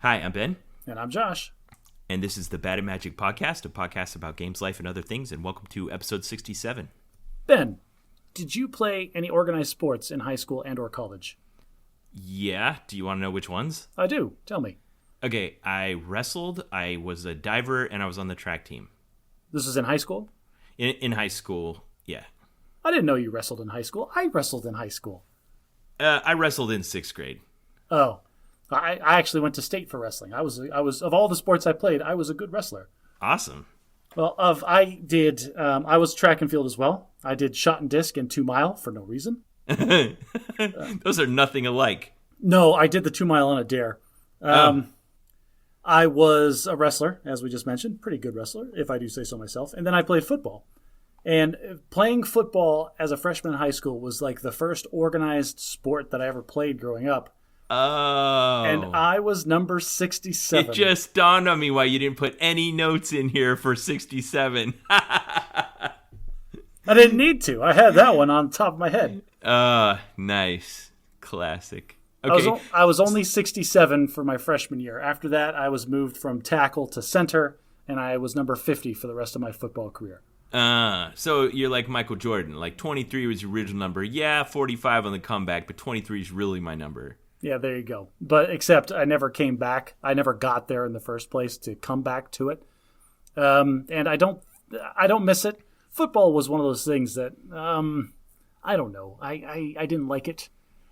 Hi, I'm Ben. And I'm Josh. And this is the Bad and Magic Podcast, a podcast about games, life, and other things. And welcome to episode 67. Ben, did you play any organized sports in high school and or college? Yeah. Do you want to know which ones? I do. Tell me. Okay. I wrestled, I was a diver, and I was on the track team. This was in high school? In high school, yeah. I didn't know you wrestled in high school. I wrestled in high school. I wrestled in 6th grade. Oh. I actually went to state for wrestling. I was of all the sports I played, I was a good wrestler. Awesome. Well, I was track and field as well. I did shot and disc and 2 mile for no reason. Those are nothing alike. No, I did the 2 mile on a dare. I was a wrestler, as we just mentioned, pretty good wrestler, if I do say so myself. And then I played football. And playing football as a freshman in high school was like the first organized sport that I ever played growing up. Oh. And I was number 67. It just dawned on me why you didn't put any notes in here for 67. I didn't need to. I had that one on top of my head. Nice. Classic. Okay. I was only 67 for my freshman year. After that, I was moved from tackle to center, and I was number 50 for the rest of my football career. So you're like Michael Jordan. Like 23 was your original number. Yeah, 45 on the comeback, but 23 is really my number. Yeah, there you go. But except I never came back. I never got there in the first place to come back to it. And I don't miss it. Football was one of those things that I don't know. I didn't like it.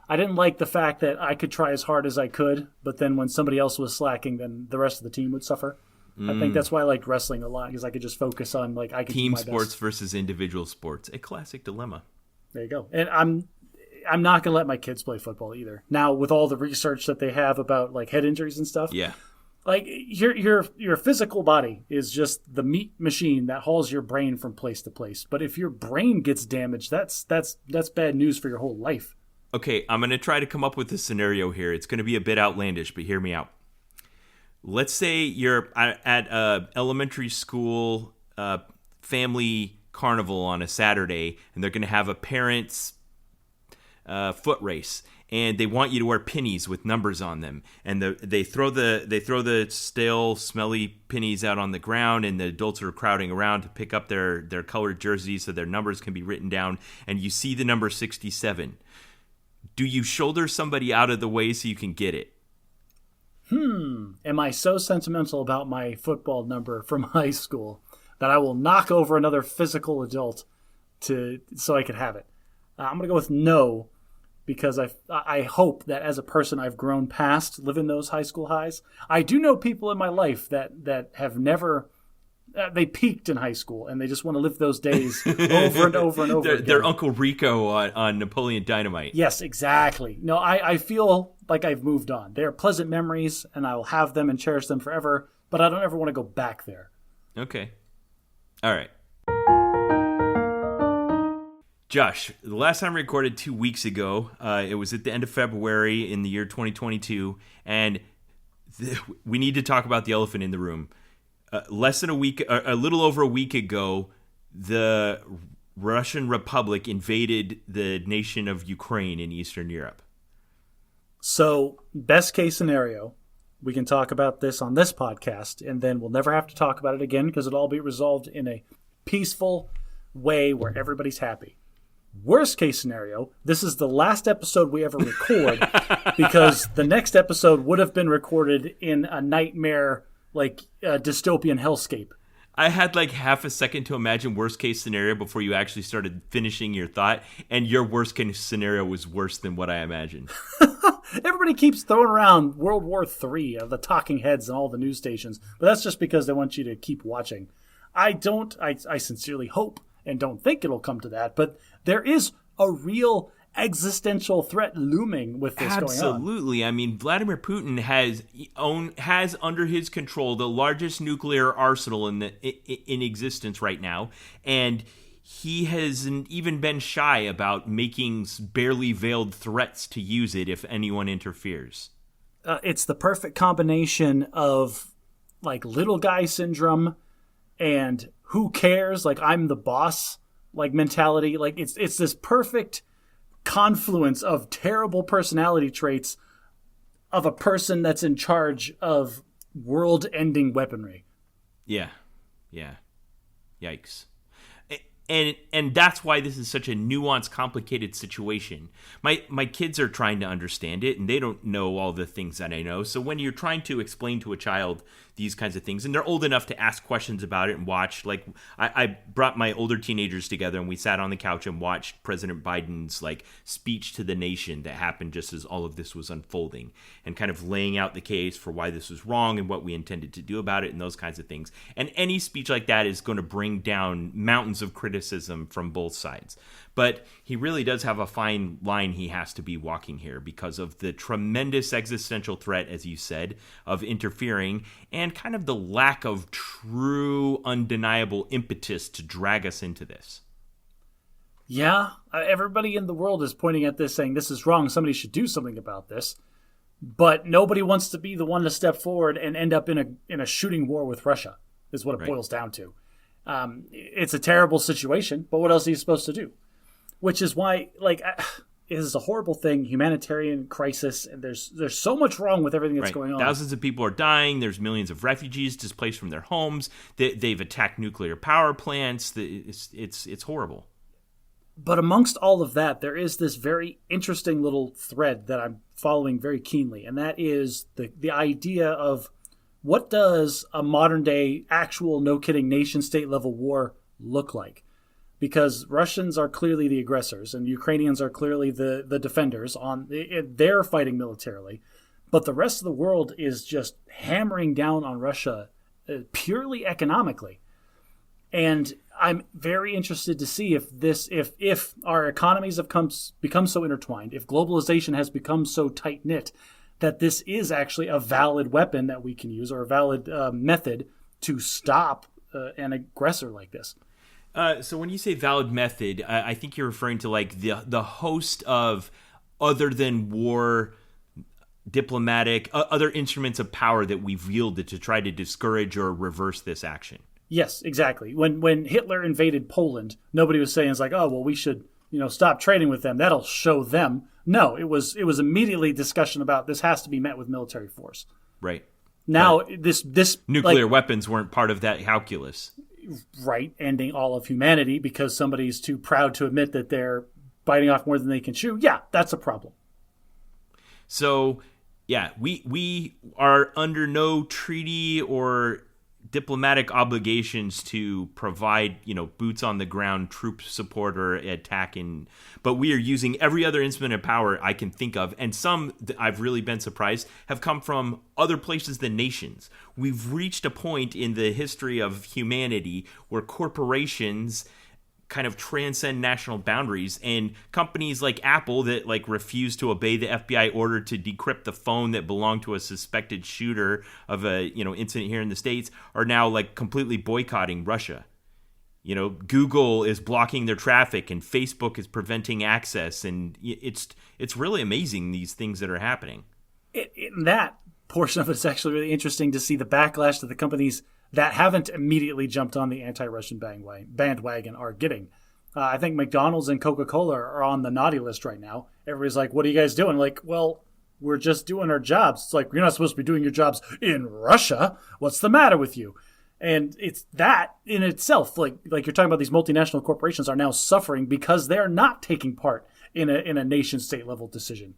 I didn't like the fact that I could try as hard as I could, but then when somebody else was slacking, then the rest of the team would suffer. I think that's why I liked wrestling a lot, because I could just focus on I could team do my sports best. Versus individual sports. A classic dilemma. There you go. And I'm not going to let my kids play football either. Now, with all the research that they have about head injuries and stuff. Yeah. Your physical body is just the meat machine that hauls your brain from place to place. But if your brain gets damaged, that's bad news for your whole life. Okay, I'm going to try to come up with a scenario here. It's going to be a bit outlandish, but hear me out. Let's say you're at a elementary school family carnival on a Saturday, and they're going to have a parents' foot race, and they want you to wear pennies with numbers on them, and they throw the stale, smelly pennies out on the ground, and the adults are crowding around to pick up their colored jerseys so their numbers can be written down, and you see the number 67. Do you shoulder somebody out of the way so you can get it? Am I so sentimental about my football number from high school that I will knock over another physical adult so I could have it? I'm going to go with no, because I hope that as a person I've grown past living those high school highs. I do know people in my life that have never... they peaked in high school, and they just want to live those days over and over and over again. They're Uncle Rico on Napoleon Dynamite. Yes, exactly. No, I feel like I've moved on. They are pleasant memories, and I will have them and cherish them forever, but I don't ever want to go back there. Okay. All right. Josh, the last time I recorded 2 weeks ago, it was at the end of February in the year 2022, and we need to talk about the elephant in the room. Less than a week, a little over a week ago, the Russian Republic invaded the nation of Ukraine in Eastern Europe. So, best case scenario, we can talk about this on this podcast, and then we'll never have to talk about it again because it'll all be resolved in a peaceful way where everybody's happy. Worst case scenario, this is the last episode we ever record because the next episode would have been recorded in a nightmare dystopian hellscape. I had half a second to imagine worst case scenario before you actually started finishing your thought, and your worst case scenario was worse than what I imagined. Everybody keeps throwing around World War III of the talking heads and all the news stations, but that's just because they want you to keep watching. I sincerely hope and don't think it'll come to that, but there is a real existential threat looming with this going on. Absolutely. I mean, Vladimir Putin has under his control the largest nuclear arsenal in existence right now, and he hasn't even been shy about making barely veiled threats to use it if anyone interferes. It's the perfect combination of little guy syndrome and who cares, I'm the boss mentality. It's this perfect confluence of terrible personality traits of a person that's in charge of world-ending weaponry. Yeah. Yikes. And that's why this is such a nuanced, complicated situation. My kids are trying to understand it, and they don't know all the things that I know. So when you're trying to explain to a child these kinds of things, and they're old enough to ask questions about it and watch, like I brought my older teenagers together, and we sat on the couch and watched President Biden's speech to the nation that happened just as all of this was unfolding, and kind of laying out the case for why this was wrong and what we intended to do about it and those kinds of things. And any speech like that is going to bring down mountains of criticism from both sides. But he really does have a fine line he has to be walking here because of the tremendous existential threat, as you said, of interfering and kind of the lack of true, undeniable impetus to drag us into this. Yeah, everybody in the world is pointing at this saying this is wrong. Somebody should do something about this. But nobody wants to be the one to step forward and end up in a shooting war with Russia, is what it boils down to. It's a terrible situation, but what else are you supposed to do? Which is why, it is a horrible thing, humanitarian crisis, and there's so much wrong with everything that's going on. Thousands of people are dying. There's millions of refugees displaced from their homes. They've attacked nuclear power plants. It's horrible. But amongst all of that, there is this very interesting little thread that I'm following very keenly, and that is the idea of what does a modern-day, actual, no-kidding, nation-state level war look like? Because Russians are clearly the aggressors, and Ukrainians are clearly the defenders. They're fighting militarily. But the rest of the world is just hammering down on Russia purely economically. And I'm very interested to see if our economies have become so intertwined, if globalization has become so tight-knit, that this is actually a valid weapon that we can use, or a valid method to stop an aggressor like this. So when you say valid method, I think you're referring to the host of other than war diplomatic, other instruments of power that we've wielded to try to discourage or reverse this action. Yes, exactly. When Hitler invaded Poland, nobody was saying we should stop trading with them. That'll show them. No, it was immediately discussion about this has to be met with military force. Right. Now this nuclear weapons weren't part of that calculus. Right, ending all of humanity because somebody's too proud to admit that they're biting off more than they can chew. Yeah, that's a problem. So, yeah, we are under no treaty or diplomatic obligations to provide, boots on the ground troop support or attack but we are using every other instrument of power I can think of, and some that I've really been surprised have come from other places than nations. We've reached a point in the history of humanity where corporations kind of transcend national boundaries, and companies like Apple that refuse to obey the FBI order to decrypt the phone that belonged to a suspected shooter of a incident here in the States are now completely boycotting Russia. Google is blocking their traffic and Facebook is preventing access, and it's really amazing these things that are happening. In that portion of it's actually really interesting to see the backlash that the companies that haven't immediately jumped on the anti-Russian bandwagon are getting. I think McDonald's and Coca-Cola are on the naughty list right now. Everybody's like, what are you guys doing? Well, we're just doing our jobs. It's like, you're not supposed to be doing your jobs in Russia. What's the matter with you? And it's that in itself, like you're talking about, these multinational corporations are now suffering because they're not taking part in a nation-state level decision.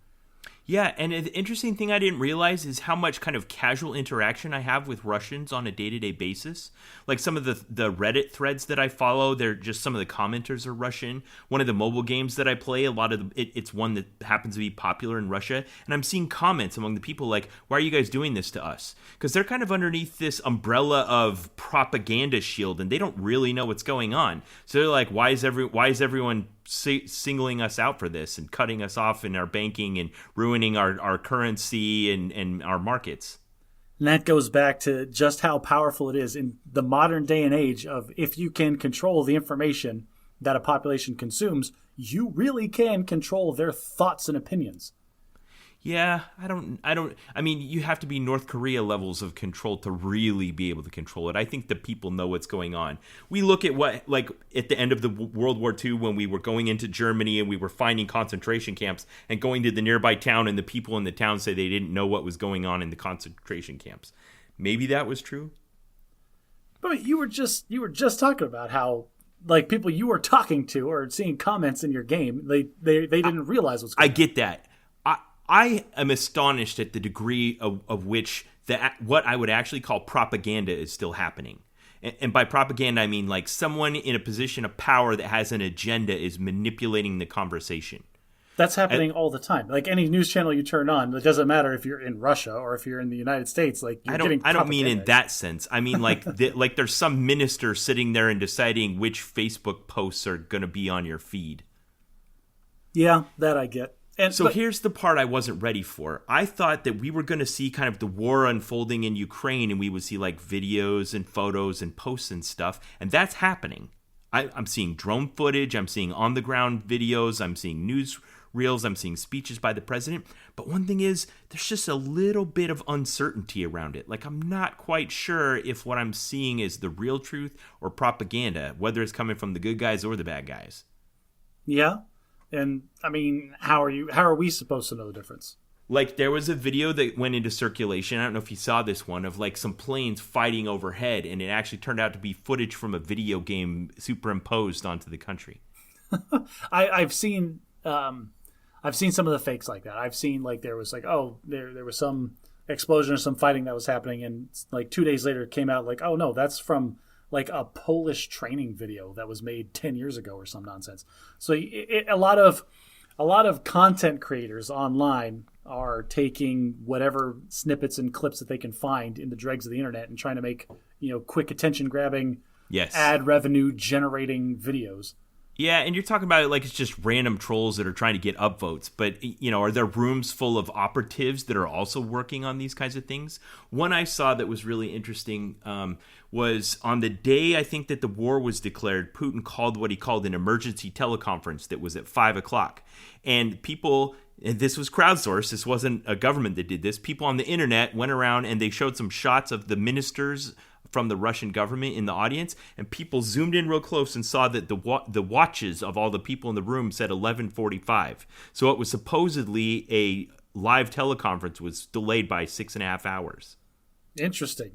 Yeah, and the interesting thing I didn't realize is how much kind of casual interaction I have with Russians on a day-to-day basis. Some of the Reddit threads that I follow, they're just some of the commenters are Russian. One of the mobile games that I play, it's one that happens to be popular in Russia, and I'm seeing comments among the people why are you guys doing this to us? Because they're kind of underneath this umbrella of propaganda shield, and they don't really know what's going on. So they're like, why is everyone singling us out for this and cutting us off in our banking and ruining our currency and our markets? And that goes back to just how powerful it is in the modern day and age of, if you can control the information that a population consumes, you really can control their thoughts and opinions. Yeah, I mean, you have to be North Korea levels of control to really be able to control it. I think the people know what's going on. We look at what, like, at the end of the World War II, when we were going into Germany and we were finding concentration camps and going to the nearby town, and the people in the town say they didn't know what was going on in the concentration camps. Maybe that was true. But you were just talking about how, like, people you were talking to or seeing comments in your game, they didn't realize what's going on. I get that. I am astonished at the degree of which what I would actually call propaganda is still happening. And by propaganda, I mean like someone in a position of power that has an agenda is manipulating the conversation. That's happening all the time. Like any news channel you turn on, it doesn't matter if you're in Russia or if you're in the United States. Like I don't mean in that sense. I mean like like there's some minister sitting there and deciding which Facebook posts are going to be on your feed. Yeah, that I get. Here's the part I wasn't ready for. I thought that we were going to see kind of the war unfolding in Ukraine, and we would see like videos and photos and posts and stuff, and that's happening. I'm seeing drone footage, I'm seeing on-the-ground videos, I'm seeing news reels, I'm seeing speeches by the president. But one thing is, there's just a little bit of uncertainty around it. Like, I'm not quite sure if what I'm seeing is the real truth or propaganda, whether it's coming from the good guys or the bad guys. Yeah. And I mean, how are we supposed to know the difference? Like, there was a video that went into circulation, I don't know if you saw this one, of like some planes fighting overhead, and it actually turned out to be footage from a video game superimposed onto the country. I've seen some of the fakes like that. I've seen like there was like, there was some explosion or some fighting that was happening, and like 2 days later it came out like, oh no, that's from like a Polish training video that was made 10 years ago or some nonsense. So a lot of content creators online are taking whatever snippets and clips that they can find in the dregs of the internet and trying to make, quick attention grabbing, ad revenue generating videos. Yeah, and you're talking about it like it's just random trolls that are trying to get upvotes. But, are there rooms full of operatives that are also working on these kinds of things? One I saw that was really interesting was on the day, I think, that the war was declared, Putin called what he called an emergency teleconference that was at 5 o'clock. And people, and this was crowdsourced, this wasn't a government that did this, people on the internet went around and they showed some shots of the ministers from the Russian government in the audience, and people zoomed in real close and saw that the watches of all the people in the room said 11:45. So it was supposedly a live teleconference was delayed by 6.5 hours. Interesting.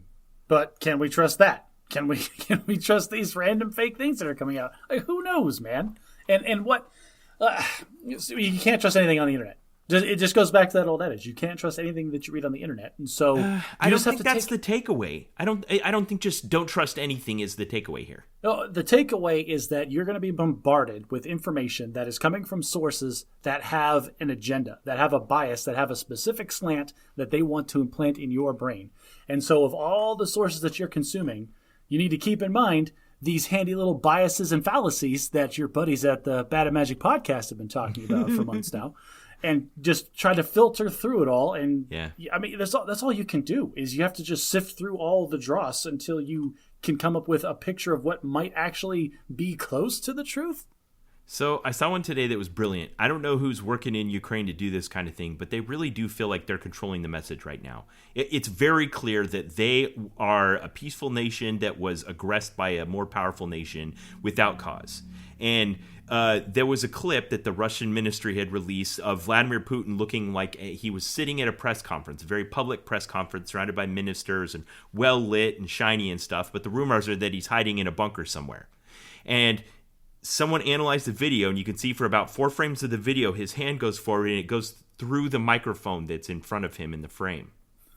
But can we trust that? Can we trust these random fake things that are coming out? Like, who knows, man? And what you can't trust anything on the internet. It just goes back to that old adage. You can't trust anything that you read on the internet. And so I don't think that's the takeaway. I don't think just don't trust anything is the takeaway here. No, the takeaway is that you're going to be bombarded with information that is coming from sources that have an agenda, that have a bias, that have a specific slant that they want to implant in your brain. And so of all the sources that you're consuming, you need to keep in mind these handy little biases and fallacies that your buddies at the Bad and Magic podcast have been talking about for months now. And just try to filter through it all. And I mean, that's all you can do is you have to just sift through all the dross until you can come up with a picture of what might actually be close to the truth. So I saw one today that was brilliant. I don't know who's working in Ukraine to do this kind of thing, but they really do feel like they're controlling the message right now. It's very clear that they are a peaceful nation that was aggressed by a more powerful nation without cause. And there was a clip that the Russian ministry had released of Vladimir Putin looking like he was sitting at a press conference, a very public press conference surrounded by ministers and well lit and shiny and stuff. But the rumors are that he's hiding in a bunker somewhere. And someone analyzed the video, and you can see for about 4 frames of the video, his hand goes forward and it goes through the microphone that's in front of him in the frame.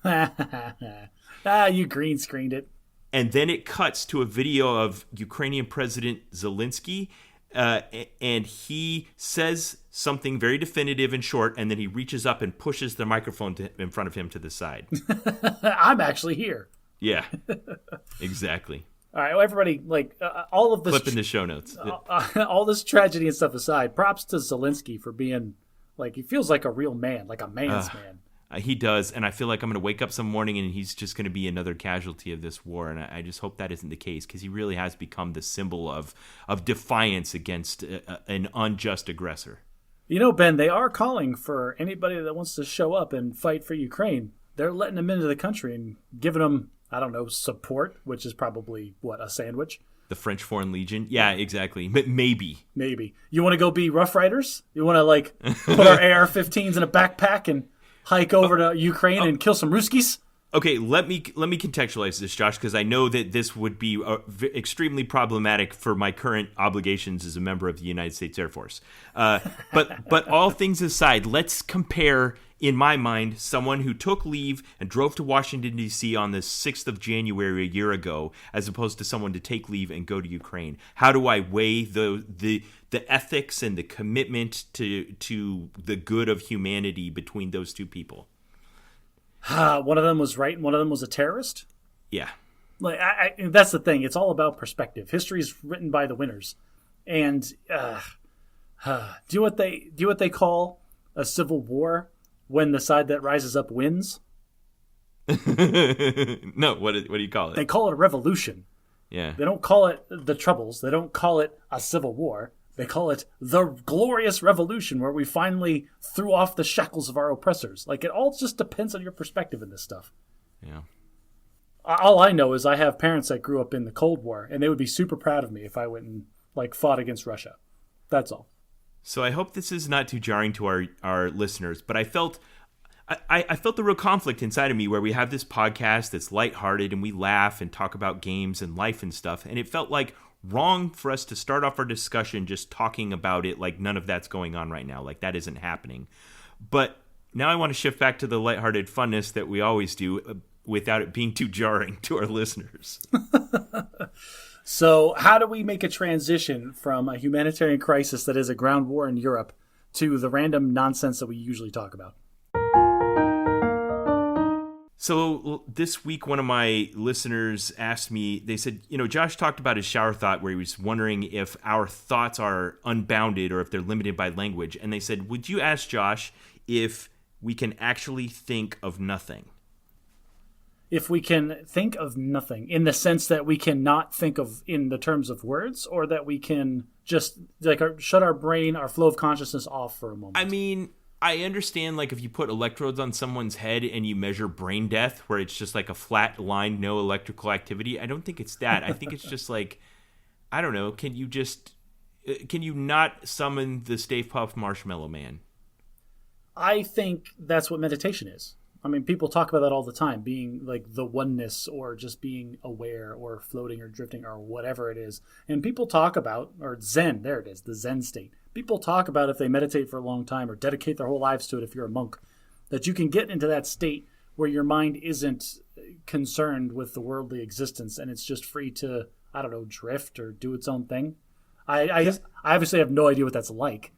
You green screened it. And then it cuts to a video of Ukrainian President Zelensky, and he says something very definitive and short, and then he reaches up and pushes the microphone in front of him to the side. I'm actually here. Yeah, exactly. All right, well, everybody, all of this... Clip in the show notes. All this tragedy and stuff aside, props to Zelensky for being, he feels like a real man, like a man's man. He does, and I feel like I'm going to wake up some morning and he's just going to be another casualty of this war, and I just hope that isn't the case, because he really has become the symbol of defiance against an unjust aggressor. You know, Ben, they are calling for anybody that wants to show up and fight for Ukraine. They're letting them into the country and giving them, I don't know, support, which is probably, what, a sandwich? The French Foreign Legion? Yeah, exactly. Maybe. Maybe. You want to go be Rough Riders? You want to, like, put our AR-15s in a backpack and hike over to Ukraine and kill some Ruskies? Okay, let me contextualize this, Josh, because I know that this would be extremely problematic for my current obligations as a member of the United States Air Force. But all things aside, let's compare, in my mind, someone who took leave and drove to Washington, D.C. on the 6th of January a year ago, as opposed to someone to take leave and go to Ukraine. How do I weigh the ethics and the commitment to the good of humanity between those two people? One of them was right and one of them was a terrorist? Yeah. Like that's the thing. It's all about perspective. History's written by the winners. And do what they call a civil war when the side that rises up wins? No, what do you call it? They call it a revolution. Yeah. They don't call it the Troubles. They don't call it a civil war. They call it the glorious revolution where we finally threw off the shackles of our oppressors. Like, it all just depends on your perspective in this stuff. Yeah. All I know is I have parents that grew up in the Cold War, and they would be super proud of me if I went and, like, fought against Russia. That's all. So I hope this is not too jarring to our listeners, but I felt the real conflict inside of me where we have this podcast that's lighthearted and we laugh and talk about games and life and stuff, and it felt like wrong for us to start off our discussion just talking about it like none of that's going on right now, like that isn't happening. But now I want to shift back to the lighthearted funness that we always do without it being too jarring to our listeners. So how do we make a transition from a humanitarian crisis that is a ground war in Europe to the random nonsense that we usually talk about? So this week, one of my listeners asked me, they said, Josh talked about his shower thought where he was wondering if our thoughts are unbounded or if they're limited by language. And they said, would you ask Josh if we can actually think of nothing? If we can think of nothing in the sense that we cannot think of in the terms of words, or that we can just like shut our brain, our flow of consciousness off for a moment? I mean, I understand, like, if you put electrodes on someone's head and you measure brain death, where it's just like a flat line, no electrical activity. I don't think it's that. I think it's just like, I don't know. Can you not summon the Stay Puft Marshmallow Man? I think that's what meditation is. I mean, people talk about that all the time, being like the oneness or just being aware or floating or drifting or whatever it is. And people talk about, or Zen, there it is, the Zen state. People talk about if they meditate for a long time or dedicate their whole lives to it if you're a monk, that you can get into that state where your mind isn't concerned with the worldly existence and it's just free to, I don't know, drift or do its own thing. I obviously have no idea what that's like.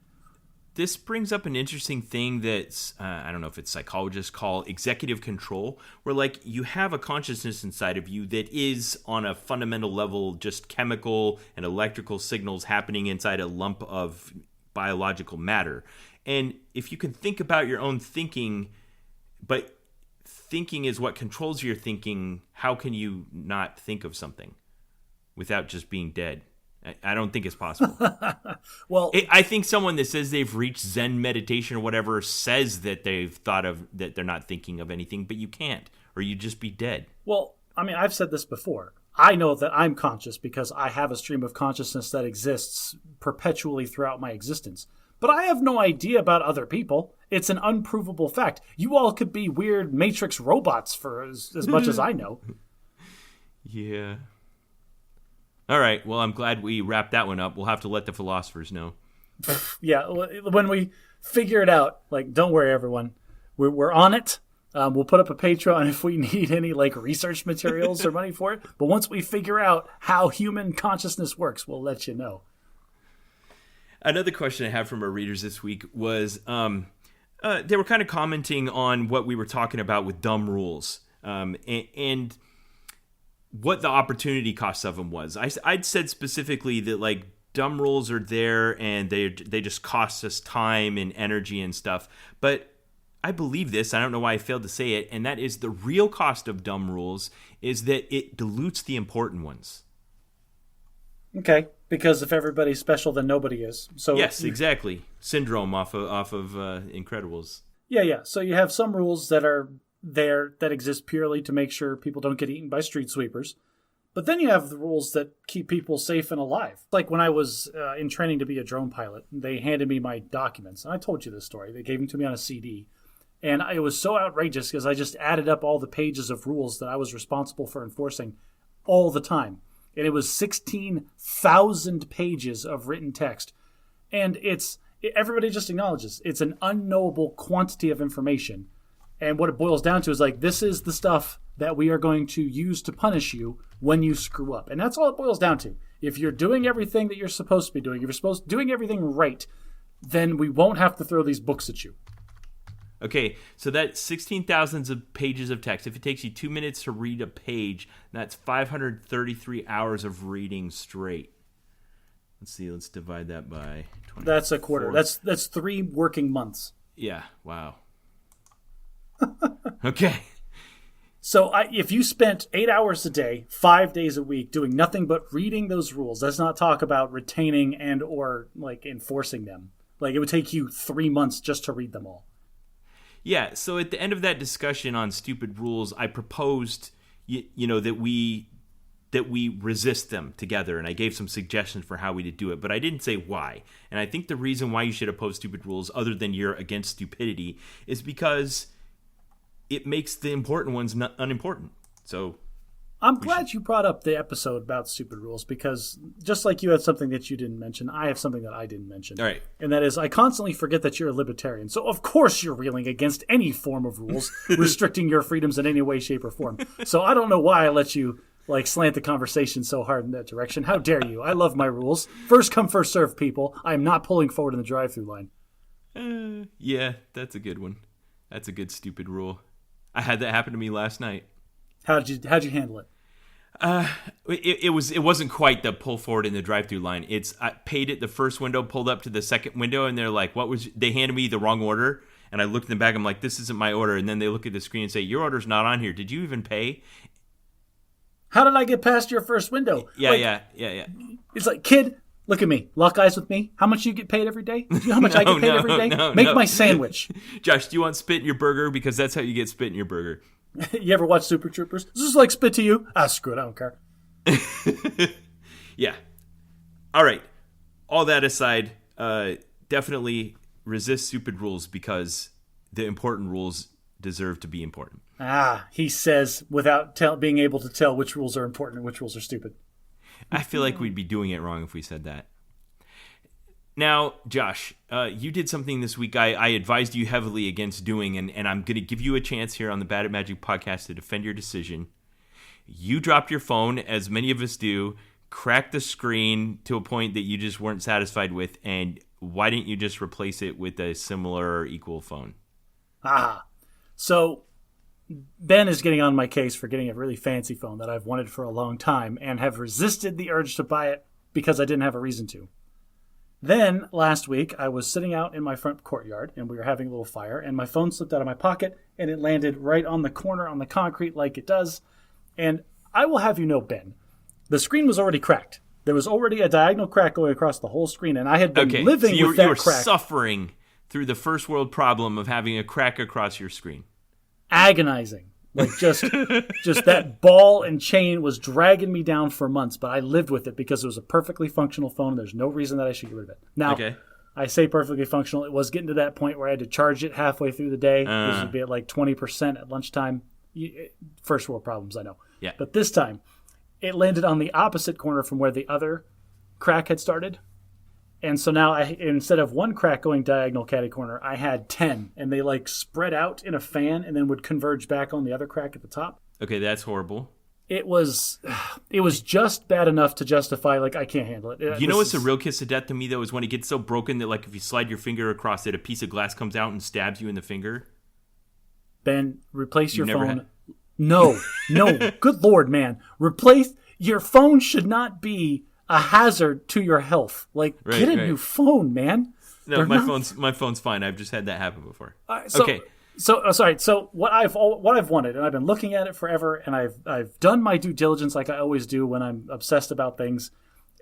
This brings up an interesting thing that's, I don't know if it's psychologists call executive control, where like you have a consciousness inside of you that is on a fundamental level just chemical and electrical signals happening inside a lump of biological matter. And if you can think about your own thinking, but thinking is what controls your thinking, how can you not think of something without just being dead? I don't think it's possible. Well, I think someone that says they've reached Zen meditation or whatever says that they've thought of that they're not thinking of anything, but you can't, or you'd just be dead. Well, I mean, I've said this before. I know that I'm conscious because I have a stream of consciousness that exists perpetually throughout my existence. But I have no idea about other people. It's an unprovable fact. You all could be weird Matrix robots for as much as I know. Yeah. All right. Well, I'm glad we wrapped that one up. We'll have to let the philosophers know. Yeah. When we figure it out, like, don't worry, everyone. We're on it. We'll put up a Patreon if we need any like research materials or money for it. But once we figure out how human consciousness works, we'll let you know. Another question I had from our readers this week was they were kind of commenting on what we were talking about with dumb rules and what the opportunity cost of them was. I'd said specifically that like dumb rules are there and they just cost us time and energy and stuff. But I believe this. I don't know why I failed to say it. And that is the real cost of dumb rules is that it dilutes the important ones. Okay. Because if everybody's special, then nobody is. So yes, exactly. Syndrome off of Incredibles. Yeah. So you have some rules that are there that exist purely to make sure people don't get eaten by street sweepers. But then you have the rules that keep people safe and alive. Like when I was in training to be a drone pilot, they handed me my documents. And I told you this story. They gave them to me on a CD. And it was so outrageous because I just added up all the pages of rules that I was responsible for enforcing all the time. And it was 16,000 pages of written text. And everybody just acknowledges it's an unknowable quantity of information. And what it boils down to is like, this is the stuff that we are going to use to punish you when you screw up. And that's all it boils down to. If you're doing everything that you're supposed to be doing, if you're doing everything right, then we won't have to throw these books at you. Okay, so that's 16,000 of pages of text. If it takes you 2 minutes to read a page, that's 533 hours of reading straight. Let's see, let's divide that by 20. That's a quarter. That's 3 working months. Yeah, wow. Okay. So if you spent 8 hours a day, 5 days a week, doing nothing but reading those rules, let's not talk about retaining and or like enforcing them. Like it would take you 3 months just to read them all. Yeah, so at the end of that discussion on stupid rules, I proposed, that we resist them together, and I gave some suggestions for how we to do it, but I didn't say why. And I think the reason why you should oppose stupid rules, other than you're against stupidity, is because it makes the important ones not unimportant. So I'm glad you brought up the episode about stupid rules, because just like you had something that you didn't mention, I have something that I didn't mention. All right. And that is, I constantly forget that you're a libertarian. So of course you're railing against any form of rules restricting your freedoms in any way, shape, or form. So I don't know why I let you slant the conversation so hard in that direction. How dare you? I love my rules. First come, first serve, people. I am not pulling forward in the drive-through line. Yeah, that's a good one. That's a good stupid rule. I had that happen to me last night. How'd you handle it? It wasn't quite the pull forward in the drive-through line. I paid at the first window, pulled up to the second window, and they're like, they handed me the wrong order, and I looked in the back, I'm like, this isn't my order, and then they look at the screen and say, your order's not on here. Did you even pay? How did I get past your first window? Yeah. It's like, kid, look at me. Lock eyes with me. How much you get paid every day? Do you know how much I get paid every day? Make my sandwich. Josh, do you want spit in your burger? Because that's how you get spit in your burger. You ever watch Super Troopers? This is like spit to you. Screw it. I don't care. Yeah. All right. All that aside, definitely resist stupid rules because the important rules deserve to be important. He says without being able to tell which rules are important and which rules are stupid. I feel like we'd be doing it wrong if we said that. Now, Josh, you did something this week I advised you heavily against doing, and I'm going to give you a chance here on the Bad at Magic podcast to defend your decision. You dropped your phone, as many of us do, cracked the screen to a point that you just weren't satisfied with, and why didn't you just replace it with a similar or equal phone? So Ben is getting on my case for getting a really fancy phone that I've wanted for a long time and have resisted the urge to buy it because I didn't have a reason to. Then, last week, I was sitting out in my front courtyard, and we were having a little fire, and my phone slipped out of my pocket, and it landed right on the corner on the concrete like it does. And I will have you know, Ben, the screen was already cracked. There was already a diagonal crack going across the whole screen, and I had been living with that crack. You were suffering through the first world problem of having a crack across your screen. Agonizing. Like just that ball and chain was dragging me down for months, but I lived with it because it was a perfectly functional phone. And there's no reason that I should get rid of it. Now, I say perfectly functional. It was getting to that point where I had to charge it halfway through the day. This would be at like 20% at lunchtime. First world problems, I know. Yeah. But this time, it landed on the opposite corner from where the other crack had started. And so now, instead of one crack going diagonal catty corner, I had 10. And they spread out in a fan and then would converge back on the other crack at the top. Okay, that's horrible. It was just bad enough to justify, I can't handle it. You know what's a real kiss of death to me, though, is when it gets so broken that, if you slide your finger across it, a piece of glass comes out and stabs you in the finger. Ben, replace your phone. No. Good Lord, man. Your phone should not be a hazard to your health. Get a new phone, man. No, my phone's fine. I've just had that happen before. Okay. So what I've wanted, and I've been looking at it forever, and I've done my due diligence like I always do when I'm obsessed about things,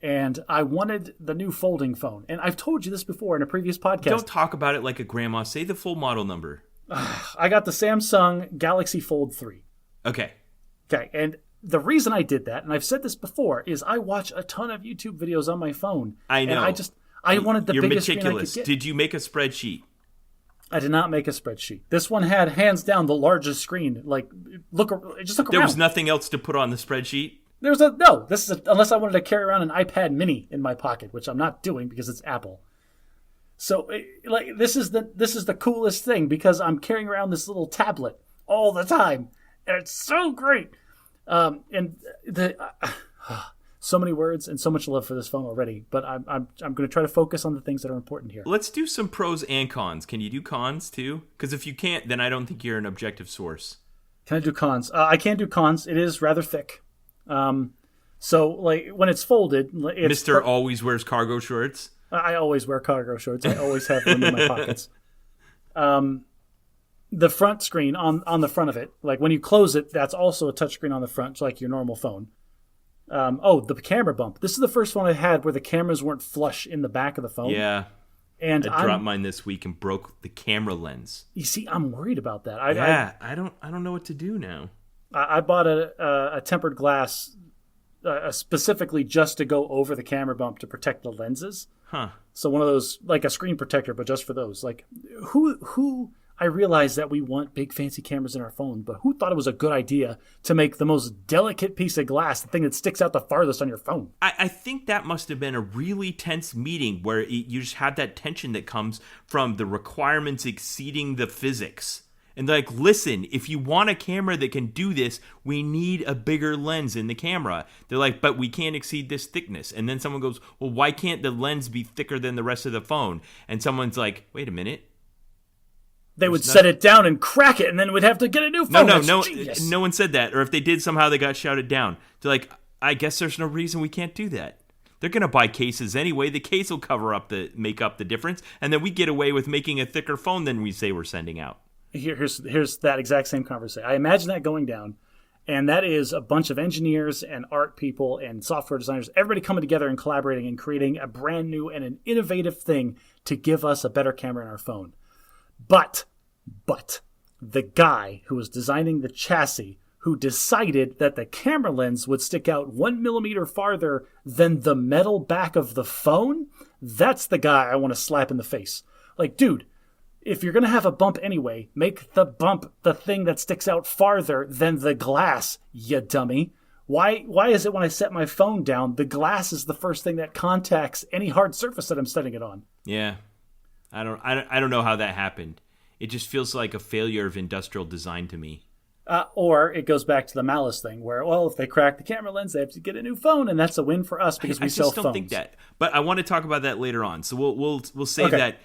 and I wanted the new folding phone. And I've told you this before in a previous podcast. Don't talk about it like a grandma. Say the full model number. I got the Samsung Galaxy Fold 3. Okay. Okay, and the reason I did that, and I've said this before, is I watch a ton of YouTube videos on my phone. I know. And I wanted the biggest screen I could get. Did you make a spreadsheet? I did not make a spreadsheet. This one had, hands down, the largest screen. Like, look around. There was nothing else to put on the spreadsheet? Unless I wanted to carry around an iPad mini in my pocket, which I'm not doing because it's Apple. So, this is the coolest thing because I'm carrying around this little tablet all the time, and it's so great. So many words and so much love for this phone already, but I'm going to try to focus on the things that are important here. Let's do some pros and cons. Can you do cons too? Because if you can't, then I don't think you're an objective source. Can I do cons? I can do cons. It is rather thick. So like when it's folded, Mr. Always wears cargo shorts. I always wear cargo shorts. I always have them in my pockets. The front screen on the front of it, like when you close it, that's also a touchscreen on the front, like your normal phone. The camera bump. This is the first one I had where the cameras weren't flush in the back of the phone. Yeah. And I dropped mine this week and broke the camera lens. You see, I'm worried about that. I don't know what to do now. I bought a tempered glass specifically just to go over the camera bump to protect the lenses. Huh. So one of those, like a screen protector, but just for those. Like, who I realize that we want big fancy cameras in our phone, but who thought it was a good idea to make the most delicate piece of glass the thing that sticks out the farthest on your phone? I think that must have been a really tense meeting where you just had that tension that comes from the requirements exceeding the physics. And like, listen, if you want a camera that can do this, we need a bigger lens in the camera. They're like, but we can't exceed this thickness. And then someone goes, well, why can't the lens be thicker than the rest of the phone? And someone's like, wait a minute. They would set it down and crack it, and then we'd have to get a new phone. No one said that. Or if they did, somehow they got shouted down. They're like, I guess there's no reason we can't do that. They're going to buy cases anyway. The case will make up the difference. And then we get away with making a thicker phone than we say we're sending out. Here's that exact same conversation. I imagine that going down, and that is a bunch of engineers and art people and software designers, everybody coming together and collaborating and creating a brand new and an innovative thing to give us a better camera in our phone. But the guy who was designing the chassis, who decided that the camera lens would stick out 1 millimeter farther than the metal back of the phone, that's the guy I want to slap in the face. Like, dude, if you're going to have a bump anyway, make the bump the thing that sticks out farther than the glass, you dummy. Why is it when I set my phone down, the glass is the first thing that contacts any hard surface that I'm setting it on? Yeah. I don't know how that happened. It just feels like a failure of industrial design to me. Or it goes back to the malice thing where, well, if they crack the camera lens, they have to get a new phone, and that's a win for us because we sell phones. I just don't think that. But I want to talk about that later on. So we'll save that.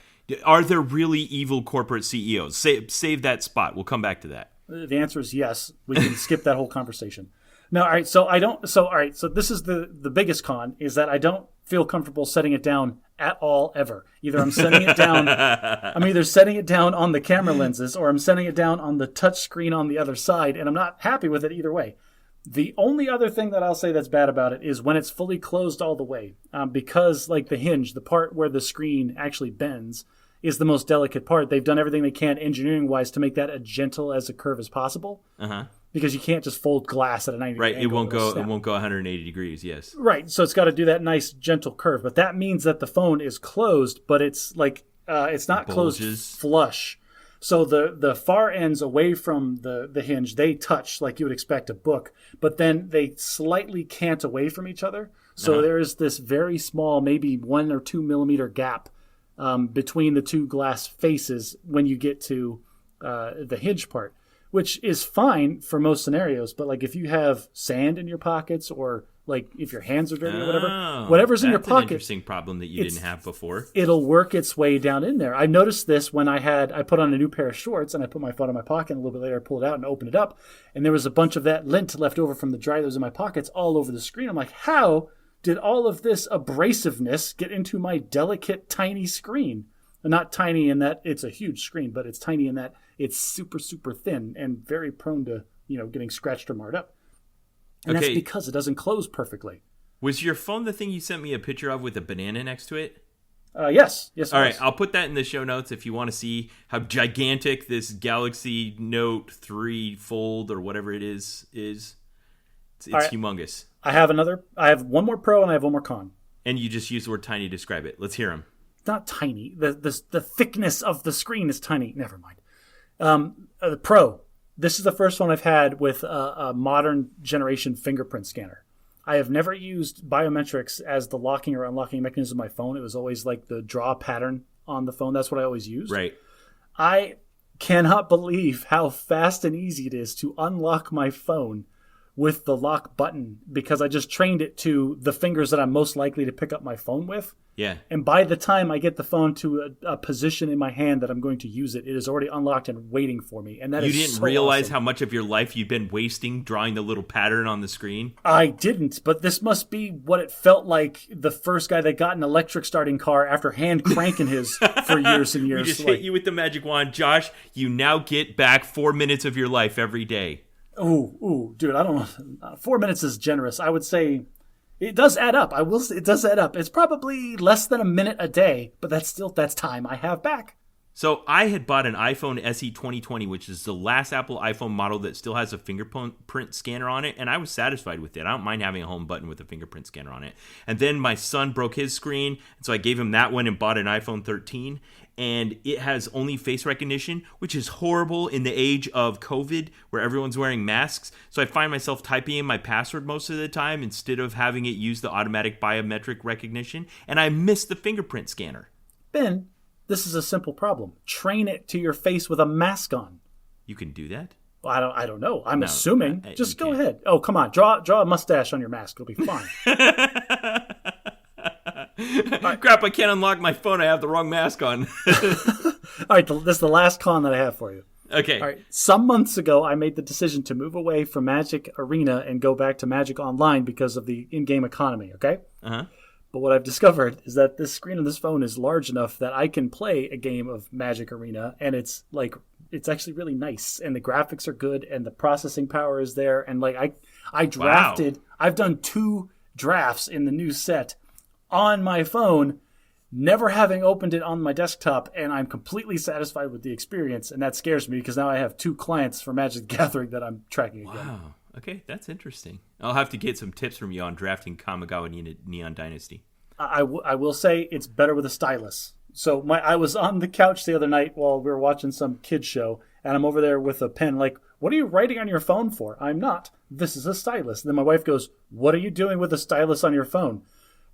Are there really evil corporate CEOs? Save that spot. We'll come back to that. The answer is yes. We can skip that whole conversation. No, all right. So this is the biggest con is that I don't feel comfortable setting it down at all ever. Either I'm setting it down. I'm either setting it down on the camera lenses or I'm setting it down on the touch screen on the other side, and I'm not happy with it either way. The only other thing that I'll say that's bad about it is when it's fully closed all the way, because like the hinge, the part where the screen actually bends, is the most delicate part. They've done everything they can engineering-wise to make that as gentle as a curve as possible. Uh-huh. Because you can't just fold glass at a 90 degree angle. Right, it won't go 180 degrees, yes. Right, so it's got to do that nice gentle curve. But that means that the phone is closed, but it's like it's not closed flush. So the far ends away from the hinge, they touch like you would expect a book, but then they slightly cant away from each other. So there is this very small, maybe 1 or 2 millimeter gap between the two glass faces when you get to the hinge part, which is fine for most scenarios. But like if you have sand in your pockets or like if your hands are dirty or whatever's in your pocket. That's an interesting problem that you didn't have before. It'll work its way down in there. I noticed this when I put on a new pair of shorts and I put my phone in my pocket, and a little bit later I pulled it out and opened it up, and there was a bunch of that lint left over from the dry that was in my pockets all over the screen. I'm like, how did all of this abrasiveness get into my delicate, tiny screen? Not tiny in that it's a huge screen, but it's tiny in that it's super, super thin and very prone to, getting scratched or marred up. And that's because it doesn't close perfectly. Was your phone the thing you sent me a picture of with a banana next to it? Yes. Yes. All right, I'll put that in the show notes if you want to see how gigantic this Galaxy Note 3 Fold or whatever it is. It's right. Humongous. I have one more pro and I have one more con. And you just use the word tiny to describe it. Let's hear them. Not tiny. The thickness of the screen is tiny. Never mind. The pro. This is the first one I've had with a modern generation fingerprint scanner. I have never used biometrics as the locking or unlocking mechanism of my phone. It was always like the draw pattern on the phone. That's what I always used. Right. I cannot believe how fast and easy it is to unlock my phone with the lock button because I just trained it to the fingers that I'm most likely to pick up my phone with. Yeah. And by the time I get the phone to a position in my hand that I'm going to use it, it is already unlocked and waiting for me. And that you is didn't so realize awesome. how much of your life you'd been wasting drawing the little pattern on the screen? I didn't, but this must be what it felt like the first guy that got an electric starting car after hand cranking his for years and years. We just hit you with the magic wand. Josh, you now get back 4 minutes of your life every day. Ooh, dude, I don't know. 4 minutes is generous. I would say it does add up. I will say it does add up. It's probably less than a minute a day, but that's time I have back. So I had bought an iPhone SE 2020, which is the last Apple iPhone model that still has a fingerprint scanner on it, and I was satisfied with it. I don't mind having a home button with a fingerprint scanner on it. And then my son broke his screen, and so I gave him that one and bought an iPhone 13, and it has only face recognition, which is horrible in the age of COVID where everyone's wearing masks. So I find myself typing in my password most of the time instead of having it use the automatic biometric recognition, and I miss the fingerprint scanner. Ben, this is a simple problem. Train it to your face with a mask on. You can do that? Well, I don't know. I'm assuming. Just go can't. ahead. Oh, come on. Draw a mustache on your mask. It'll be fine. Crap, I can't unlock my phone. I have the wrong mask on. All right, this is the last con that I have for you. Okay. All right. Some months ago, I made the decision to move away from Magic Arena and go back to Magic Online because of the in-game economy, okay? Uh-huh. But what I've discovered is that this screen on this phone is large enough that I can play a game of Magic Arena, and it's actually really nice, and the graphics are good, and the processing power is there, and I drafted. Wow. I've done 2 drafts in the new set on my phone, never having opened it on my desktop, and I'm completely satisfied with the experience, and that scares me because now I have 2 clients for Magic the Gathering that I'm tracking again. Wow. Okay, that's interesting. I'll have to get some tips from you on drafting Kamigawa Neon Dynasty. I will say it's better with a stylus. So I was on the couch the other night while we were watching some kid show, and I'm over there with a pen like, what are you writing on your phone for? I'm not. This is a stylus. And then my wife goes, what are you doing with a stylus on your phone?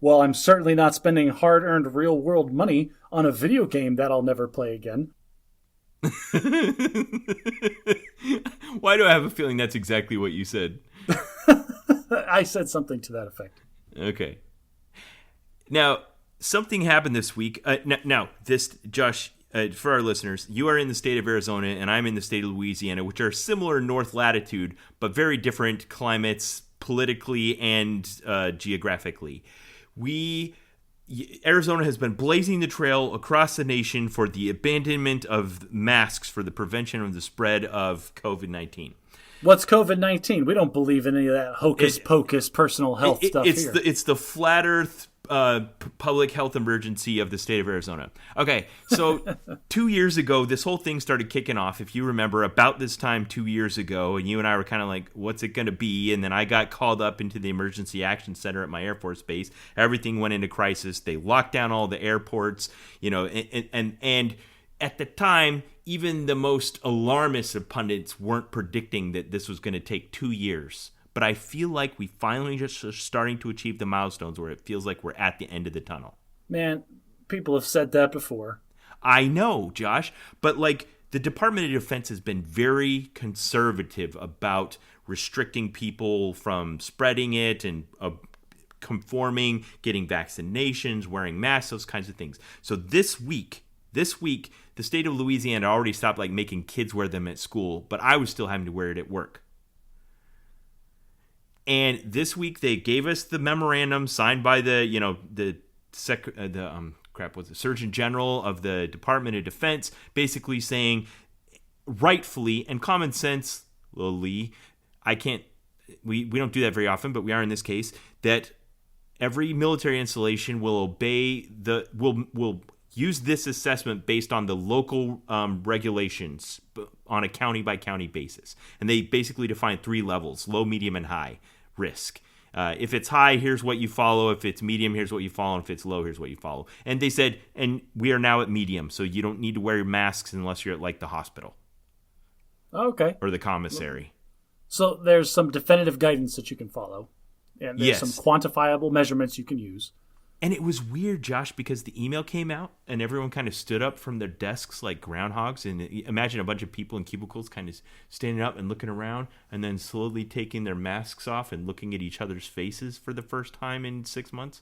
Well, I'm certainly not spending hard-earned real-world money on a video game that I'll never play again. Why do I have a feeling that's exactly what you said? I said something to that effect. Okay. Now, something happened this week. Josh, for our listeners, you are in the state of Arizona and I'm in the state of Louisiana, which are similar north latitude, but very different climates politically and geographically. Arizona has been blazing the trail across the nation for the abandonment of masks for the prevention of the spread of COVID-19. What's COVID-19? We don't believe in any of that hocus-pocus personal health stuff here. It's the flat earth public health emergency of the state of Arizona. Okay, so 2 years ago, this whole thing started kicking off. If you remember, about this time 2 years ago, and you and I were kind of like, what's it going to be? And then I got called up into the emergency action center at my Air Force base. Everything went into crisis. They locked down all the airports, and at the time, even the most alarmist of pundits weren't predicting that this was going to take 2 years. But I feel like we finally just are starting to achieve the milestones where it feels like we're at the end of the tunnel. Man, people have said that before. I know, Josh, but the Department of Defense has been very conservative about restricting people from spreading it and conforming, getting vaccinations, wearing masks, those kinds of things. So this week, the state of Louisiana already stopped making kids wear them at school, but I was still having to wear it at work. And this week they gave us the memorandum signed by the Surgeon General of the Department of Defense, basically saying, rightfully and common sense, we don't do that very often, but we are in this case, that every military installation will obey will use this assessment based on the local regulations on a county by county basis. And they basically define 3 levels: low, medium, and high risk. If it's high, here's what you follow. If it's medium, here's what you follow. And if it's low, here's what you follow. And they said, and we are now at medium, so you don't need to wear your masks unless you're at like the hospital. Okay. Or the commissary. So there's some definitive guidance that you can follow. And there's some quantifiable measurements you can use. And it was weird, Josh, because the email came out and everyone kind of stood up from their desks like groundhogs. And imagine a bunch of people in cubicles kind of standing up and looking around and then slowly taking their masks off and looking at each other's faces for the first time in 6 months.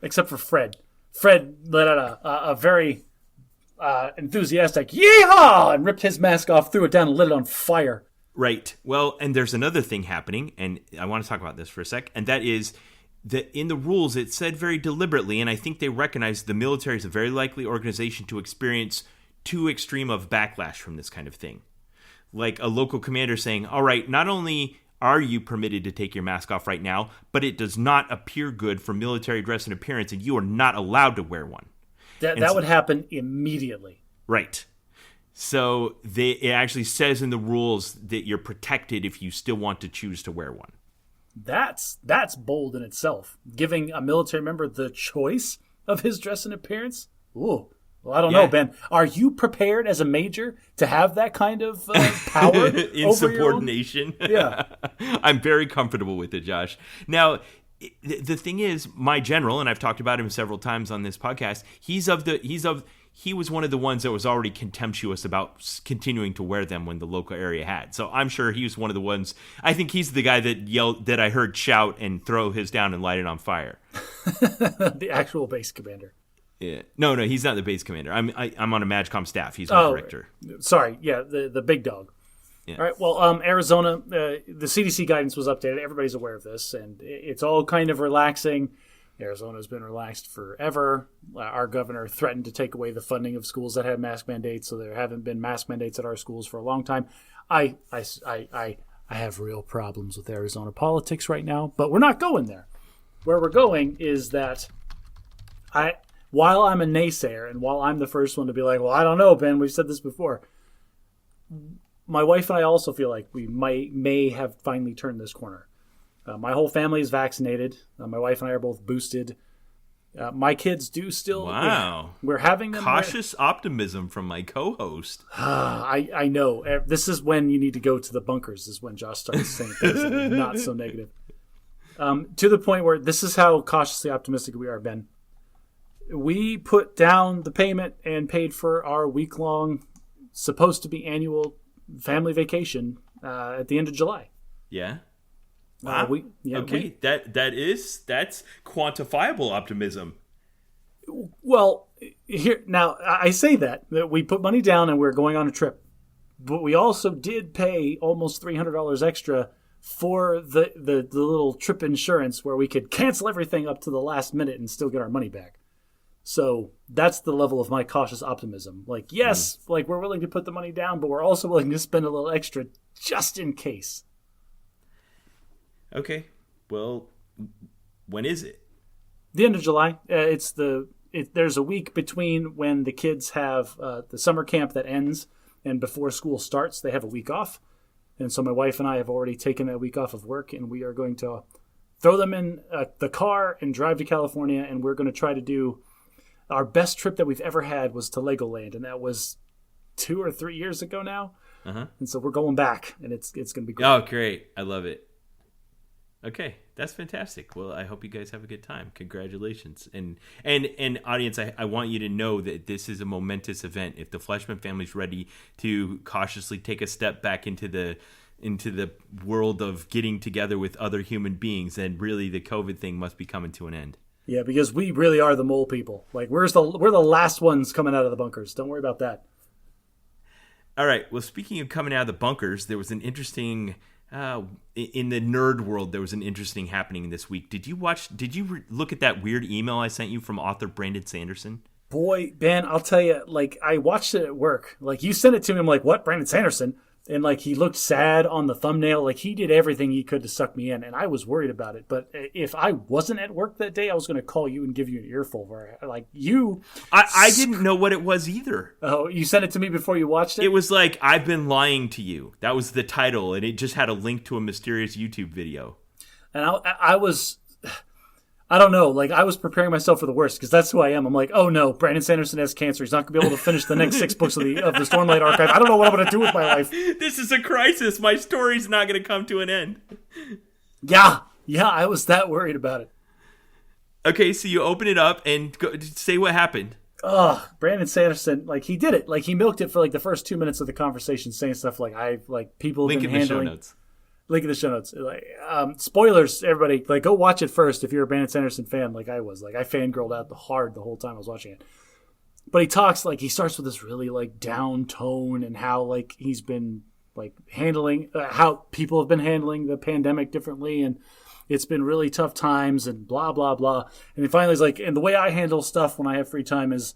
Except for Fred. Fred let out a very enthusiastic yeehaw and ripped his mask off, threw it down, and lit it on fire. Right. Well, and there's another thing happening, and I want to talk about this for a sec, and that is that in the rules it said very deliberately, and I think they recognize the military is a very likely organization to experience too extreme of backlash from this kind of thing. Like a local commander saying, all right, not only are you permitted to take your mask off right now, but it does not appear good for military dress and appearance, and you are not allowed to wear one. That would happen immediately. Right. So it actually says in the rules that you're protected if you still want to choose to wear one. That's bold in itself. Giving a military member the choice of his dress and appearance? Ooh. Well, I don't know, Ben. Are you prepared as a major to have that kind of power in subordination? Yeah. I'm very comfortable with it, Josh. Now, the thing is, my general, and I've talked about him several times on this podcast, he was one of the ones that was already contemptuous about continuing to wear them when the local area had. So I'm sure he was one of the ones. I think he's the guy that yelled, that I heard shout and throw his down and light it on fire. The actual base commander. Yeah. No, he's not the base commander. I'm on a MAGCOM staff. He's my director. Sorry. Yeah, the big dog. Yeah. All right. Well, Arizona, the CDC guidance was updated. Everybody's aware of this, and it's all kind of relaxing. Arizona's been relaxed forever. Our governor threatened to take away the funding of schools that had mask mandates, so there haven't been mask mandates at our schools for a long time. I have real problems with Arizona politics right now, but we're not going there. Where we're going is that while I'm a naysayer and while I'm the first one to be like, well, I don't know, Ben, we've said this before, my wife and I also feel like we may have finally turned this corner. My whole family is vaccinated. My wife and I are both boosted. My kids do still. Wow. We're having them. Cautious optimism from my co-host. I know. This is when you need to go to the bunkers, is when Josh starts saying things that are not so negative. To the point where this is how cautiously optimistic we are, Ben. We put down the payment and paid for our week-long, supposed to be annual family vacation at the end of July. Yeah. Wow. That's quantifiable optimism. Well, here now I say that we put money down and we're going on a trip, but we also did pay almost $300 extra for the little trip insurance where we could cancel everything up to the last minute and still get our money back. So that's the level of my cautious optimism. Like, yes, like we're willing to put the money down, but we're also willing to spend a little extra just in case. Okay. Well, when is it? The end of July. There's a week between when the kids have the summer camp that ends and before school starts. They have a week off. And so my wife and I have already taken that week off of work, and we are going to throw them in the car and drive to California, and we're going to try to do our best trip that we've ever had was to Legoland, and that was 2 or 3 years ago now. Uh-huh. And so we're going back, and it's going to be great. Oh, great. I love it. Okay, that's fantastic. Well, I hope you guys have a good time. Congratulations. And audience, I want you to know that this is a momentous event. If the Fleshman family's ready to cautiously take a step back into the world of getting together with other human beings, then really the COVID thing must be coming to an end. Yeah, because we really are the mole people. Like we're the last ones coming out of the bunkers. Don't worry about that. All right. Well, speaking of coming out of the bunkers, there was an interesting in the nerd world, there was an interesting happening this week. Did you look at that weird email I sent you from author Brandon Sanderson? Boy, Ben, I'll tell you, like I watched it at work. Like you sent it to me, I'm like, what? Brandon Sanderson? And like he looked sad on the thumbnail. Like he did everything he could to suck me in, and I was worried about it. But if I wasn't at work that day, I was going to call you and give you an earful. Where like you, I didn't know what it was either. Oh, you sent it to me before you watched it? It was like, I've been lying to you. That was the title, and it just had a link to a mysterious YouTube video. And I was, I don't know, like I was preparing myself for the worst because that's who I am. I'm like, oh no, Brandon Sanderson has cancer. He's not going to be able to finish the next 6 books of the Stormlight Archive. I don't know what I'm going to do with my life. This is a crisis. My story's not going to come to an end. Yeah, I was that worried about it. Okay, so you open it up and say what happened. Oh, Brandon Sanderson, like he did it. Like he milked it for like the first 2 minutes of the conversation, saying stuff like people have been handling. Link in the show notes. Link in the show notes. Like, spoilers, everybody. Like, go watch it first if you're a Brandon Sanderson fan, like I was. Like, I fangirled out the whole time I was watching it. But he talks like he starts with this really like down tone and how like he's been like handling how people have been handling the pandemic differently, and it's been really tough times and blah blah blah. And then finally he's like, and the way I handle stuff when I have free time is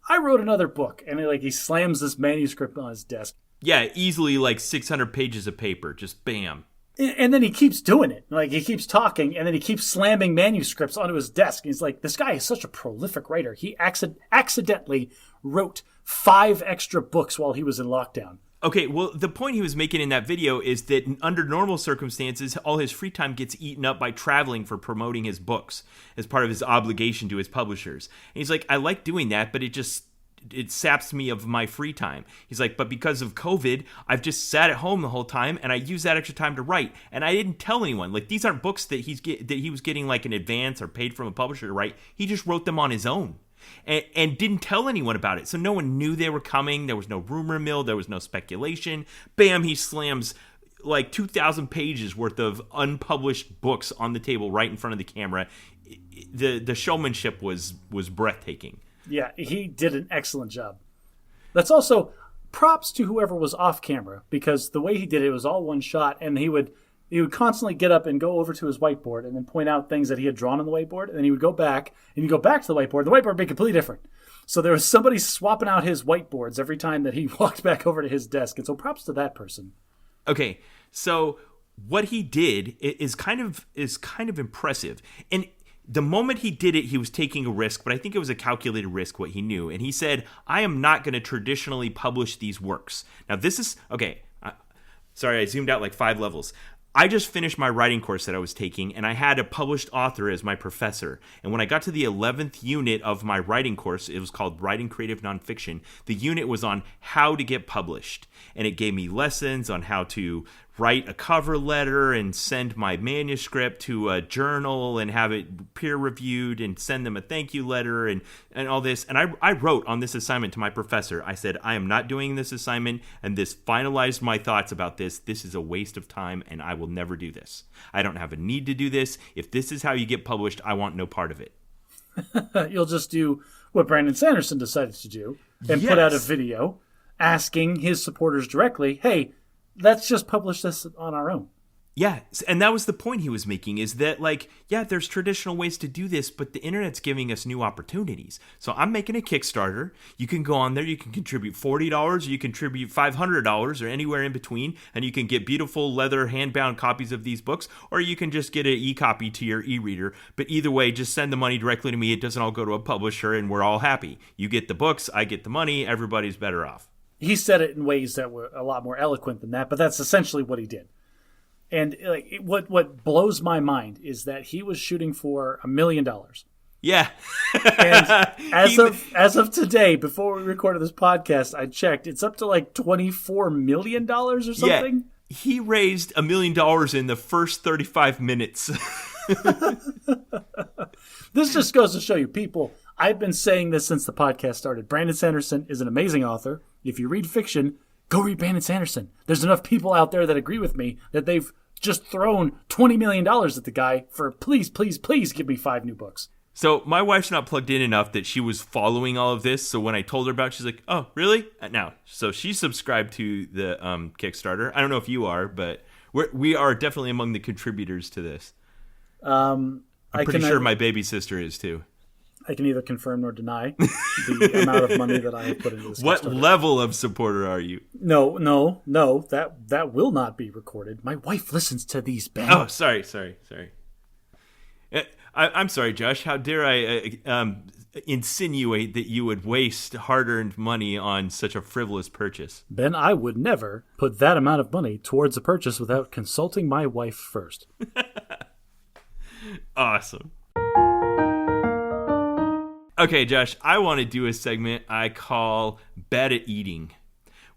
I wrote another book, and he slams this manuscript on his desk. Yeah, easily like 600 pages of paper, just bam. And then he keeps doing it. Like, he keeps talking, and then he keeps slamming manuscripts onto his desk. And he's like, this guy is such a prolific writer. He accidentally wrote 5 extra books while he was in lockdown. Okay, well, the point he was making in that video is that under normal circumstances, all his free time gets eaten up by traveling for promoting his books as part of his obligation to his publishers. And he's like, I like doing that, but it saps me of my free time. He's like, but because of COVID, I've just sat at home the whole time, and I use that extra time to write. And I didn't tell anyone. Like, these aren't books that he was getting like an advance or paid from a publisher to write. He just wrote them on his own and didn't tell anyone about it. So no one knew they were coming. There was no rumor mill. There was no speculation. Bam, he slams like 2,000 pages worth of unpublished books on the table right in front of the camera. The showmanship was breathtaking. Yeah, he did an excellent job. That's also props to whoever was off camera, because the way he did it was all one shot, and he would constantly get up and go over to his whiteboard and then point out things that he had drawn on the whiteboard, and then he would go back, and he'd go back to the whiteboard. The whiteboard would be completely different. So there was somebody swapping out his whiteboards every time that he walked back over to his desk, and so props to that person. Okay, so what he did is kind of impressive. And the moment he did it, he was taking a risk, but I think it was a calculated risk, what he knew. And he said, I am not going to traditionally publish these works. Now, this is, okay, sorry, I zoomed out like 5 levels. I just finished my writing course that I was taking, and I had a published author as my professor. And when I got to the 11th unit of my writing course, it was called Writing Creative Nonfiction. The unit was on how to get published. And it gave me lessons on how to write a cover letter and send my manuscript to a journal and have it peer reviewed and send them a thank you letter and all this. And I wrote on this assignment to my professor. I said, I am not doing this assignment, and this finalized my thoughts about this. This is a waste of time, and I will never do this. I don't have a need to do this. If this is how you get published, I want no part of it. You'll just do what Brandon Sanderson decided to do and put out a video asking his supporters directly, hey, let's just publish this on our own. Yeah, and that was the point he was making, is that, like, yeah, there's traditional ways to do this, but the internet's giving us new opportunities. So I'm making a Kickstarter. You can go on there, you can contribute $40, or you can contribute $500, or anywhere in between, and you can get beautiful leather hand-bound copies of these books, or you can just get an e-copy to your e-reader. But either way, just send the money directly to me. It doesn't all go to a publisher, and we're all happy. You get the books, I get the money, everybody's better off. He said it in ways that were a lot more eloquent than that, but that's essentially what he did. And like, what blows my mind is that he was shooting for $1 million. Yeah. And as of today, before we recorded this podcast, I checked. It's up to like $24 million or something. Yeah. He raised $1 million in the first 35 minutes. This just goes to show you, people, I've been saying this since the podcast started. Brandon Sanderson is an amazing author. If you read fiction, go read Brandon Sanderson. There's enough people out there that agree with me that they've just thrown $20 million at the guy for please give me 5 new books. So my wife's not plugged in enough that she was following all of this. So when I told her about it, she's like, oh, really? Now, so she subscribed to the Kickstarter. I don't know if you are, but we are definitely among the contributors to this. I'm pretty sure my baby sister is too. I can neither confirm nor deny the amount of money that I have put into this. What level of supporter are you? No. That will not be recorded. My wife listens to these, Ben. Oh, sorry. I'm sorry, Josh. How dare I insinuate that you would waste hard-earned money on such a frivolous purchase? Ben, I would never put that amount of money towards a purchase without consulting my wife first. Awesome. Okay, Josh, I want to do a segment I call Bad at Eating.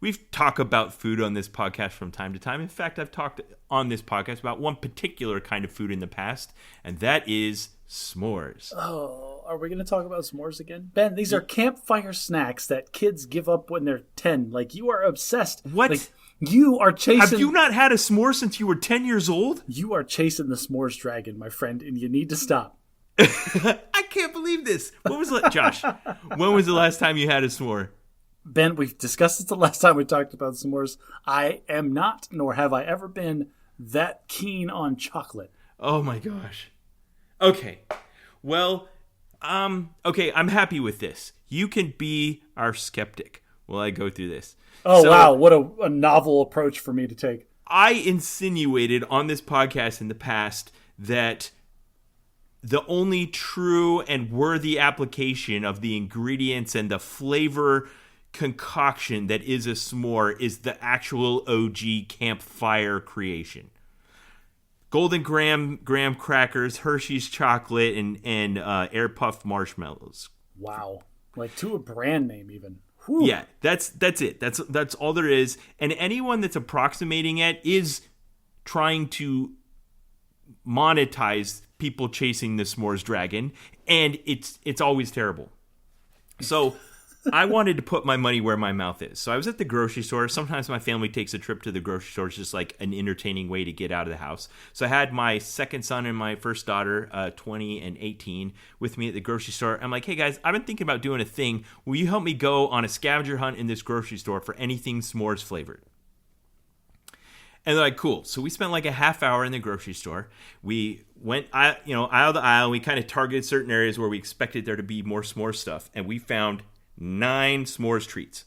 We've talked about food on this podcast from time to time. In fact, I've talked on this podcast about one particular kind of food in the past, and that is s'mores. Oh, are we going to talk about s'mores again? Ben, these are campfire snacks that kids give up when they're 10. Like, you are obsessed. What? Like, you are chasing... Have you not had a s'more since you were 10 years old? You are chasing the s'mores dragon, my friend, and you need to stop. I can't believe this. Josh, when was the last time you had a s'more? Ben, we've discussed this the last time we talked about s'mores. I am not, nor have I ever been, that keen on chocolate. Oh my gosh. Okay. Well, okay, I'm happy with this. You can be our skeptic while I go through this. Oh, wow. What a novel approach for me to take. I insinuated on this podcast in the past that the only true and worthy application of the ingredients and the flavor concoction that is a s'more is the actual OG campfire creation. Golden graham crackers, Hershey's chocolate, and air puffed marshmallows. Wow. Like to a brand name even. Whew. Yeah, that's it. That's all there is. And anyone that's approximating it is trying to monetize people chasing the s'mores dragon, and it's always terrible. So I wanted to put my money where my mouth is. So I was at the grocery store. Sometimes my family takes a trip to the grocery store. It's just like an entertaining way to get out of the house. So I had my second son and my first daughter, 20 and 18, with me at the grocery store. I'm like, hey guys, I've been thinking about doing a thing. Will you help me go on a scavenger hunt in this grocery store for anything s'mores flavored? And they're like, cool. So we spent like a half hour in the grocery store. We went, aisle to aisle. We kind of targeted certain areas where we expected there to be more s'mores stuff. And we found 9 s'mores treats.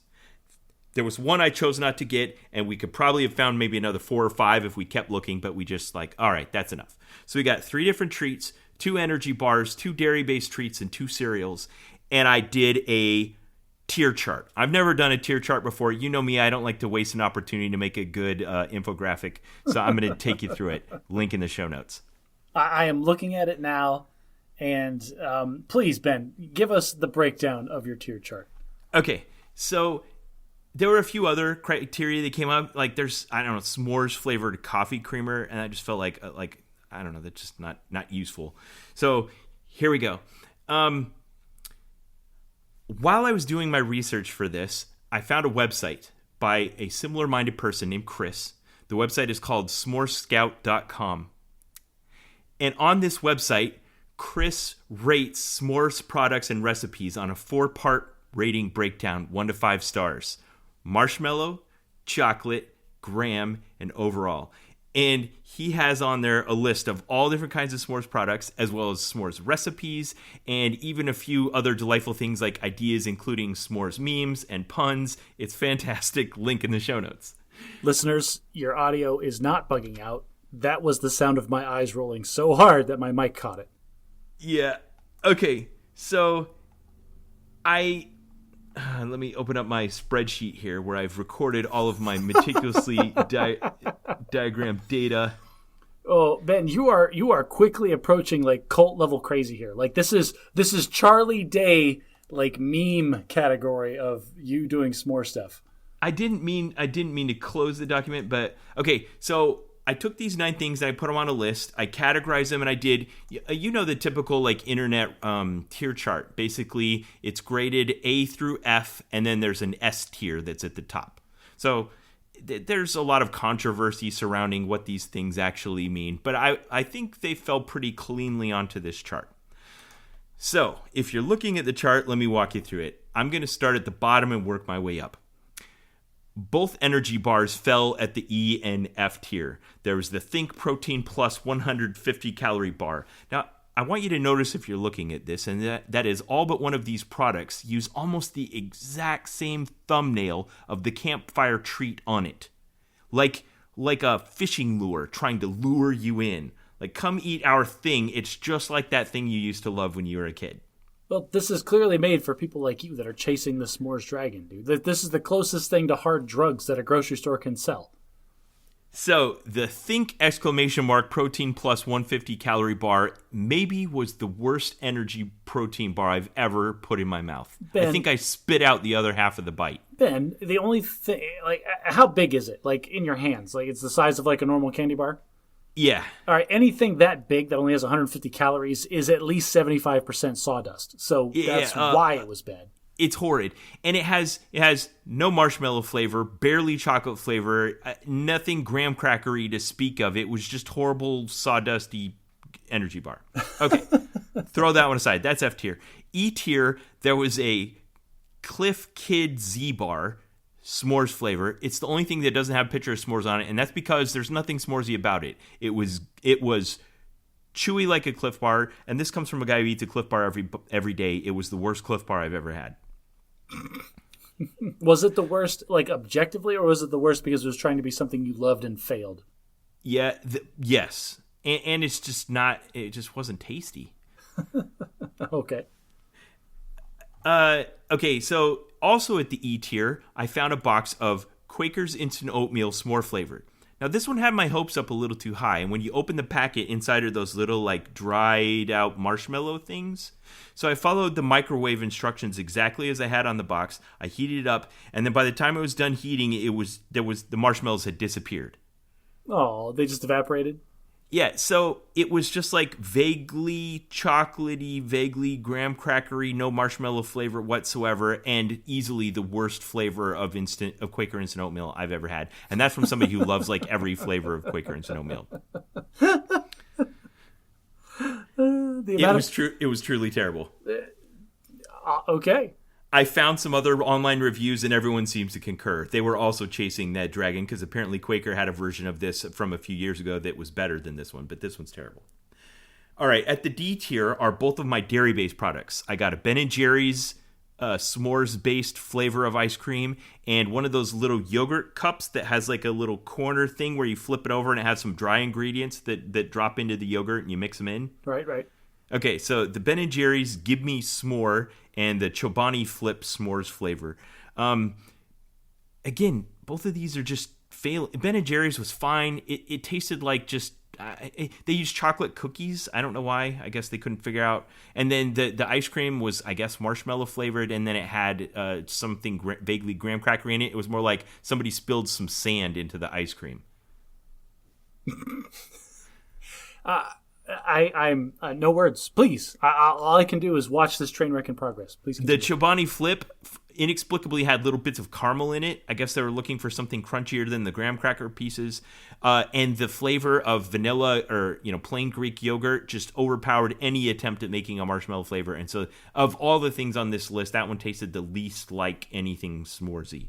There was one I chose not to get, and we could probably have found maybe another 4 or 5 if we kept looking, but we just like, all right, that's enough. So we got 3 different treats, 2 energy bars, 2 dairy-based treats, and 2 cereals. And I did a tier chart. I've never done a tier chart before. You know me, I don't like to waste an opportunity to make a good infographic. So I'm going to take you through it. Link in the show notes. I am looking at it now. And please, Ben, give us the breakdown of your tier chart. Okay, so there were a few other criteria that came up. Like there's, I don't know, s'mores flavored coffee creamer, and I just felt like I don't know, that's just not useful. So here we go. While I was doing my research for this, I found a website by a similar-minded person named Chris. The website is called s'morescout.com. And on this website, Chris rates s'mores products and recipes on a 4-part rating breakdown, 1 to 5 stars. Marshmallow, chocolate, graham, and overall. And he has on there a list of all different kinds of s'mores products, as well as s'mores recipes, and even a few other delightful things like ideas, including s'mores memes and puns. It's fantastic. Link in the show notes. Listeners, your audio is not bugging out. That was the sound of my eyes rolling so hard that my mic caught it. Yeah. Okay. So let me open up my spreadsheet here where I've recorded all of my meticulously diagrammed data. Oh, Ben, you are quickly approaching like cult level crazy here. Like this is Charlie Day like meme category of you doing s'more stuff. I didn't mean to close the document, but okay, so I took these 9 things and I put them on a list. I categorized them and I did, the typical like internet tier chart. Basically, it's graded A through F, and then there's an S tier that's at the top. So there's a lot of controversy surrounding what these things actually mean, but I think they fell pretty cleanly onto this chart. So if you're looking at the chart, let me walk you through it. I'm going to start at the bottom and work my way up. Both energy bars fell at the E and F tier. There was the Think Protein Plus 150 calorie bar. Now, I want you to notice if you're looking at this, and that is all but one of these products use almost the exact same thumbnail of the campfire treat on it. Like a fishing lure trying to lure you in. Like, come eat our thing. It's just like that thing you used to love when you were a kid. Well, this is clearly made for people like you that are chasing the s'mores dragon, dude. This is the closest thing to hard drugs that a grocery store can sell. So, the Think Protein Plus 150 calorie bar maybe was the worst energy protein bar I've ever put in my mouth. Ben, I think I spit out the other half of the bite. Ben, the only thing, like, how big is it? Like, in your hands? Like, it's the size of, like, a normal candy bar? Yeah. All right, anything that big that only has 150 calories is at least 75% sawdust. So that's why it was bad. It's horrid. And it has no marshmallow flavor, barely chocolate flavor, nothing graham crackery to speak of. It was just horrible, sawdusty energy bar. Okay, throw that one aside. That's F tier. E tier, there was a Cliff Kid Z bar, s'mores flavor. It's the only thing that doesn't have a picture of s'mores on it, and that's because there's nothing s'moresy about it. It was chewy like a Cliff Bar, and this comes from a guy who eats a Cliff Bar every day. It was the worst Cliff Bar I've ever had. Was it the worst, like, objectively, or was it the worst because it was trying to be something you loved and failed? Yeah, yes. And it's just not, it just wasn't tasty. Okay. Okay, so also at the E tier, I found a box of Quaker's Instant Oatmeal s'more flavored. Now, this one had my hopes up a little too high, and when you open the packet, inside are those little, like, dried out marshmallow things. So I followed the microwave instructions exactly as I had on the box. I heated it up, and then by the time it was done heating, the marshmallows had disappeared. Oh, they just evaporated? Yeah, so it was just like vaguely chocolatey, vaguely graham crackery, no marshmallow flavor whatsoever, and easily the worst flavor of Quaker Instant Oatmeal I've ever had. And that's from somebody who loves like every flavor of Quaker Instant Oatmeal. It was truly terrible. Okay. I found some other online reviews, and everyone seems to concur. They were also chasing that dragon because apparently Quaker had a version of this from a few years ago that was better than this one, but this one's terrible. All right, at the D tier are both of my dairy-based products. I got a Ben & Jerry's s'mores-based flavor of ice cream and one of those little yogurt cups that has like a little corner thing where you flip it over and it has some dry ingredients that drop into the yogurt and you mix them in. Right. Okay, so the Ben & Jerry's Give Me S'more and the Chobani Flip s'mores flavor. Again, both of these are just fail. Ben & Jerry's was fine. It tasted like just they used chocolate cookies. I don't know why. I guess they couldn't figure out. And then the ice cream was, I guess, marshmallow flavored, and then it had something vaguely graham crackery in it. It was more like somebody spilled some sand into the ice cream. I'm no words. Please, all I can do is watch this train wreck in progress. Please continue. The Chobani Flip inexplicably had little bits of caramel in it. I guess they were looking for something crunchier than the graham cracker pieces. And the flavor of vanilla or plain Greek yogurt just overpowered any attempt at making a marshmallow flavor. And so, of all the things on this list, that one tasted the least like anything s'moresy.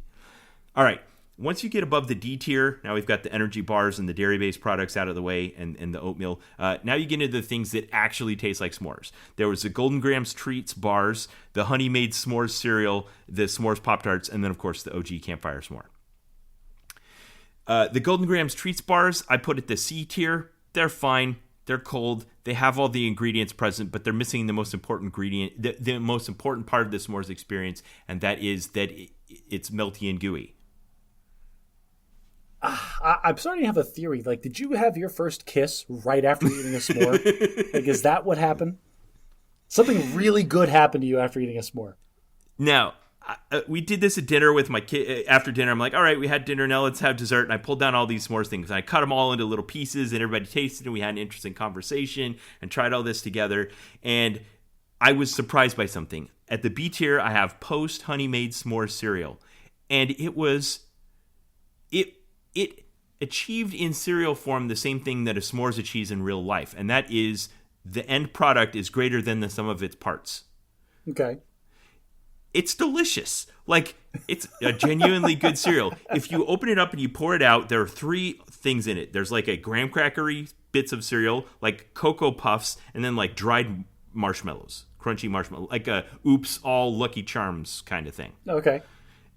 All right. Once you get above the D tier, now we've got the energy bars and the dairy-based products out of the way and the oatmeal. Now you get into the things that actually taste like s'mores. There was the Golden Grams Treats bars, the Honey Made S'mores cereal, the S'mores Pop-Tarts, and then, of course, the OG Campfire S'more. The Golden Grams Treats bars, I put at the C tier. They're fine. They're cold. They have all the ingredients present, but they're missing the most important ingredient, the most important part of the s'mores experience, and that is that it's melty and gooey. I'm starting to have a theory. Like, did you have your first kiss right after eating a s'more? Like, is that what happened? Something really good happened to you after eating a s'more. Now, we did this at dinner with my kid. After dinner, I'm like, all right, we had dinner. Now let's have dessert. And I pulled down all these s'mores things. And I cut them all into little pieces, and everybody tasted, and we had an interesting conversation and tried all this together. And I was surprised by something. At the B tier, I have Post Honey Made S'mores cereal. And it achieved in cereal form the same thing that a s'mores achieves in real life, and that is the end product is greater than the sum of its parts. Okay. It's delicious. Like, it's a genuinely good cereal. If you open it up and you pour it out, there are three things in it. There's like a graham crackery bits of cereal, like Cocoa Puffs, and then like dried marshmallows, crunchy marshmallow, like a Oops All Lucky Charms kind of thing. Okay.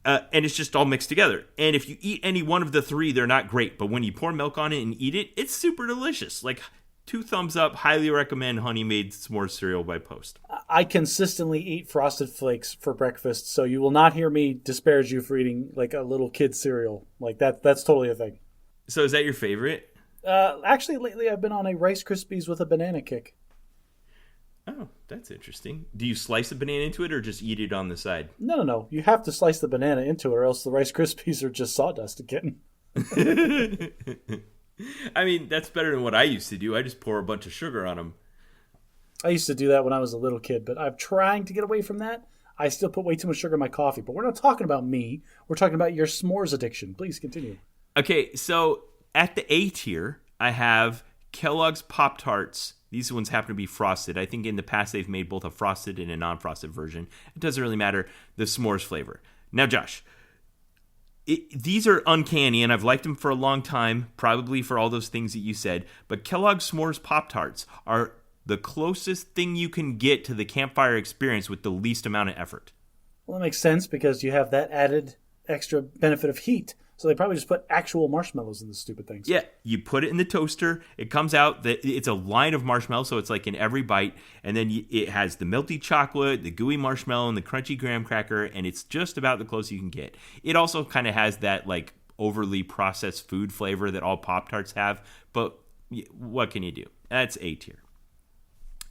And it's just all mixed together. And if you eat any one of the three, they're not great. But when you pour milk on it and eat it, it's super delicious. Like 2 thumbs up. Highly recommend Honey Made S'mores cereal by Post. I consistently eat Frosted Flakes for breakfast, so you will not hear me disparage you for eating like a little kid cereal. Like that's totally a thing. So is that your favorite? Actually, lately I've been on a Rice Krispies with a banana kick. Oh, that's interesting. Do you slice a banana into it or just eat it on the side? No. You have to slice the banana into it or else the Rice Krispies are just sawdust again. I mean, that's better than what I used to do. I just pour a bunch of sugar on them. I used to do that when I was a little kid, but I'm trying to get away from that. I still put way too much sugar in my coffee, but we're not talking about me. We're talking about your s'mores addiction. Please continue. Okay, so at the A tier, I have Kellogg's Pop-Tarts. These ones happen to be frosted. I think in the past they've made both a frosted and a non-frosted version. It doesn't really matter, the s'mores flavor. Now, Josh, these are uncanny, and I've liked them for a long time, probably for all those things that you said, but Kellogg's S'mores Pop-Tarts are the closest thing you can get to the campfire experience with the least amount of effort. Well, that makes sense because you have that added extra benefit of heat. So they probably just put actual marshmallows in the stupid things. Yeah, you put it in the toaster. It comes out, it's a line of marshmallows, so it's like in every bite. And then it has the melty chocolate, the gooey marshmallow, and the crunchy graham cracker, and it's just about the closest you can get. It also kind of has that like overly processed food flavor that all Pop-Tarts have, but what can you do? That's A tier.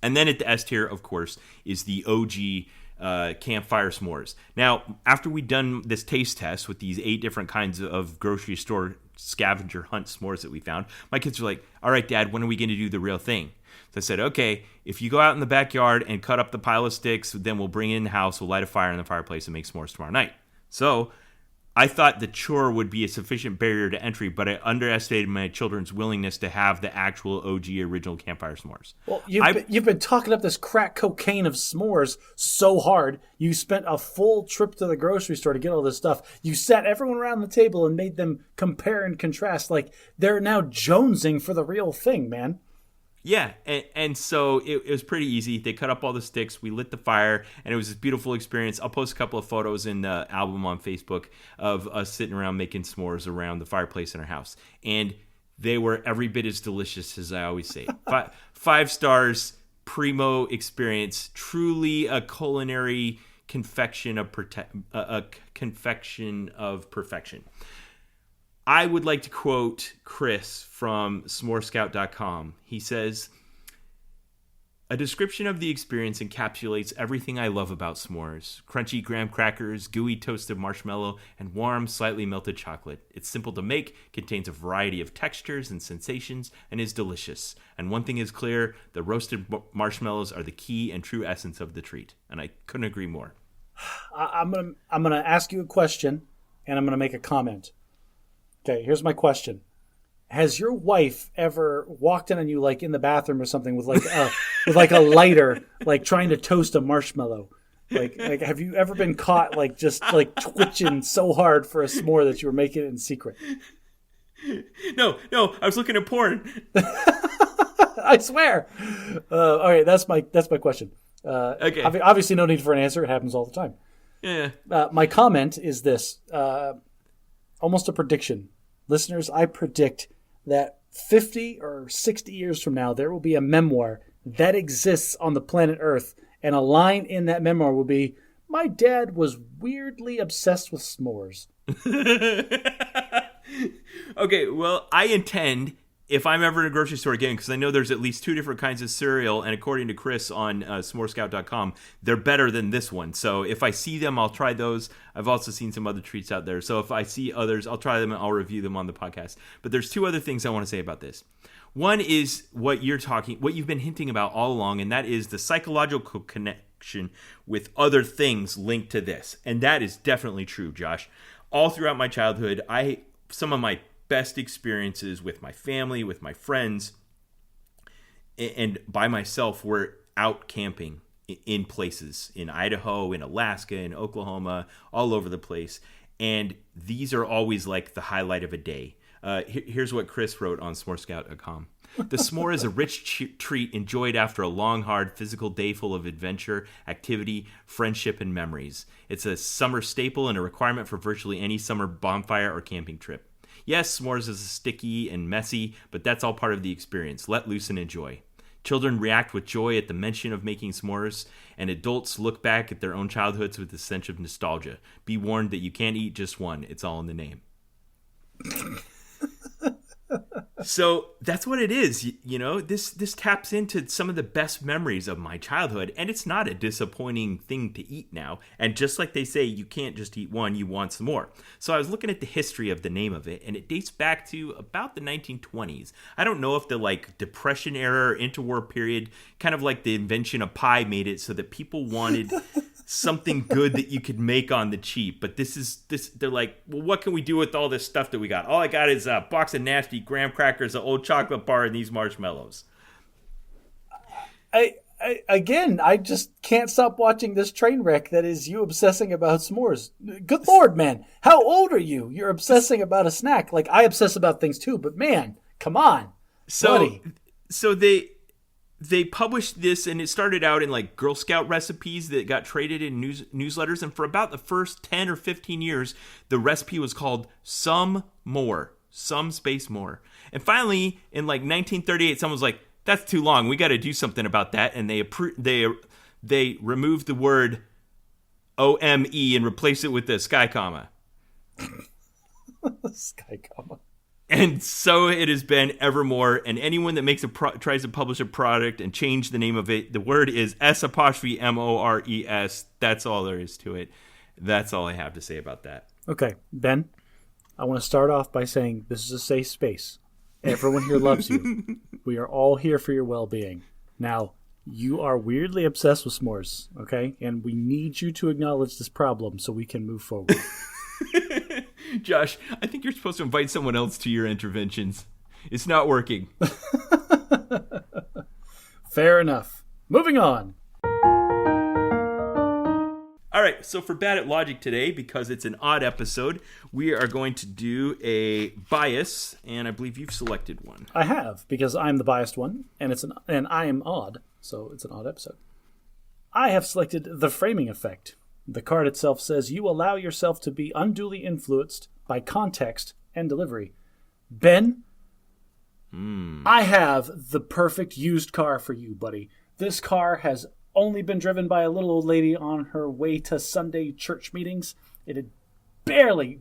And then at the S tier, of course, is the OG campfire s'mores. Now, after we'd done this taste test with these 8 different kinds of grocery store scavenger hunt s'mores that we found, my kids were like, all right, Dad, when are we going to do the real thing? So I said, okay, if you go out in the backyard and cut up the pile of sticks, then we'll bring it in the house, we'll light a fire in the fireplace and make s'mores tomorrow night. So I thought the chore would be a sufficient barrier to entry, but I underestimated my children's willingness to have the actual OG original campfire s'mores. Well, you've been talking up this crack cocaine of s'mores so hard, you spent a full trip to the grocery store to get all this stuff. You sat everyone around the table and made them compare and contrast. Like, they're now jonesing for the real thing, man. Yeah, and so it was pretty easy. They cut up all the sticks, we lit the fire, and it was this beautiful experience. I'll post a couple of photos in the album on Facebook of us sitting around making s'mores around the fireplace in our house. And they were every bit as delicious as I always say. 5 stars, primo experience, truly a culinary confection of perfection. I would like to quote Chris from s'morescout.com. He says, a description of the experience encapsulates everything I love about s'mores. Crunchy graham crackers, gooey toasted marshmallow, and warm, slightly melted chocolate. It's simple to make, contains a variety of textures and sensations, and is delicious. And one thing is clear, the roasted marshmallows are the key and true essence of the treat. And I couldn't agree more. I'm gonna ask you a question, and I'm gonna make a comment. Okay, here's my question. Has your wife ever walked in on you like in the bathroom or something with like a lighter, like trying to toast a marshmallow? Like have you ever been caught like just like twitching so hard for a s'more that you were making it in secret? No, I was looking at porn. I swear. All right, that's my question. Okay. Obviously, no need for an answer. It happens all the time. Yeah. My comment is this. Almost a prediction. Listeners, I predict that 50 or 60 years from now, there will be a memoir that exists on the planet Earth, and a line in that memoir will be, my dad was weirdly obsessed with s'mores. Okay, well, I intend, if I'm ever in a grocery store again, because I know there's at least 2 different kinds of cereal, and according to Chris on s'morescout.com, they're better than this one. So if I see them, I'll try those. I've also seen some other treats out there. So if I see others, I'll try them and I'll review them on the podcast. But there's 2 other things I want to say about this. One is what you've been hinting about all along, and that is the psychological connection with other things linked to this. And that is definitely true, Josh. All throughout my childhood, some of my best experiences with my family, with my friends, and by myself were out camping in places in Idaho, in Alaska, in Oklahoma, all over the place. And these are always like the highlight of a day. Here's what Chris wrote on s'morescout.com. The s'more is a rich treat enjoyed after a long, hard physical day full of adventure, activity, friendship, and memories. It's a summer staple and a requirement for virtually any summer bonfire or camping trip. Yes, s'mores is sticky and messy, but that's all part of the experience. Let loose and enjoy. Children react with joy at the mention of making s'mores, and adults look back at their own childhoods with a sense of nostalgia. Be warned that you can't eat just one. It's all in the name. So that's what it is. You know, this taps into some of the best memories of my childhood, and it's not a disappointing thing to eat now. And just like they say, you can't just eat one, you want some more. So I was looking at the history of the name of it, and it dates back to about the 1920s. I don't know if the Depression era or interwar period, kind of like the invention of pie, made it so that people wanted something good that you could make on the cheap. But they're like, well, what can we do with all this stuff that we got? All I got is a box of nasty graham crackers, an old chocolate bar, and these marshmallows. I just can't stop watching this train wreck that is you obsessing about s'mores. Good Lord, man. How old are you? You're obsessing about a snack. Like, I obsess about things too, but man, come on. Buddy. So they published this, and it started out in like Girl Scout recipes that got traded in newsletters. And for about the first 10 or 15 years, the recipe was called Some More. Some space more. And finally, in like 1938, someone was like, that's too long. We got to do something about that. And they removed the word OME and replaced it with the sky comma. Sky comma. And so it has been evermore. And anyone that tries to publish a product and change the name of it, the word is S''MORES. That's all there is to it. That's all I have to say about that. Okay, Ben, I want to start off by saying this is a safe space. Everyone here loves you. We are all here for your well-being. Now, you are weirdly obsessed with s'mores, okay? And we need you to acknowledge this problem so we can move forward. Josh, I think you're supposed to invite someone else to your interventions. It's not working. Fair enough. Moving on. All right, so for Bad at Logic today, because it's an odd episode, we are going to do a bias, and I believe you've selected one. I have, because I'm the biased one, and I am odd, so it's an odd episode. I have selected the framing effect. The card itself says you allow yourself to be unduly influenced by context and delivery. Ben, I have the perfect used car for you, buddy. This car has only been driven by a little old lady on her way to Sunday church meetings. It is barely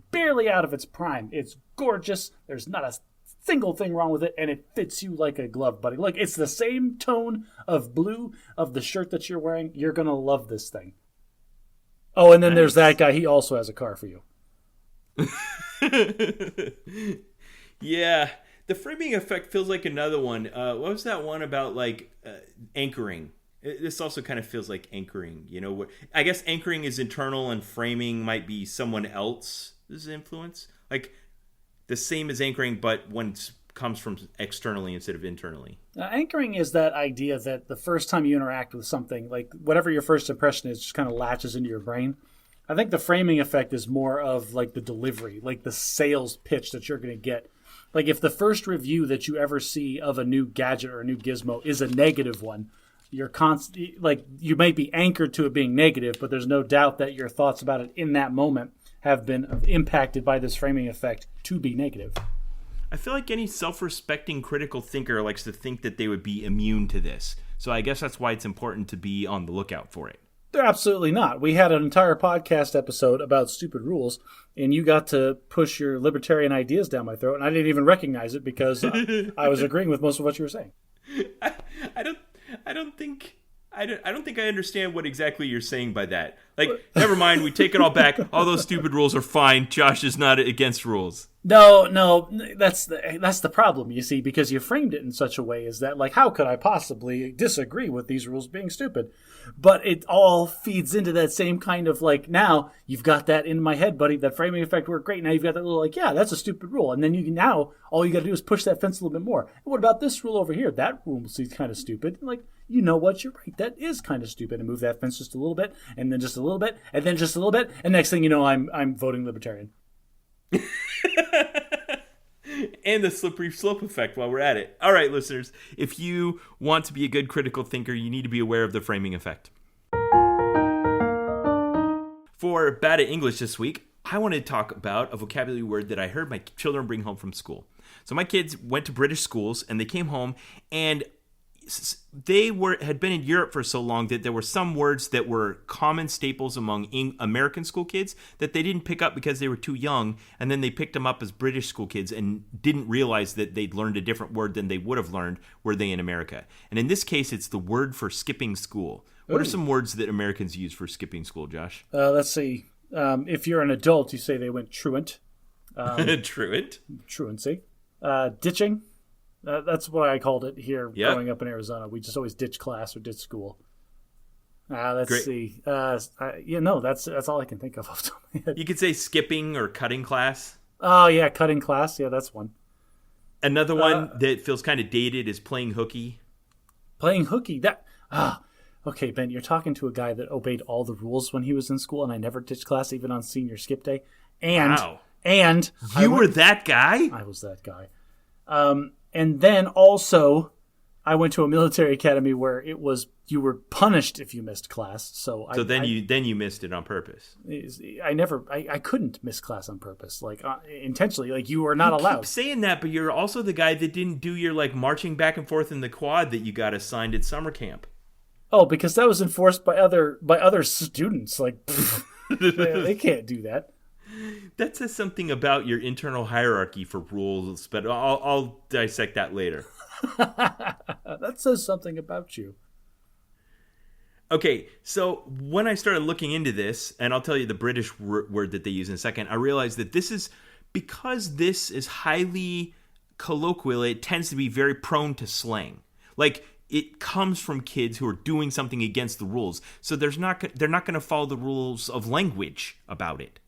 out of its prime. It's gorgeous. There's not a single thing wrong with it, and it fits you like a glove, buddy. Look, it's the same tone of blue of the shirt that you're wearing. You're going to love this thing. Oh, and then there's that guy. He also has a car for you. Yeah. The framing effect feels like another one. What was that one about, anchoring? This also kind of feels like anchoring. You know, I guess anchoring is internal and framing might be someone else's influence. Like the same as anchoring, but when it comes from externally instead of internally. Anchoring is that idea that the first time you interact with something, like whatever your first impression is, just kind of latches into your brain. I think the framing effect is more of like the delivery, like the sales pitch that you're going to get. Like if the first review that you ever see of a new gadget or a new gizmo is a negative one, you might be anchored to it being negative, but there's no doubt that your thoughts about it in that moment have been impacted by this framing effect to be negative. I feel like any self-respecting critical thinker likes to think that they would be immune to this. So I guess that's why it's important to be on the lookout for it. They're absolutely not. We had an entire podcast episode about stupid rules, and you got to push your libertarian ideas down my throat, and I didn't even recognize it because I was agreeing with most of what you were saying. I don't think I understand what exactly you're saying by that. Like, never mind, we take it all back. All those stupid rules are fine. Josh is not against rules. No, that's the problem, you see, because you framed it in such a way as that, like, how could I possibly disagree with these rules being stupid? But it all feeds into that same kind of, like, now you've got that in my head, buddy. That framing effect worked great. Now you've got that little, like, yeah, that's a stupid rule. And then all you got to do is push that fence a little bit more. And what about this rule over here? That rule seems kind of stupid. Like, you know what? You're right. That is kind of stupid. And move that fence just a little bit, and then just a little bit, and then just a little bit. And next thing you know, I'm voting libertarian. And the slippery slope effect while we're at it. All right, listeners, if you want to be a good critical thinker, you need to be aware of the framing effect. For Bad at English this week, I want to talk about a vocabulary word that I heard my children bring home from school. So my kids went to British schools, and they came home, and they had been in Europe for so long that there were some words that were common staples among American school kids that they didn't pick up because they were too young, and then they picked them up as British school kids and didn't realize that they'd learned a different word than they would have learned were they in America. And in this case, it's the word for skipping school. What are some words that Americans use for skipping school, Josh? Let's see. If you're an adult, you say they went truant. Truant. Truancy. Ditching. That's what I called it here growing up in Arizona. We just always ditch class or ditch school. Let's see. That's all I can think of off the top of my head. You could say skipping or cutting class. Oh, yeah, cutting class. Yeah, that's one. Another one that feels kind of dated is playing hooky. Playing hooky. Okay, Ben, you're talking to a guy that obeyed all the rules when he was in school, and I never ditched class even on senior skip day. Wow. And you were that guy? I was that guy. And then also, I went to a military academy where you were punished if you missed class. So then you missed it on purpose. I couldn't miss class on purpose, like intentionally. Like you were not allowed. Keep saying that, but you're also the guy that didn't do your like marching back and forth in the quad that you got assigned at summer camp. Oh, because that was enforced by other students. Like they can't do that. That says something about your internal hierarchy for rules, but I'll dissect that later. That says something about you. Okay, so when I started looking into this, and I'll tell you the British word that they use in a second, I realized that because this is highly colloquial, it tends to be very prone to slang. Like, it comes from kids who are doing something against the rules, so they're not going to follow the rules of language about it.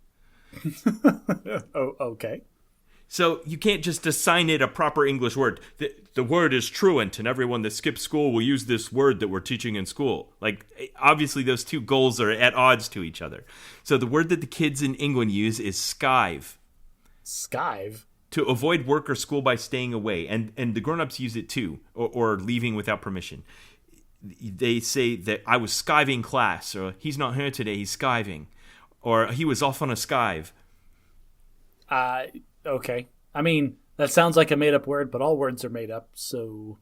Oh, okay. So you can't just assign it a proper English word. The word is truant, and everyone that skips school will use this word that we're teaching in school. Like, obviously those two goals are at odds to each other. So the word that the kids in England use is skive. Skive? To avoid work or school by staying away. And the grown-ups use it too, or leaving without permission. They say that I was skiving class, or he's not here today, he's skiving. Or he was off on a skive. Okay. I mean, that sounds like a made-up word, but all words are made up, so...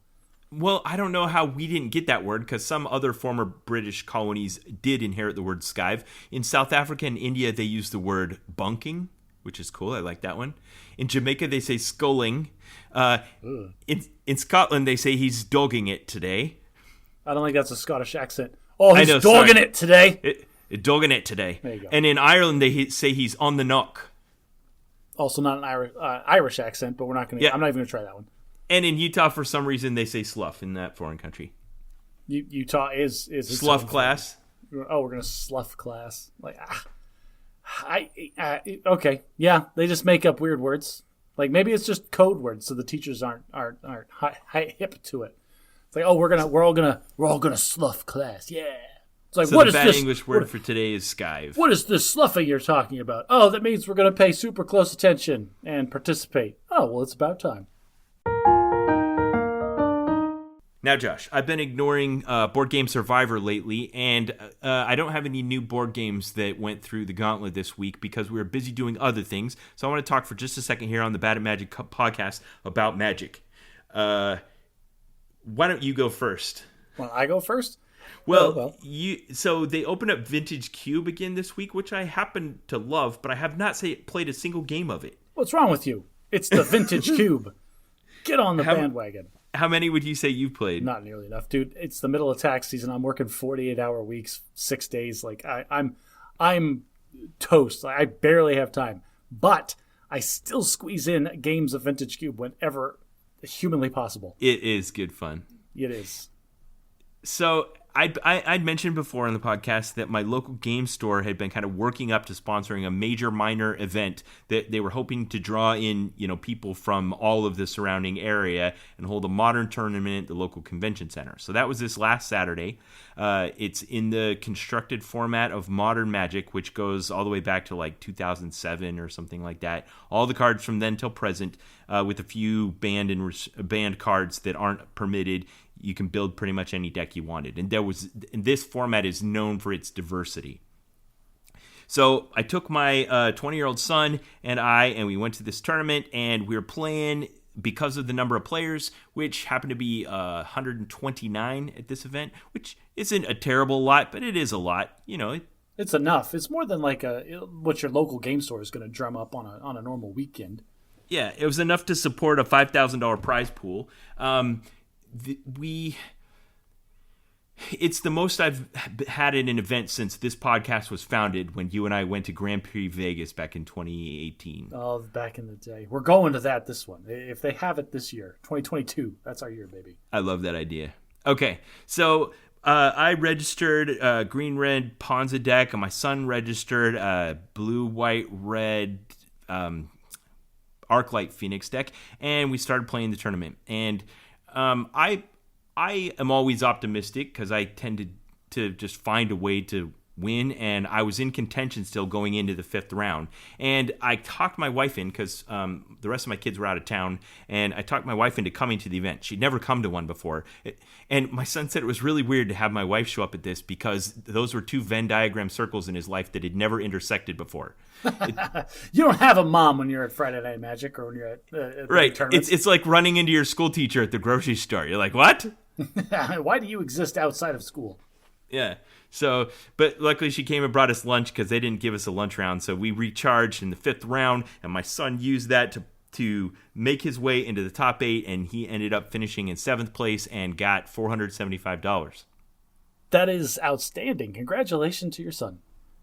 Well, I don't know how we didn't get that word, because some other former British colonies did inherit the word skive. In South Africa and India, they use the word bunking, which is cool. I like that one. In Jamaica, they say sculling. In Scotland, they say he's dogging it today. I don't think that's a Scottish accent. Oh, he's dogging it today. Dogging it today. There you go. And in Ireland, they say he's on the knock. Also not an Irish accent, but we're not going to. Yeah. I'm not even going to try that one. And in Utah, for some reason, they say slough in that foreign country. Utah is slough class. Oh, we're going to slough class. Like, okay, yeah, they just make up weird words. Like maybe it's just code words, so the teachers aren't hip to it. It's like, oh, we're all gonna slough class, yeah. It's like, so what is this? The bad English word for today is skive. What is this sloughing you're talking about? Oh, that means we're going to pay super close attention and participate. Oh, well, it's about time. Now, Josh, I've been ignoring Board Game Survivor lately, and I don't have any new board games that went through the gauntlet this week because we were busy doing other things. So I want to talk for just a second here on the Bad at Magic podcast about Magic. Why don't you go first? Want I go first? Well, so they opened up Vintage Cube again this week, which I happen to love, but I have not played a single game of it. What's wrong with you? It's the Vintage Cube. Get on the bandwagon. How many would you say you've played? Not nearly enough, dude. It's the middle of tax season. I'm working 48-hour weeks, 6 days. Like I'm toast. I barely have time, but I still squeeze in games of Vintage Cube whenever humanly possible. It is good fun. It is. So I'd mentioned before on the podcast that my local game store had been kind of working up to sponsoring a major minor event that they were hoping to draw in, people from all of the surrounding area and hold a modern tournament at the local convention center. So that was this last Saturday. It's in the constructed format of Modern Magic, which goes all the way back to like 2007 or something like that. All the cards from then till present, with a few banned cards that aren't permitted. You can build pretty much any deck you wanted. And this format is known for its diversity. So I took my 20-year-old son and we went to this tournament, and we were playing because of the number of players, which happened to be 129 at this event, which isn't a terrible lot, but it is a lot. It's enough. It's more than like what your local game store is going to drum up on a normal weekend. Yeah, it was enough to support a $5,000 prize pool. It's the most I've had in an event since this podcast was founded, when you and I went to Grand Prix Vegas back in 2018. Oh, back in the day. We're going to this one. If they have it this year, 2022, that's our year, baby. I love that idea. Okay, so I registered green, red Ponza deck, and my son registered blue, white, red Arclight Phoenix deck, and we started playing the tournament. And I am always optimistic because I tend to just find a way to win, and I was in contention still going into the 5th round. And I talked my wife in because the rest of my kids were out of town, and I talked my wife into coming to the event. She'd never come to one before. And my son said it was really weird to have my wife show up at this because those were two Venn diagram circles in his life that had never intersected before. You don't have a mom when you're at Friday Night Magic or when you're at right. tournaments. It's like running into your school teacher at the grocery store. You're like, what? Why do you exist outside of school? Yeah. So, but luckily she came and brought us lunch because they didn't give us a lunch round. So we recharged in the 5th round, and my son used that to make his way into the top 8, and he ended up finishing in 7th place and got $475. That is outstanding. Congratulations to your son.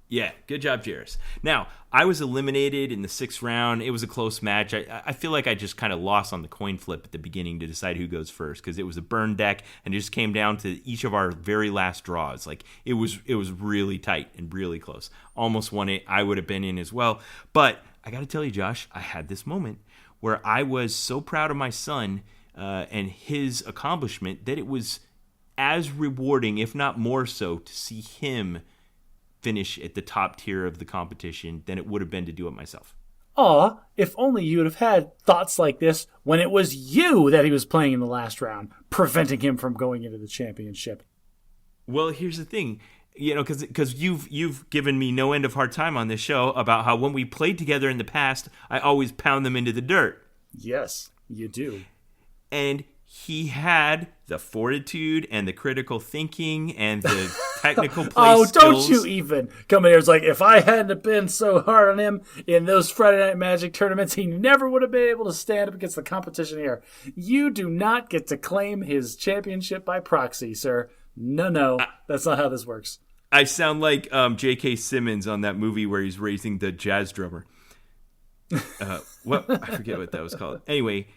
Yeah, good job, Jairus. Now, I was eliminated in the 6th round. It was a close match. I feel like I just kind of lost on the coin flip at the beginning to decide who goes first because it was a burn deck, and it just came down to each of our very last draws. Like it was really tight and really close. Almost won it. I would have been in as well. But I got to tell you, Josh, I had this moment where I was so proud of my son and his accomplishment that it was as rewarding, if not more so, to see him finish at the top tier of the competition than it would have been to do it myself. Aw, if only you would have had thoughts like this when it was you that he was playing in the last round, preventing him from going into the championship. Well, here's the thing, because you've given me no end of hard time on this show about how when we played together in the past, I always pound them into the dirt. Yes, you do. And he had the fortitude and the critical thinking and the technical play skills. Don't you even come in here. It's like, if I hadn't been so hard on him in those Friday Night Magic tournaments, he never would have been able to stand up against the competition here. You do not get to claim his championship by proxy, sir. No, that's not how this works. I sound like J.K. Simmons on that movie where he's raising the jazz drummer. I forget what that was called. Anyway,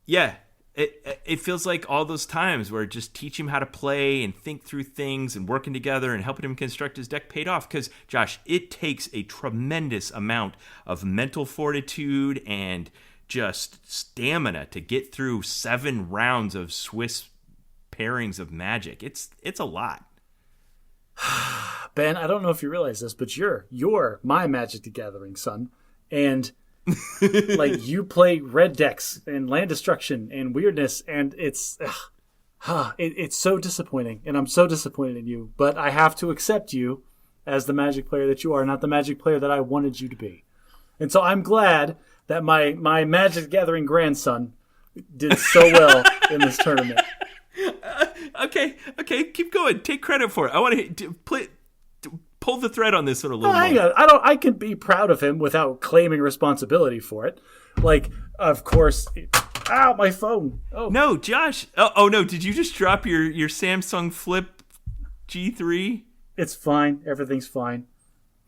yeah. It feels like all those times where just teach him how to play and think through things and working together and helping him construct his deck paid off. Because, Josh, it takes a tremendous amount of mental fortitude and just stamina to get through 7 rounds of Swiss pairings of Magic. It's a lot. Ben, I don't know if you realize this, but you're my Magic the Gathering son. And like, you play red decks and land destruction and weirdness, and it's so disappointing, and I'm so disappointed in you. But I have to accept you as the Magic player that you are, not the Magic player that I wanted you to be. And so I'm glad that my Magic the Gathering grandson did so well in this tournament. Okay, keep going. Take credit for it. I want to pull the thread on this one a little more. Hang on. I can be proud of him without claiming responsibility for it. Like, of course. Ow, my phone. Oh no, Josh. Oh no, did you just drop your Samsung Flip G3? It's fine. Everything's fine.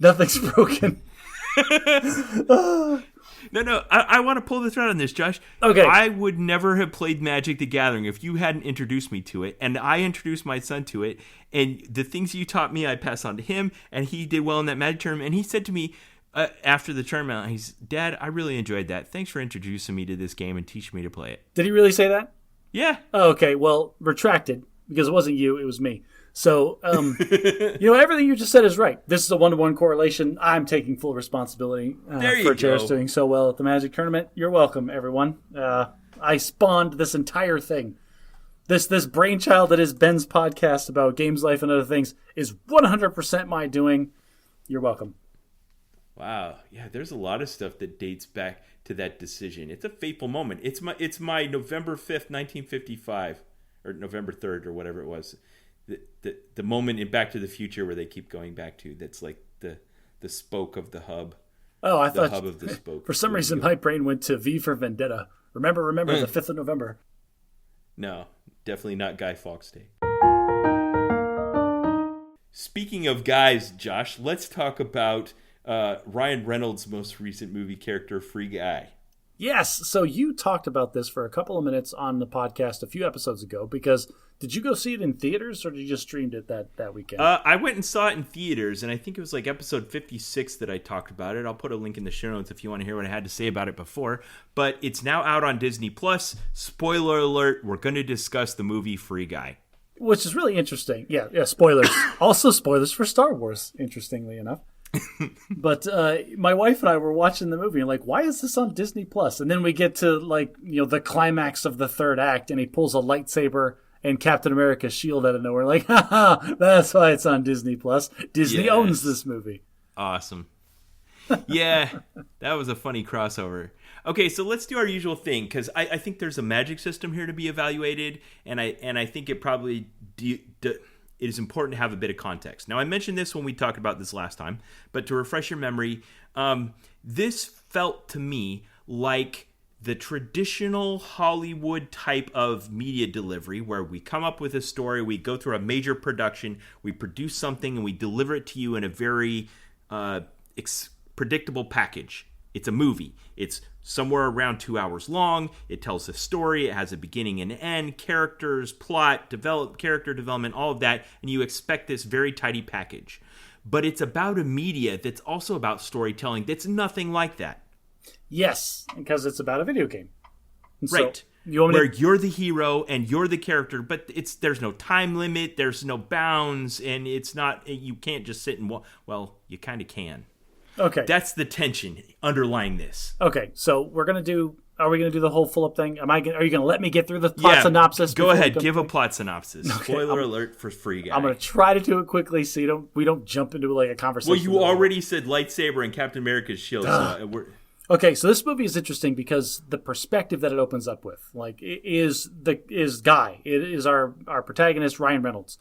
Nothing's broken. No. I want to pull the thread on this, Josh. Okay. I would never have played Magic the Gathering if you hadn't introduced me to it, and I introduced my son to it, and the things you taught me, I passed on to him, and he did well in that Magic tournament, and he said to me after the tournament, Dad, I really enjoyed that. Thanks for introducing me to this game and teaching me to play it. Did he really say that? Yeah. Oh, okay, well, retracted, because it wasn't you, it was me. So, everything you just said is right. This is a one-to-one correlation. I'm taking full responsibility for Jairus doing so well at the Magic tournament. You're welcome, everyone. I spawned this entire thing. This brainchild that is Ben's podcast about games, life, and other things is 100% my doing. You're welcome. Wow. Yeah, there's a lot of stuff that dates back to that decision. It's a fateful moment. It's my November 5th, 1955, or November 3rd, or whatever it was. The moment in Back to the Future where they keep going back to, that's like the spoke of the hub. Oh, I the thought hub of the spoke. For some reason, my brain went to V for Vendetta. Remember the 5th of November. No, definitely not Guy Fawkes Day. Speaking of guys, Josh, let's talk about Ryan Reynolds' most recent movie character, Free Guy. Yes, so you talked about this for a couple of minutes on the podcast a few episodes ago, because did you go see it in theaters or did you just streamed it that weekend? I went and saw it in theaters, and I think it was like episode 56 that I talked about it. I'll put a link in the show notes if you want to hear what I had to say about it before. But it's now out on Disney+. Spoiler alert, we're going to discuss the movie Free Guy. Which is really interesting. Yeah, spoilers. Also spoilers for Star Wars, interestingly enough. But my wife and I were watching the movie and like, why is this on Disney Plus? And then we get to the climax of the third act, and he pulls a lightsaber and Captain America's shield out of nowhere. Like, haha, that's why it's on Disney Plus. Disney owns this movie. Awesome. Yeah, that was a funny crossover. Okay, so let's do our usual thing, because I think there's a magic system here to be evaluated, and I think it probably it is important to have a bit of context. Now, I mentioned this when we talked about this last time, but to refresh your memory, this felt to me like the traditional Hollywood type of media delivery, where we come up with a story, we go through a major production, we produce something, and we deliver it to you in a very predictable package. It's a movie. It's somewhere around 2 hours long. It tells a story. It has a beginning and end, characters, plot, character development, all of that, and you expect this very tidy package. But it's about a media that's also about storytelling that's nothing like that. Yes, because it's about a video game. Right. So, you're the hero and you're the character, but there's no time limit, there's no bounds, and it's not, you can't just sit and well, you kind of can. Okay. That's the tension underlying this. Okay, so are we going to do the whole full up thing? Are you going to let me get through the plot synopsis? Go ahead, give a plot synopsis. Okay, spoiler alert for Free Guy. I'm going to try to do it quickly so we don't jump into like a conversation. Well, you already said lightsaber and Captain America's shield. Okay, so this movie is interesting because the perspective that it opens up with, is Guy. It is our protagonist, Ryan Reynolds.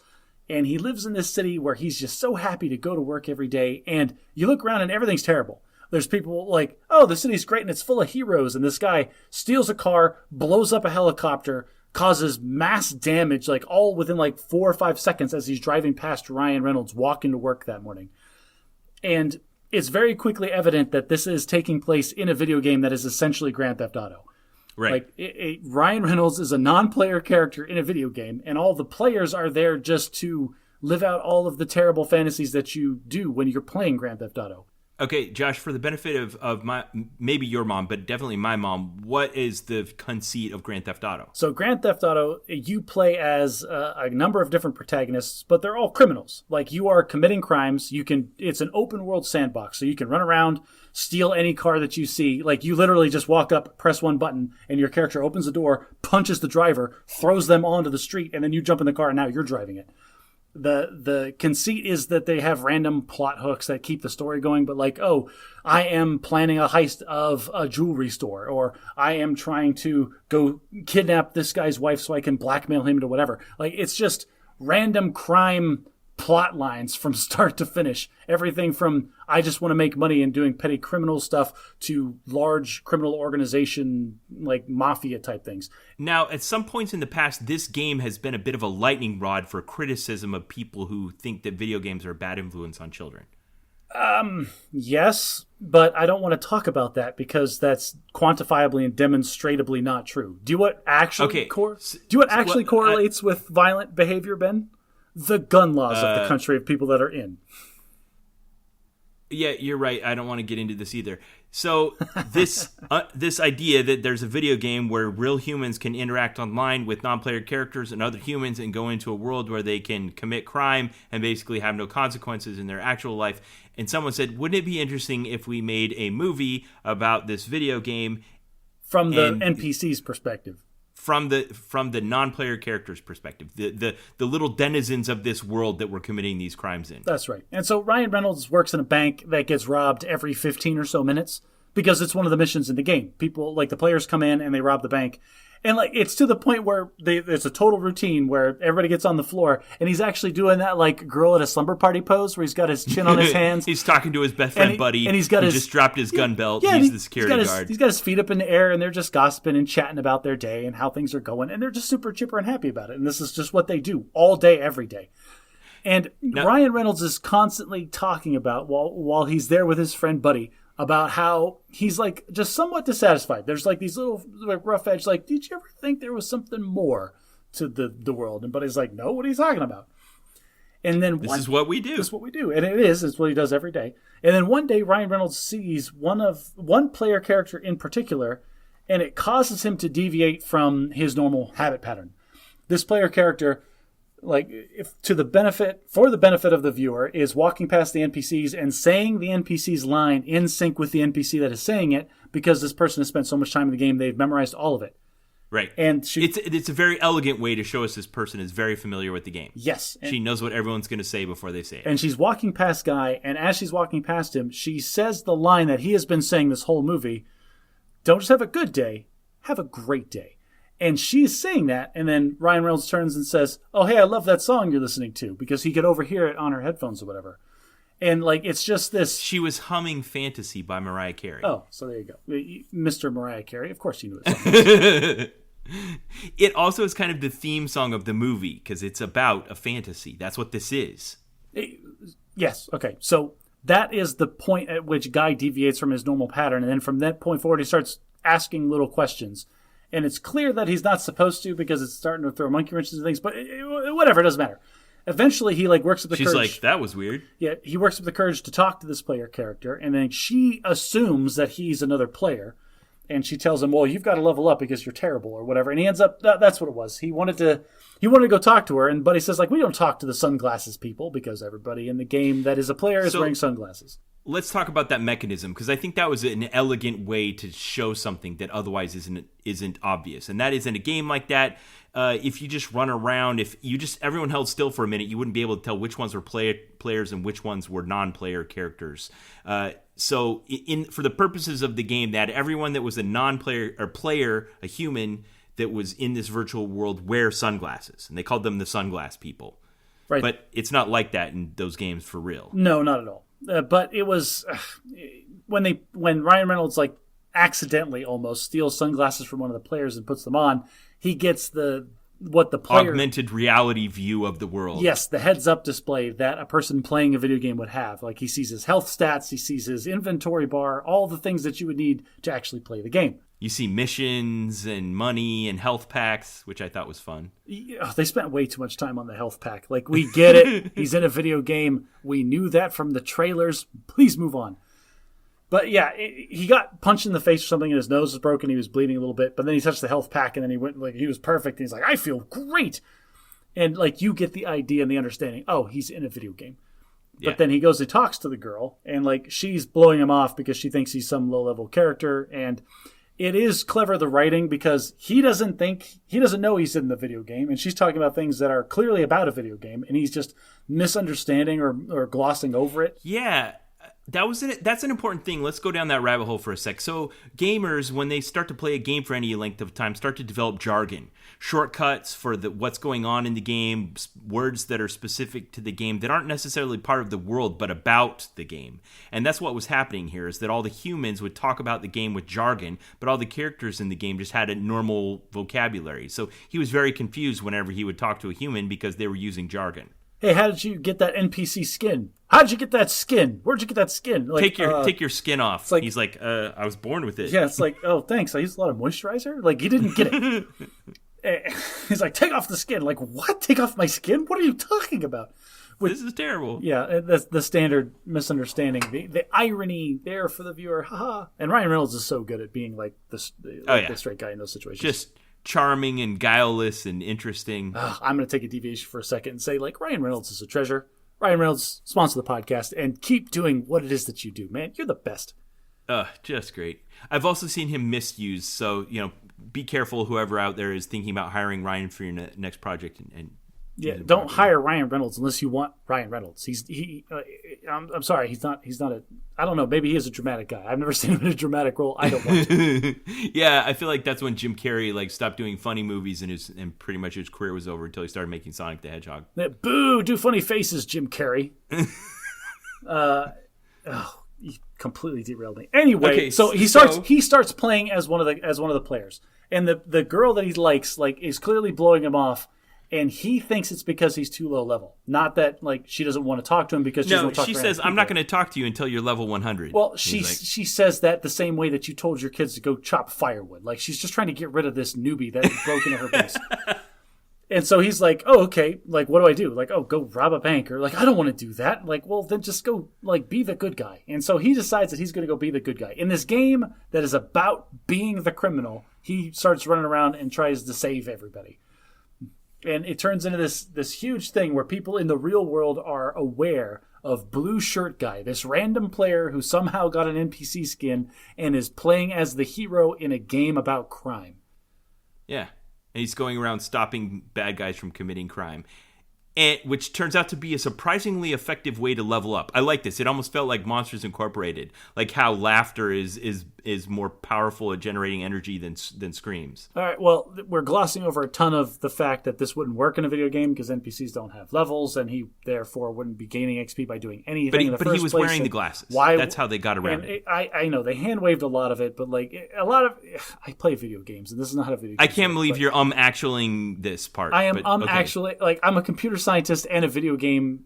And he lives in this city where he's just so happy to go to work every day. And you look around and everything's terrible. There's people like, oh, the city's great and it's full of heroes. And this guy steals a car, blows up a helicopter, causes mass damage, all within 4 or 5 seconds as he's driving past Ryan Reynolds walking to work that morning. And it's very quickly evident that this is taking place in a video game that is essentially Grand Theft Auto. Right. Ryan Reynolds is a non-player character in a video game, and all the players are there just to live out all of the terrible fantasies that you do when you're playing Grand Theft Auto. Okay, Josh, for the benefit of maybe your mom, but definitely my mom, what is the conceit of Grand Theft Auto? So Grand Theft Auto, you play as a number of different protagonists, but they're all criminals. You are committing crimes. It's an open world sandbox, so you can run around, steal any car that you see. You literally just walk up, press one button, and your character opens the door, punches the driver, throws them onto the street, and then you jump in the car and now you're driving it. The conceit is that they have random plot hooks that keep the story going, but I am planning a heist of a jewelry store, or I am trying to go kidnap this guy's wife so I can blackmail him to whatever. It's just random crime plot lines from start to finish. Everything from I just want to make money and doing petty criminal stuff to large criminal organization mafia type things. Now, at some points in the past, this game has been a bit of a lightning rod for criticism of people who think that video games are a bad influence on children. Yes, but I don't want to talk about that because that's quantifiably and demonstrably not true. Do you what actually correlates with violent behavior, Ben? The gun laws of the country of people that are in. Yeah, you're right. I don't want to get into this either. So this idea that there's a video game where real humans can interact online with non-player characters and other humans and go into a world where they can commit crime and basically have no consequences in their actual life. And someone said, wouldn't it be interesting if we made a movie about this video game from the NPC's perspective? From the non-player character's perspective, the little denizens of this world that we're committing these crimes in. That's right. And so Ryan Reynolds works in a bank that gets robbed every 15 or so minutes because it's one of the missions in the game. People, like the players come in and they rob the bank. And like it's to the point where there's a total routine where everybody gets on the floor and he's actually doing that like girl at a slumber party pose where he's got his chin on his hands. He's talking to his best friend buddy and he's got just dropped his gun belt. Yeah, he's the security guard. He's got his feet up in the air and they're just gossiping and chatting about their day and how things are going. And they're just super chipper and happy about it. And this is just what they do all day, every day. And Ryan Reynolds is constantly talking about while he's there with his friend Buddy about how he's like just somewhat dissatisfied. There's like these little like rough edge, like, did you ever think there was something more to the world? And Buddy's like, no, what are you talking about? And then this is what we do. This is what we do. And it's what he does every day. And then one day Ryan Reynolds sees one player character in particular, and it causes him to deviate from his normal habit pattern. This player character, like for the benefit of the viewer, is walking past the NPCs and saying the NPC's line in sync with the NPC that is saying it because this person has spent so much time in the game they've memorized all of it. Right. And it's a very elegant way to show us this person is very familiar with the game. Yes. She knows what everyone's going to say before they say it. And she's walking past Guy, and as she's walking past him, she says the line that he has been saying this whole movie, don't just have a good day, have a great day. And she's saying that, and then Ryan Reynolds turns and says, oh, hey, I love that song you're listening to, because he could overhear it on her headphones or whatever. And, like, it's just this... She was humming Fantasy by Mariah Carey. Oh, so there you go. Mr. Mariah Carey, of course you knew it. It also is kind of the theme song of the movie, because it's about a fantasy. That's what this is. Yes, okay. So that is the point at which Guy deviates from his normal pattern, and then from that point forward, he starts asking little questions. And it's clear that he's not supposed to because it's starting to throw monkey wrenches and things, but whatever, it doesn't matter. Eventually, he works up the courage. She's like, that was weird. Yeah, he works up the courage to talk to this player character, and then she assumes that he's another player, and she tells him, well, you've got to level up because you're terrible or whatever. And he ends up, that's what it was. He wanted to go talk to her, and Buddy says, we don't talk to the sunglasses people because everybody in the game that is a player is wearing sunglasses. Let's talk about that mechanism, because I think that was an elegant way to show something that otherwise isn't obvious. And that is, in a game like that, if you just run around, if you just everyone held still for a minute, you wouldn't be able to tell which ones were players and which ones were non-player characters. So for the purposes of the game, that everyone that was a non-player or player, a human that was in this virtual world, wear sunglasses, and they called them the sunglass people. Right. But it's not like that in those games for real. No, not at all. But it was when Ryan Reynolds accidentally almost steals sunglasses from one of the players and puts them on, he gets what the player augmented reality view of the world. Yes, the heads-up display that a person playing a video game would have. Like he sees his health stats, he sees his inventory bar, all the things that you would need to actually play the game. You see missions and money and health packs, which I thought was fun. They spent way too much time on the health pack. We get it. He's in a video game. We knew that from the trailers. Please move on. But yeah, he got punched in the face or something and his nose was broken. He was bleeding a little bit. But then he touched the health pack and then he went he was perfect. And he's like, I feel great. And you get the idea and the understanding. Oh, he's in a video game. But then he goes and talks to the girl and she's blowing him off because she thinks he's some low-level character. And it is clever, the writing, because he doesn't know he's in the video game, and she's talking about things that are clearly about a video game, and he's just misunderstanding or glossing over it. Yeah, that's an important thing. Let's go down that rabbit hole for a sec. So gamers, when they start to play a game for any length of time, start to develop jargon, shortcuts for what's going on in the game, words that are specific to the game that aren't necessarily part of the world, but about the game. And that's what was happening here, is that all the humans would talk about the game with jargon, but all the characters in the game just had a normal vocabulary. So he was very confused whenever he would talk to a human because they were using jargon. hey, how did you get that NPC skin? How did you get that skin? Where'd you get that skin? Like, take your skin off. Like, he's like, I was born with it. Yeah, it's like, oh, thanks. I used a lot of moisturizer. Like, you didn't get it. He's like, take off the skin. Like, what? Take off my skin? What are you talking about? This is terrible. Yeah, that's the standard misunderstanding. The irony there for the viewer. Haha. And Ryan Reynolds is so good at being like the straight guy in those situations. Just charming and guileless and interesting. I'm going to take a deviation for a second and say, like, Ryan Reynolds is a treasure. Ryan Reynolds, sponsor the podcast, and keep doing what it is that you do, man. You're the best. Just great. I've also seen him misused, so, be careful whoever out there is thinking about hiring Ryan for your next project. And don't hire Ryan Reynolds unless you want Ryan Reynolds. I'm sorry, he's not a. I don't know. Maybe he is a dramatic guy. I've never seen him in a dramatic role. I don't want to. Yeah, I feel like that's when Jim Carrey stopped doing funny movies and pretty much his career was over until he started making Sonic the Hedgehog. Boo! Do funny faces, Jim Carrey. You completely derailed me. Anyway, so he starts playing as one of the players, and the girl that he likes is clearly blowing him off. And he thinks it's because he's too low level. Not that she doesn't want to talk to him because she doesn't want to talk to him. She says, "I'm not going to talk to you until you're level 100." Well, she says that the same way that you told your kids to go chop firewood. Like, she's just trying to get rid of this newbie that broke into her base. And so he's like, "Oh, okay. Like, what do I do? Like, oh, go rob a bank." Or like, "I don't want to do that." Like, well, then just go be the good guy. And so he decides that he's going to go be the good guy in this game that is about being the criminal. He starts running around and tries to save everybody. And it turns into this huge thing where people in the real world are aware of Blue Shirt Guy, this random player who somehow got an NPC skin and is playing as the hero in a game about crime. Yeah, and he's going around stopping bad guys from committing crime, which turns out to be a surprisingly effective way to level up. I like this. It almost felt like Monsters Incorporated, like how laughter is more powerful at generating energy than screams. All right, well, we're glossing over a ton of the fact that this wouldn't work in a video game because NPCs don't have levels, and he therefore wouldn't be gaining XP by doing anything in the first place. But he was wearing the glasses. That's how they got around it. I know, they hand-waved a lot of it, but I play video games, and this is not how video games I can't believe you're actuallying this part. I am actually, I'm a computer scientist and a video game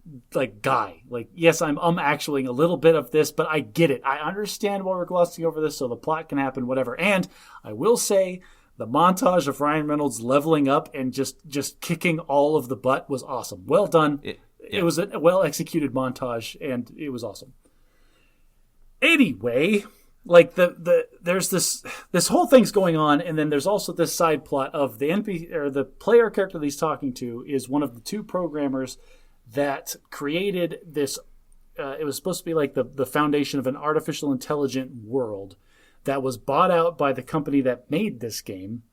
guy. Yes, I'm actuallying a little bit of this, but I get it. I understand why we're glossing over this, so the plot can happen, whatever. And I will say the montage of Ryan Reynolds leveling up and just kicking all of the butt was awesome. Well done. It was a well-executed montage, and it was awesome. Anyway, there's this whole thing's going on, and then there's also this side plot of the NPC, or the player character that he's talking to is one of the two programmers that created this. It was supposed to be like the foundation of an artificial intelligent world that was bought out by the company that made this game.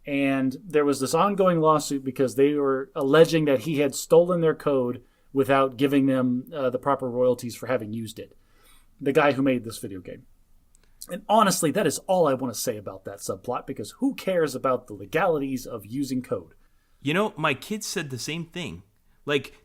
And there was this ongoing lawsuit because they were alleging that he had stolen their code without giving them the proper royalties for having used it. The guy who made this video game. And honestly, that is all I want to say about that subplot, because who cares about the legalities of using code? My kids said the same thing.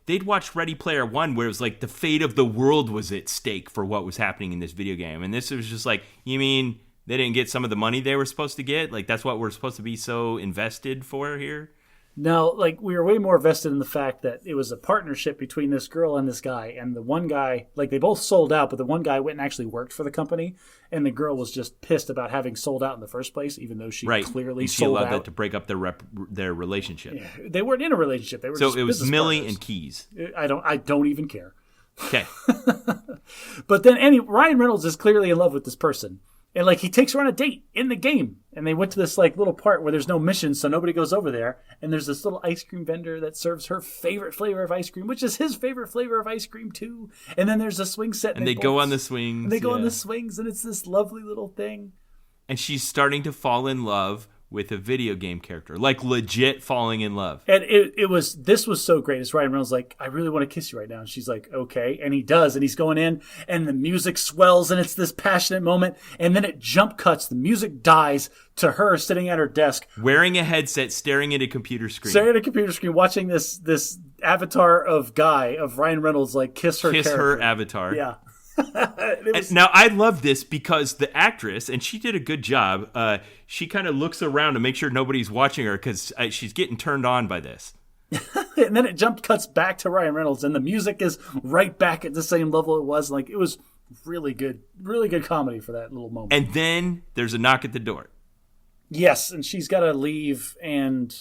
They'd watched Ready Player One, where it was the fate of the world was at stake for what was happening in this video game. And this was just you mean they didn't get some of the money they were supposed to get? That's what we're supposed to be so invested for here? No, we were way more vested in the fact that it was a partnership between this girl and this guy. And the one guy, they both sold out, but the one guy went and actually worked for the company. And the girl was just pissed about having sold out in the first place, even though she clearly sold out. She allowed that to break up their relationship. Yeah, they weren't in a relationship. They were just it was Millie partners. And Keys. I don't even care. Okay. But then Ryan Reynolds is clearly in love with this person. And he takes her on a date in the game. And they went to this little part where there's no mission, so nobody goes over there. And there's this little ice cream vendor that serves her favorite flavor of ice cream, which is his favorite flavor of ice cream too. And then there's a swing set. And they go on the swings. And they go on the swings, and it's this lovely little thing. And she's starting to fall in love with a video game character, legit falling in love. And this was so great. It's Ryan Reynolds I really want to kiss you right now. And she's like, okay. And he does. And he's going in, and the music swells, and it's this passionate moment. And then it jump cuts. The music dies to her sitting at her desk. Wearing a headset, staring at a computer screen. Watching this avatar of Ryan Reynolds, kiss her character. Her avatar. Yeah. Now, I love this because the actress, and she did a good job, she kind of looks around to make sure nobody's watching her because she's getting turned on by this. And then it cuts back to Ryan Reynolds, and the music is right back at the same level it was. Like, it was really good comedy for that little moment. And then there's a knock at the door. Yes, and she's got to leave, and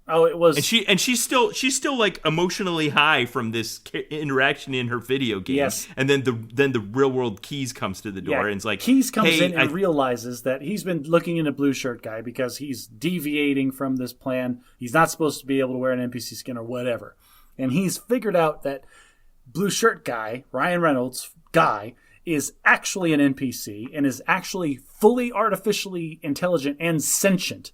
it was. And she's still like emotionally high from this interaction in her video game. Yes. And then the real world Keys comes to the door, and it's like, Keys comes in and realizes that he's been looking into Blue Shirt Guy because he's deviating from this plan. He's not supposed to be able to wear an NPC skin or whatever, and he's figured out that Blue Shirt Guy, Ryan Reynolds Guy, is actually an NPC and is actually fully artificially intelligent and sentient.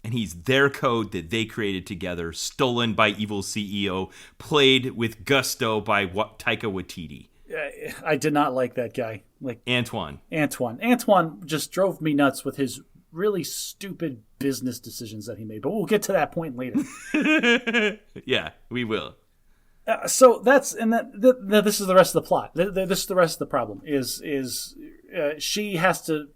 And he's their code that they created together, stolen by evil CEO, played with gusto by Taika Waititi. I did not like that guy. Like Antoine just drove me nuts with his really stupid business decisions that he made. But we'll get to that point later. Yeah, we will. So this is the rest of the plot. This is the rest of the problem. Is she has to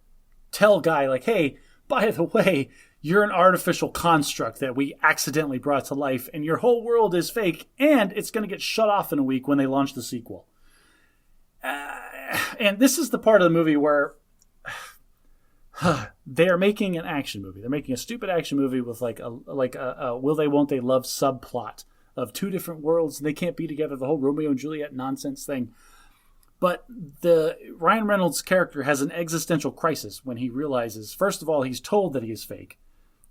tell Guy, like, hey, by the way, you're an artificial construct that we accidentally brought to life, and your whole world is fake, and it's going to get shut off in a week when they launch the sequel. And this is the part of the movie where they are making an action movie. They're making a stupid action movie with like a will they won't they love subplot of two different worlds, and they can't be together, the whole Romeo and Juliet nonsense thing. But the Ryan Reynolds character has an existential crisis when he realizes, first of all, he's told that he is fake,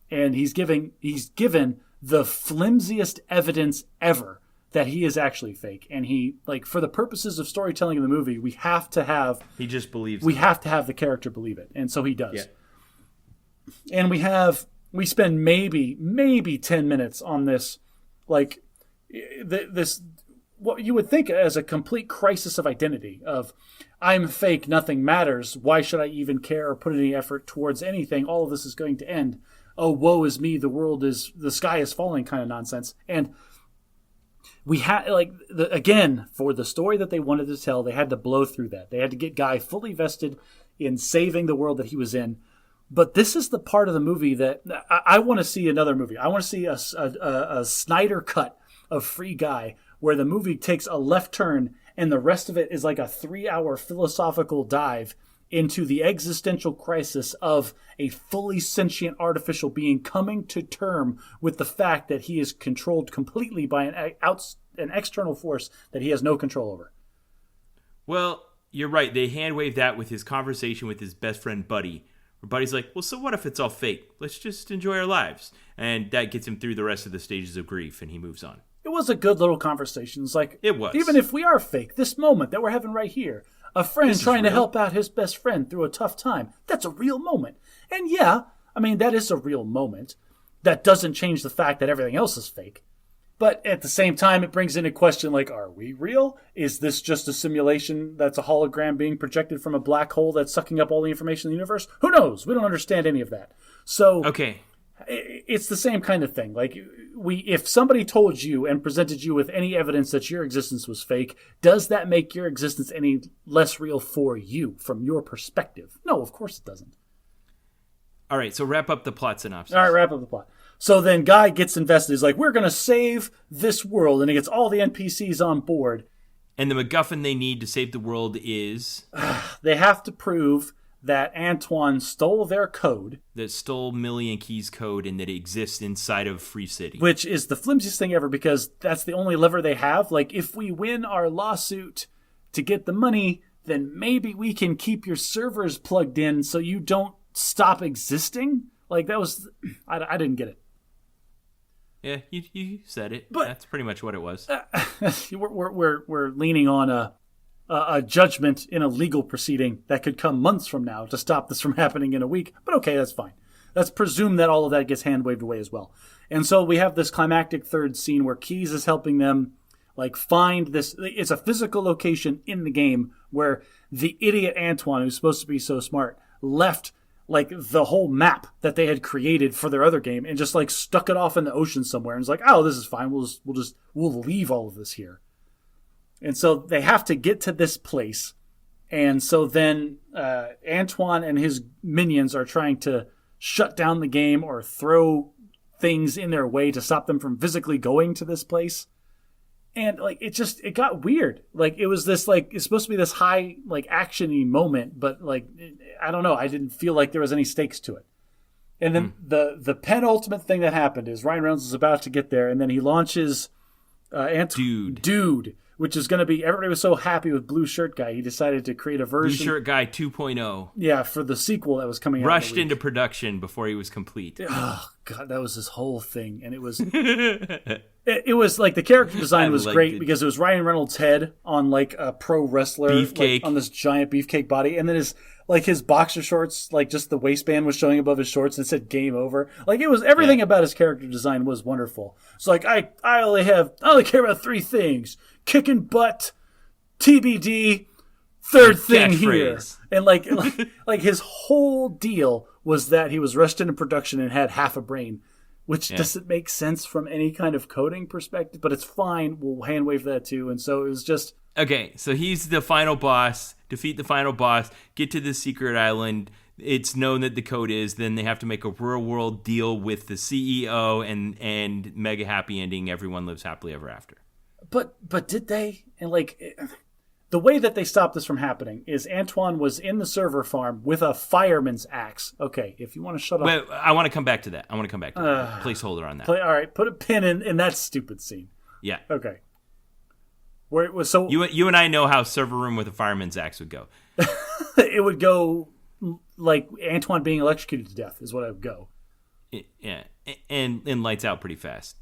and he's given the flimsiest evidence ever that he is actually fake. And he, like, for the purposes of storytelling in the movie, we have to have the character believe it, and so he does. Yeah. And we spend maybe 10 minutes on this, like, this what you would think as a complete crisis of identity of, I'm fake, nothing matters, why should I even care or put any effort towards anything, all of this is going to end, oh, woe is me, the sky is falling kind of nonsense. And we had, like, again, for the story that they wanted to tell, they had to blow through that. They had to get Guy fully vested in saving the world that he was in. But this is the part of the movie that I want to see another movie. I want to see a Snyder cut of Free Guy, where the movie takes a left turn and the rest of it is like a 3-hour philosophical dive into the existential crisis of a fully sentient artificial being coming to term with the fact that he is controlled completely by an external force that he has no control over. Well, you're right. They hand-wave that with his conversation with his best friend Buddy. Where Buddy's like, well, so what if it's all fake? Let's just enjoy our lives. And that gets him through the rest of the stages of grief, and he moves on. It was a good little conversation. It's like, it was. Even if we are fake, this moment that we're having right here, a friend trying to help out his best friend through a tough time, that's a real moment. And yeah, I mean, that is a real moment. That doesn't change the fact that everything else is fake. But at the same time, it brings into question, like, are we real? Is this just a simulation that's a hologram being projected from a black hole that's sucking up all the information in the universe? Who knows? We don't understand any of that. So okay, it's the same kind of thing. Like, if somebody told you and presented you with any evidence that your existence was fake, does that make your existence any less real for you from your perspective? No, of course it doesn't. All right, so wrap up the plot synopsis. All right, wrap up the plot. So then Guy gets invested. He's like, we're going to save this world. And he gets all the NPCs on board. And the MacGuffin they need to save the world is? They have to prove that Antoine stole their code. That stole Millie and Key's code and that it exists inside of Free City. Which is the flimsiest thing ever because that's the only lever they have. Like, if we win our lawsuit to get the money, then maybe we can keep your servers plugged in so you don't stop existing. Like, that was... I didn't get it. Yeah, you said it. But that's pretty much what it was. We're leaning on a judgment in a legal proceeding that could come months from now to stop this from happening in a week. But okay, that's fine. Let's presume that all of that gets hand-waved away as well. And so we have this climactic third scene where Keys is helping them, like, find this. It's a physical location in the game where the idiot Antoine, who's supposed to be so smart, left like the whole map that they had created for their other game and just like stuck it off in the ocean somewhere and was like, oh, this is fine. We'll leave all of this here. And so they have to get to this place. And so then Antoine and his minions are trying to shut down the game or throw things in their way to stop them from physically going to this place. And like it got weird. Like it was this like it's supposed to be this high like action-y moment, but like I don't know, I didn't feel like there was any stakes to it. And then the penultimate thing that happened is Ryan Reynolds is about to get there, and then he launches Dude, which is going to be, everybody was so happy with Blue Shirt Guy, he decided to create a version. Blue Shirt Guy 2.0. Yeah, for the sequel that was coming out. Rushed into production before he was complete. Oh, God, that was his whole thing. And it was, it was like the character design was great because it was Ryan Reynolds' head on like a pro wrestler. Beefcake. Like, on this giant beefcake body. And then his boxer shorts, like just the waistband was showing above his shorts and it said game over. Like it was, everything about his character design was wonderful. So like, I only care about three things: kicking butt, TBD, third thing here. And like his whole deal was that he was rushed into production and had half a brain, which doesn't make sense from any kind of coding perspective, but it's fine. We'll hand wave that too. And so it was just... Okay, so he's the final boss. Defeat the final boss. Get to the secret island. It's known that the code is. Then they have to make a real-world deal with the CEO and mega happy ending. Everyone lives happily ever after. But did they? And like... The way that they stopped this from happening is Antoine was in the server farm with a fireman's axe. Okay, if you want to shut up. Wait, I want to come back to that. Placeholder on that. All right, put a pin in that stupid scene. Yeah. Okay. Where it was so you and I know how server room with a fireman's axe would go. It would go like Antoine being electrocuted to death is what I would go. Yeah, and lights out pretty fast.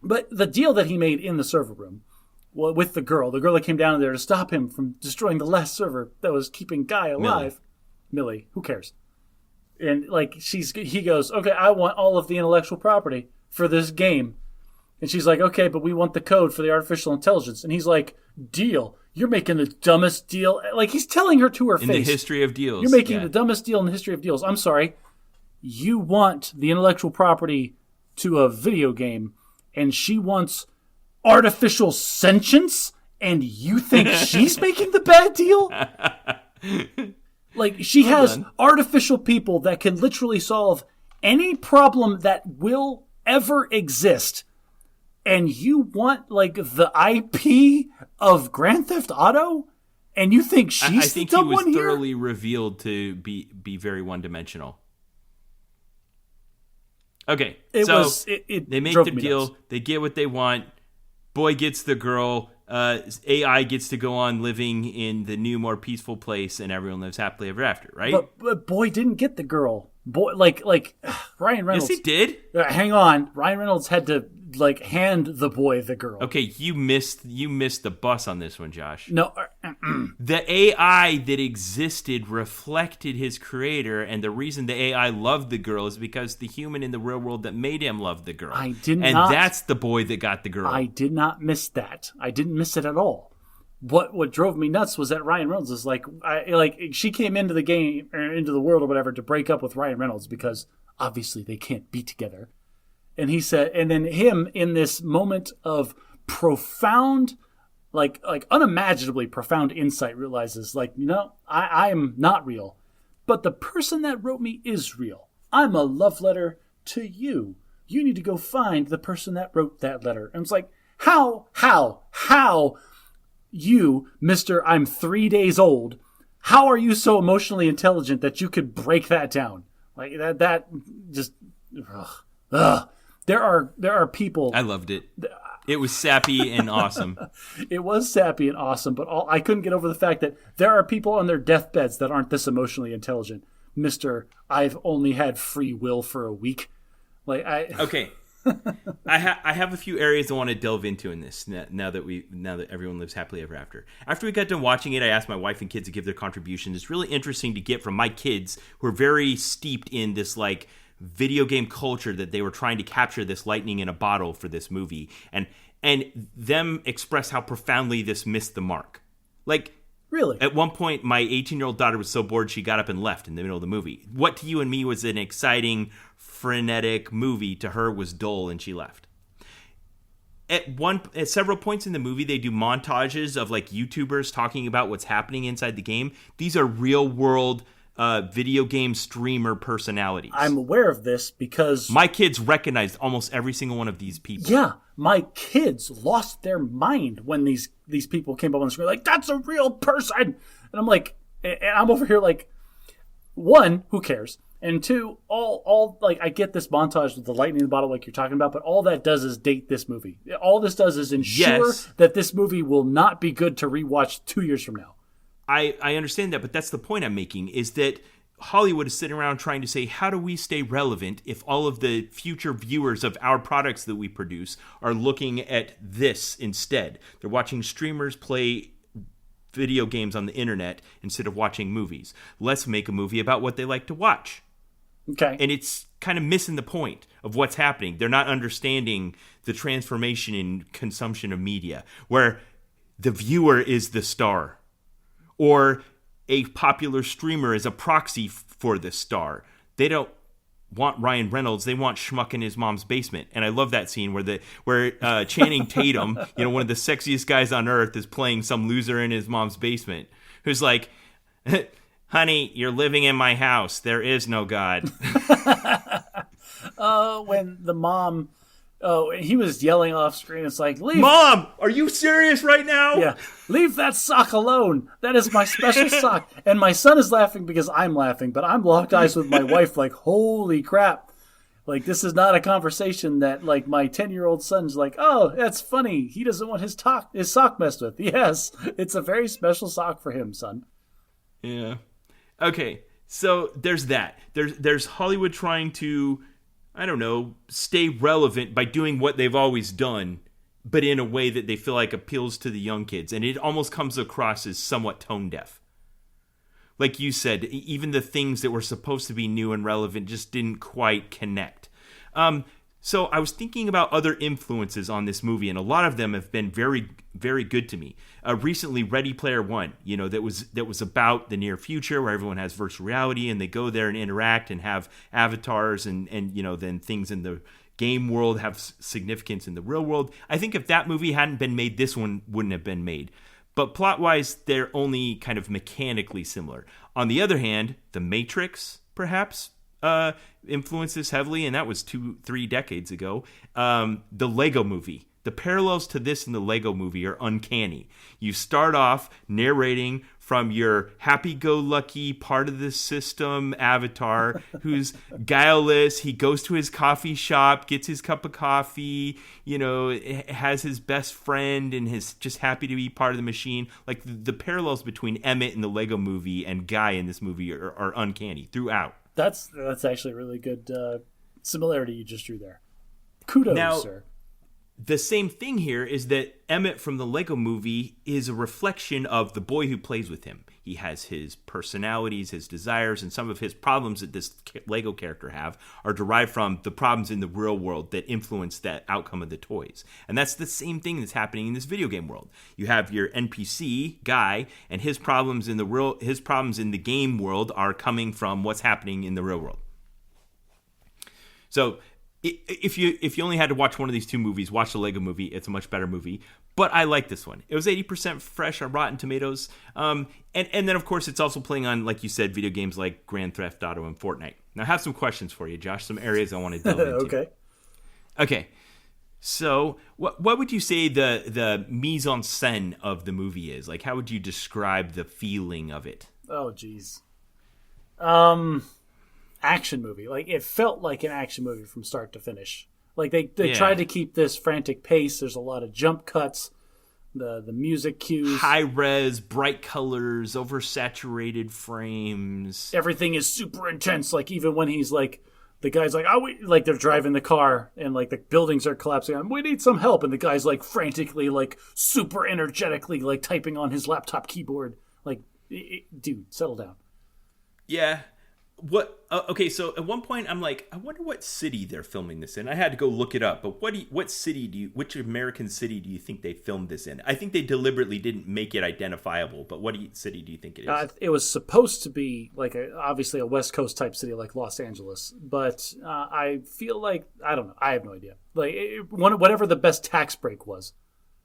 But the deal that he made in the server room, well, with the girl that came down there to stop him from destroying the last server that was keeping Guy alive. Millie, who cares? And like he goes, okay, I want all of the intellectual property for this game. And she's like, okay, but we want the code for the artificial intelligence. And he's like, deal. You're making the dumbest deal. Like he's telling her to her face. In the history of deals. You're making the dumbest deal in the history of deals. I'm sorry. You want the intellectual property to a video game, and she wants artificial sentience, and you think she's making the bad deal? Like, she has artificial people that can literally solve any problem that will ever exist, and you want, like, the IP of Grand Theft Auto? And you think she's the dumb one here? I think he was thoroughly revealed to be very one-dimensional. Okay, they make their deal. Nuts. They get what they want. Boy gets the girl. AI gets to go on living in the new, more peaceful place, and everyone lives happily ever after, right? But Boy didn't get the girl. Boy, like Ryan Reynolds. Yes, he did. Hang on, Ryan Reynolds had to like hand the boy the girl. Okay, you missed the bus on this one, Josh. No, the AI that existed reflected his creator, and the reason the AI loved the girl is because the human in the real world that made him loved the girl. And that's the boy that got the girl. I did not miss that. I didn't miss it at all. What drove me nuts was that Ryan Reynolds is like she came into the game or into the world or whatever to break up with Ryan Reynolds because obviously they can't be together. And he said, and then him in this moment of profound, like unimaginably profound insight realizes like, I am not real, but the person that wrote me is real. I'm a love letter to you. You need to go find the person that wrote that letter. And it's like, how you, Mr. I'm 3 days old, how are you so emotionally intelligent that you could break that down? Like that just, ugh. There are people. I loved it. It was sappy and awesome. It was sappy and awesome, but I couldn't get over the fact that there are people on their deathbeds that aren't this emotionally intelligent. Mr. I've only had free will for a week. Okay. I have a few areas I want to delve into in this now that everyone lives happily ever after. After we got done watching it, I asked my wife and kids to give their contributions. It's really interesting to get from my kids who are very steeped in this like video game culture that they were trying to capture this lightning in a bottle for this movie and them express how profoundly this missed the mark. Like, really? At one point, my 18-year-old daughter was so bored she got up and left in the middle of the movie. What to you and me was an exciting, frenetic movie, to her was dull and she left. At several points in the movie, they do montages of like YouTubers talking about what's happening inside the game. These are real world video game streamer personalities. I'm aware of this because my kids recognized almost every single one of these people. Yeah, my kids lost their mind when these people came up on the screen like, that's a real person. And I'm like, and I'm over here like, one, who cares? And two, all like, I get this montage with the lightning in the bottle like you're talking about, but all that does is date this movie. All this does is ensure that this movie will not be good to rewatch 2 years from now. I understand that, but that's the point I'm making, is that Hollywood is sitting around trying to say, how do we stay relevant if all of the future viewers of our products that we produce are looking at this instead? They're watching streamers play video games on the internet instead of watching movies. Let's make a movie about what they like to watch. Okay. And it's kind of missing the point of what's happening. They're not understanding the transformation in consumption of media, where the viewer is the star, or a popular streamer is a proxy for the star. They don't want Ryan Reynolds. They want schmuck in his mom's basement. And I love that scene where Channing Tatum, one of the sexiest guys on earth, is playing some loser in his mom's basement who's like, honey, you're living in my house. There is no God. When the mom, he was yelling off screen. It's like, leave. Mom, are you serious right now? Yeah. Leave that sock alone. That is my special sock. And my son is laughing because I'm laughing, but I'm locked eyes with my wife like, holy crap. Like, this is not a conversation that, like, my 10-year-old son's like, oh, that's funny. He doesn't want his sock messed with. Yes, it's a very special sock for him, son. Yeah. Okay, so there's that. There's Hollywood trying to, I don't know, stay relevant by doing what they've always done, but in a way that they feel like appeals to the young kids. And it almost comes across as somewhat tone deaf. Like you said, even the things that were supposed to be new and relevant just didn't quite connect. So I was thinking about other influences on this movie, and a lot of them have been very, very good to me. Recently, Ready Player One, that was about the near future where everyone has virtual reality and they go there and interact and have avatars and then things in the game world have significance in the real world. I think if that movie hadn't been made, this one wouldn't have been made. But plot-wise, they're only kind of mechanically similar. On the other hand, The Matrix, perhaps, influences heavily, and that was 2-3 decades ago. The Lego Movie. The parallels to this in the Lego Movie are uncanny. You start off narrating from your happy-go-lucky part of the system avatar who's guileless. He goes to his coffee shop, gets his cup of coffee, has his best friend and is just happy to be part of the machine. Like, the parallels between Emmett in the Lego Movie and Guy in this movie are uncanny throughout. That's actually a really good similarity you just drew there. Kudos, now, sir. The same thing here is that Emmett from the Lego Movie is a reflection of the boy who plays with him. He has his personalities, his desires, and some of his problems that this Lego character have are derived from the problems in the real world that influence that outcome of the toys. And that's the same thing that's happening in this video game world. You have your NPC guy, and his problems in the game world are coming from what's happening in the real world. So if you only had to watch one of these two movies, watch the Lego Movie. It's a much better movie. But I like this one. It was 80% fresh on Rotten Tomatoes. And then, of course, it's also playing on, like you said, video games like Grand Theft Auto and Fortnite. Now, I have some questions for you, Josh. Some areas I want to delve into. Okay. So what would you say the mise en scène of the movie is? Like, how would you describe the feeling of it? Oh, geez. Action movie. Like, it felt like an action movie from start to finish. Like, they tried to keep this frantic pace. There's a lot of jump cuts, the music cues. High res, bright colors, oversaturated frames. Everything is super intense. Like, even when he's like, the guy's like, like they're driving the car and like the buildings are collapsing. We need some help. And the guy's like frantically, like super energetically, like typing on his laptop keyboard. Like, dude, settle down. Yeah. Okay, so at one point I'm like, I wonder what city they're filming this in. I had to go look it up, but which American city do you think they filmed this in? I think they deliberately didn't make it identifiable, but what city do you think it is? It was supposed to be like obviously a West Coast type city like Los Angeles, but I feel like, I don't know, I have no idea. Like whatever the best tax break was.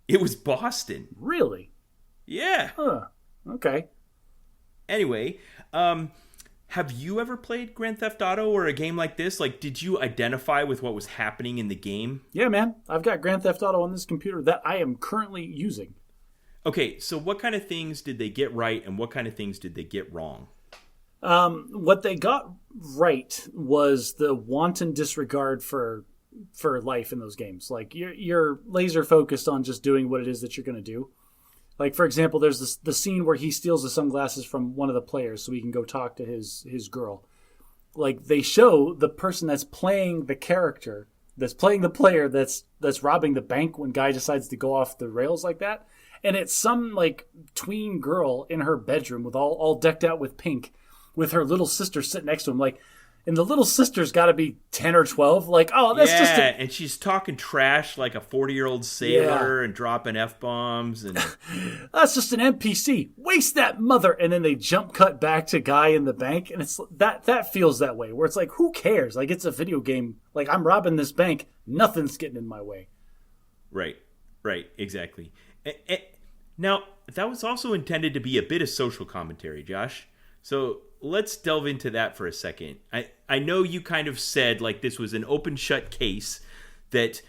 It was Boston. Really? Yeah. Huh. Okay. Anyway, Have you ever played Grand Theft Auto or a game like this? Like, did you identify with what was happening in the game? Yeah, man. I've got Grand Theft Auto on this computer that I am currently using. Okay, so what kind of things did they get right and what kind of things did they get wrong? What they got right was the wanton disregard for life in those games. Like, you're laser focused on just doing what it is that you're going to do. Like, for example, there's the scene where he steals the sunglasses from one of the players so he can go talk to his girl. Like, they show the person that's playing the character, that's playing the player that's robbing the bank when Guy decides to go off the rails like that. And it's some, like, tween girl in her bedroom with all decked out with pink with her little sister sitting next to him. Like, and the little sister's got to be 10 or 12. Like, oh, that's just and she's talking trash like a 40-year-old sailor and dropping F-bombs. And that's just an NPC. Waste that mother. And then they jump cut back to Guy in the bank. And it's that feels that way, where it's like, who cares? Like, it's a video game. Like, I'm robbing this bank. Nothing's getting in my way. Right, exactly. Now, that was also intended to be a bit of social commentary, Josh. So let's delve into that for a second. I know you kind of said like this was an open shut case, that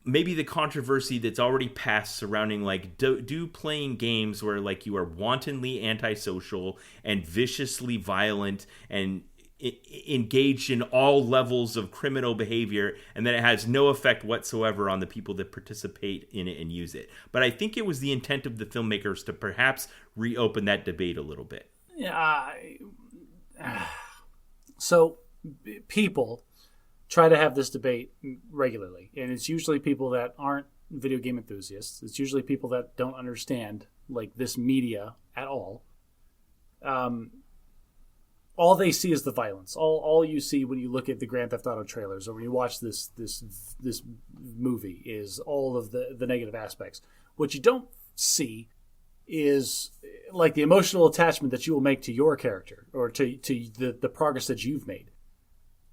maybe the controversy that's already passed surrounding like do playing games where like you are wantonly antisocial and viciously violent and engaged in all levels of criminal behavior, and that it has no effect whatsoever on the people that participate in it and use it. But I think it was the intent of the filmmakers to perhaps reopen that debate a little bit. Yeah. So people try to have this debate regularly, and it's usually people that aren't video game enthusiasts. It's usually people that don't understand like this media at all. All they see is the violence. All you see when you look at the Grand Theft Auto trailers or when you watch this movie is all of the negative aspects. What you don't see is like the emotional attachment that you will make to your character or to the progress that you've made.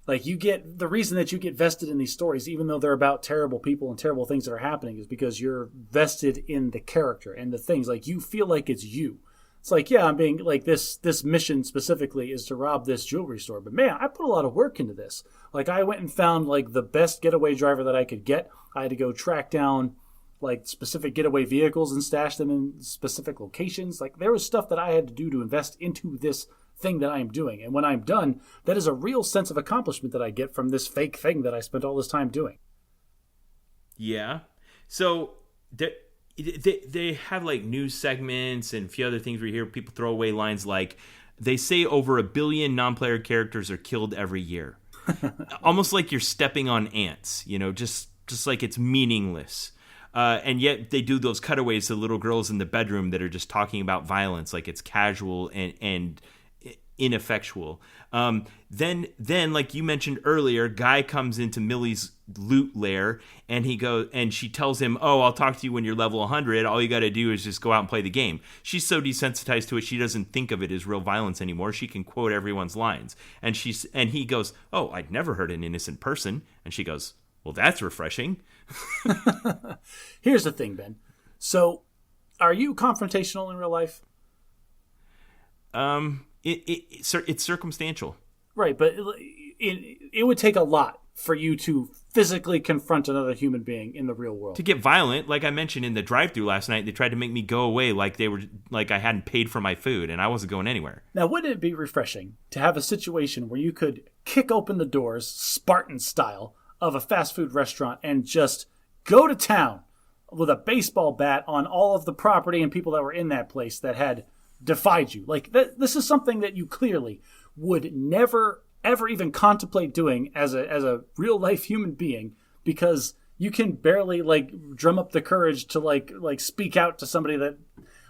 Like, you get the reason that you get vested in these stories, even though they're about terrible people and terrible things that are happening, is because you're vested in the character and the things. Like, you feel like it's you. It's like, yeah, I'm being like this mission specifically is to rob this jewelry store, but man, I put a lot of work into this. Like, I went and found like the best getaway driver that I could get. I had to go track down like specific getaway vehicles and stash them in specific locations. Like, there was stuff that I had to do to invest into this thing that I am doing. And when I'm done, that is a real sense of accomplishment that I get from this fake thing that I spent all this time doing. Yeah. So they have like news segments and a few other things where you hear people throw away lines like, they say over 1 billion non-player characters are killed every year. Almost like you're stepping on ants, just like it's meaningless. And yet they do those cutaways to little girls in the bedroom that are just talking about violence like it's casual and ineffectual. Then, like you mentioned earlier, Guy comes into Millie's loot lair and she tells him, "Oh, I'll talk to you when you're level 100. All you got to do is just go out and play the game." She's so desensitized to it, she doesn't think of it as real violence anymore. She can quote everyone's lines. And he goes, "Oh, I'd never hurt an innocent person." And she goes, "Well, that's refreshing." Here's the thing, Ben. So, are you confrontational in real life? It's circumstantial. Right, but it would take a lot for you to physically confront another human being in the real world. To get violent, like I mentioned in the drive-thru last night, they tried to make me go away like I hadn't paid for my food and I wasn't going anywhere. Now, wouldn't it be refreshing to have a situation where you could kick open the doors, Spartan style, of a fast food restaurant and just go to town with a baseball bat on all of the property and people that were in that place that had defied you? Like, this is something that you clearly would never, ever even contemplate doing as a real life human being, because you can barely like drum up the courage to like speak out to somebody that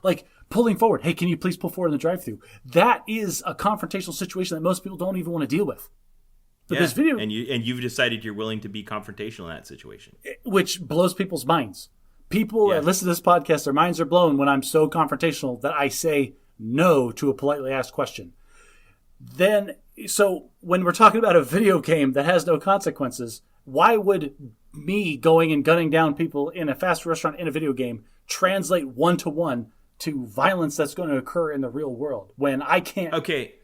like pulling forward. Hey, can you please pull forward in the drive-thru? That is a confrontational situation that most people don't even want to deal with. But yeah, this video, and you've decided you're willing to be confrontational in that situation, which blows people's minds. People that listen to this podcast, their minds are blown when I'm so confrontational that I say no to a politely asked question. Then, so when we're talking about a video game that has no consequences, why would me going and gunning down people in a fast food restaurant in a video game translate 1-to-1 to violence that's going to occur in the real world when I can't? Okay.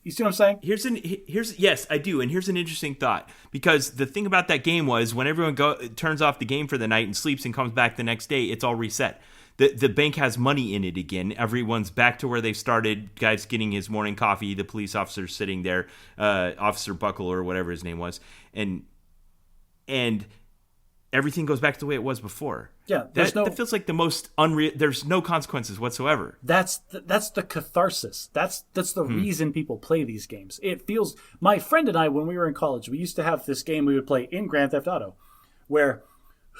You see what I'm saying? Here's yes, I do, and here's an interesting thought, because the thing about that game was when everyone turns off the game for the night and sleeps and comes back the next day, it's all reset. The bank has money in it again. Everyone's back to where they started. Guy's getting his morning coffee. The police officer's sitting there, Officer Buckle or whatever his name was, and everything goes back to the way it was before. Yeah, that feels like the most unreal. There's no consequences whatsoever. That's the catharsis. That's the reason people play these games. It feels. My friend and I, when we were in college, we used to have this game we would play in Grand Theft Auto, where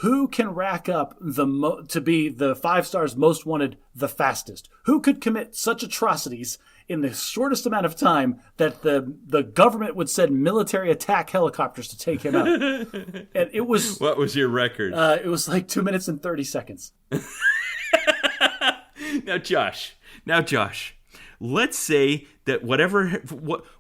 who can rack up to be the 5 stars most wanted the fastest? Who could commit such atrocities in the shortest amount of time that the government would send military attack helicopters to take him out? And it was... What was your record? It was like 2 minutes and 30 seconds. Now, Josh, let's say that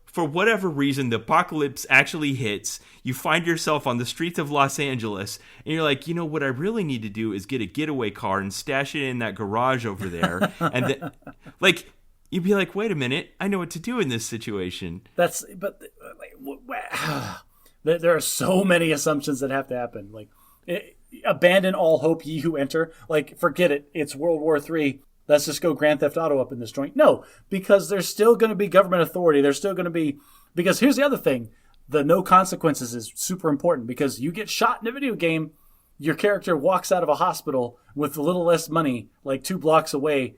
for whatever reason, the apocalypse actually hits. You find yourself on the streets of Los Angeles, and you're like, what I really need to do is get a getaway car and stash it in that garage over there. And then, you'd be like, wait a minute, I know what to do in this situation. There are so many assumptions that have to happen. Abandon all hope, ye who enter. Forget it. It's World War III. Let's just go Grand Theft Auto up in this joint. No, because there's still going to be government authority. There's still going to be... Because here's the other thing. The no consequences is super important, because you get shot in a video game, your character walks out of a hospital with a little less money, 2 blocks away,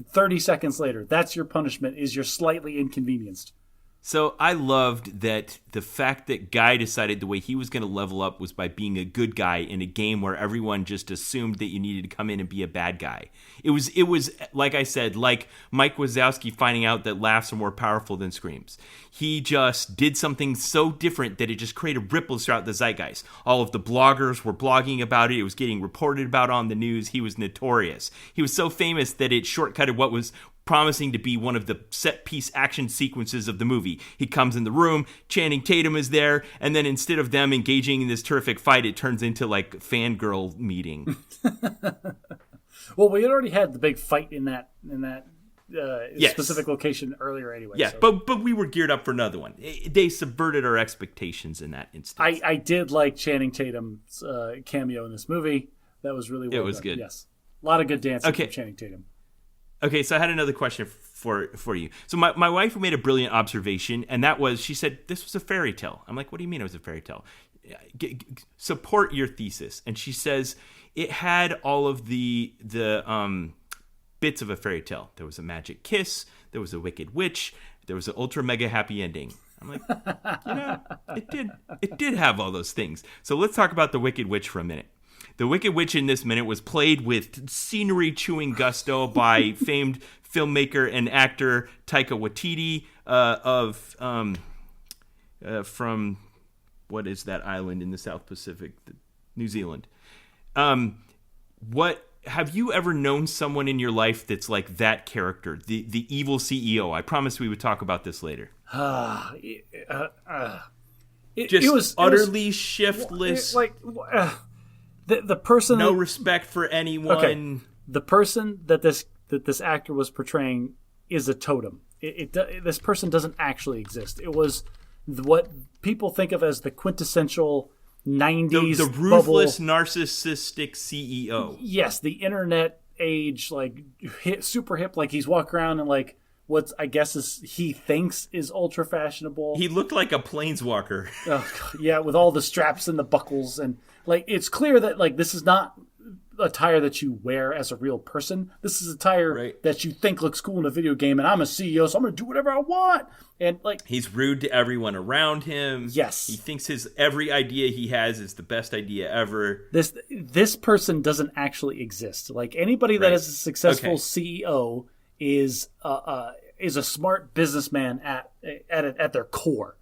30 seconds later. That's your punishment, is you're slightly inconvenienced. So I loved that the fact that Guy decided the way he was going to level up was by being a good guy in a game where everyone just assumed that you needed to come in and be a bad guy. It was like I said, like Mike Wazowski finding out that laughs are more powerful than screams. He just did something so different that it just created ripples throughout the zeitgeist. All of the bloggers were blogging about it. It was getting reported about on the news. He was notorious. He was so famous that it shortcutted what was promising to be one of the set-piece action sequences of the movie. He comes in the room, Channing Tatum is there, and then instead of them engaging in this terrific fight, it turns into fangirl meeting. Well, we had already had the big fight in that Yes. specific location earlier anyway. Yeah, so. but we were geared up for another one. They subverted our expectations in that instance. I did like Channing Tatum's cameo in this movie. That was really well done. It was good. Yes. A lot of good dancing from Channing Tatum. Okay, so I had another question for you. So my wife made a brilliant observation, and that was, she said, this was a fairy tale. I'm like, what do you mean it was a fairy tale? Support your thesis. And she says, it had all of the bits of a fairy tale. There was a magic kiss, there was a wicked witch, there was an ultra mega happy ending. I'm like, it did have all those things. So let's talk about the Wicked Witch for a minute. The Wicked Witch in this minute was played with scenery-chewing gusto by famed filmmaker and actor Taika Waititi from what is that island in the South Pacific? New Zealand. What have you ever known someone in your life that's like that character, the evil CEO? I promised we would talk about this later. It was utterly shiftless. The person, no respect for anyone. Okay. The person that this actor was portraying is a totem. This person doesn't actually exist. It was what people think of as the quintessential 90s the ruthless, bubble. narcissistic CEO. Yes, the internet age, super hip. He's walking around and what I guess he thinks is ultra fashionable. He looked like a planeswalker. Yeah, with all the straps and the buckles, and it's clear that this is not attire that you wear as a real person. This is attire that you think looks cool in a video game, and I'm a CEO, so I'm going to do whatever I want. And he's rude to everyone around him. Yes, he thinks every idea he has is the best idea ever. This person doesn't actually exist. Anybody that is a successful CEO is a smart businessman at their core.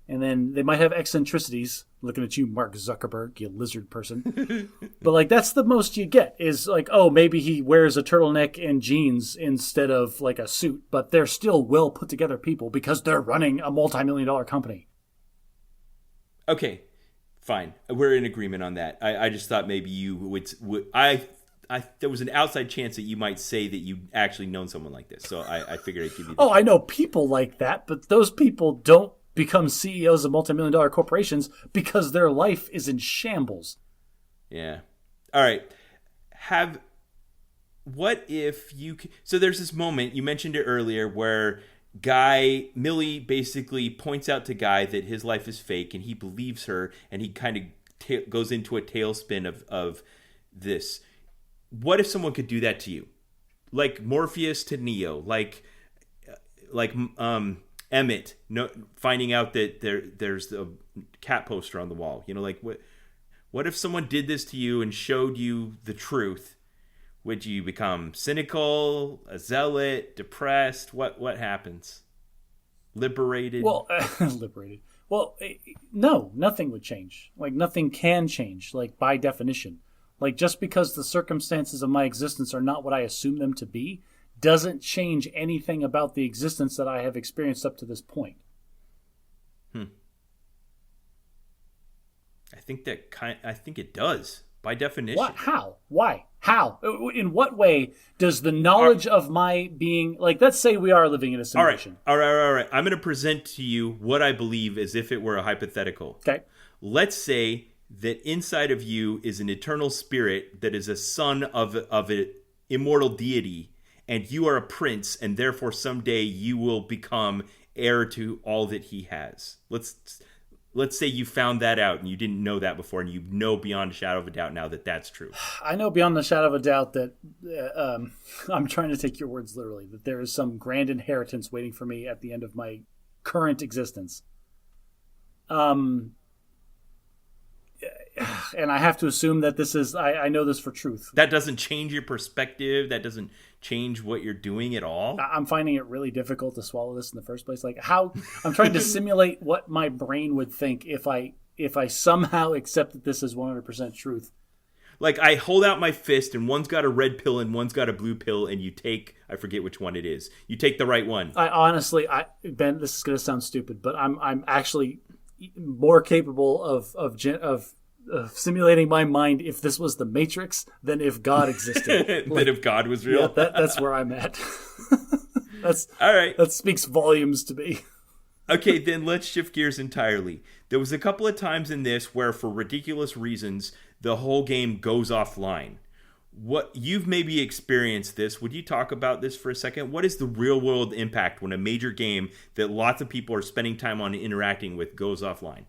And then they might have eccentricities. Looking at you, Mark Zuckerberg, you lizard person. But that's the most you get is maybe he wears a turtleneck and jeans instead of a suit. But they're still well put together people because they're running a multi-million-dollar company. Okay, fine. We're in agreement on that. I just thought maybe you would. I there was an outside chance that you might say that you actually known someone like this. So I figured I'd give you. I know people like that, but those people don't become CEOs of multi-million-dollar corporations because their life is in shambles. Yeah. All right. What if you? So there's this moment you mentioned it earlier where Millie basically points out to Guy that his life is fake, and he believes her, and he kind of goes into a tailspin of this. What if someone could do that to you, like Morpheus to Neo, like Emmett, finding out that there's a cat poster on the wall. Like what if someone did this to you and showed you the truth? Would you become cynical, a zealot, depressed? What happens? Liberated? Well, liberated. Well, no, nothing would change. Like, nothing can change, like, by definition. Like, just because the circumstances of my existence are not what I assume them to be, doesn't change anything about the existence that I have experienced up to this point. I think it does, by definition. What? How? Why? How? In what way does the knowledge of my being, like, let's say we are living in a simulation. All right. I'm going to present to you what I believe as if it were a hypothetical. Okay. Let's say that inside of you is an eternal spirit that is a son of an immortal deity, and you are a prince, and therefore someday you will become heir to all that he has. Let's say you found that out and you didn't know that before, and you know beyond a shadow of a doubt now that that's true. I know beyond the shadow of a doubt that I'm trying to take your words literally, that there is some grand inheritance waiting for me at the end of my current existence. And I have to assume that this is, I know this for truth. That doesn't change your perspective. That doesn't change what you're doing at all. I'm finding it really difficult to swallow this in the first place. Like, how I'm trying to simulate what my brain would think if I somehow accept that this is 100% truth. Like, I hold out my fist and one's got a red pill and one's got a blue pill, and you take, I forget which one it is. You take the right one. I honestly, Ben, this is going to sound stupid, but I'm actually more capable of simulating my mind if this was the Matrix than if God existed. Than if God was real? Yeah, that's where I'm at. That's all right. That speaks volumes to me. Okay, then let's shift gears entirely. There was a couple of times in this where, for ridiculous reasons, the whole game goes offline. What you've maybe experienced this. Would you talk about this for a second? What is the real world impact when a major game that lots of people are spending time on interacting with goes offline?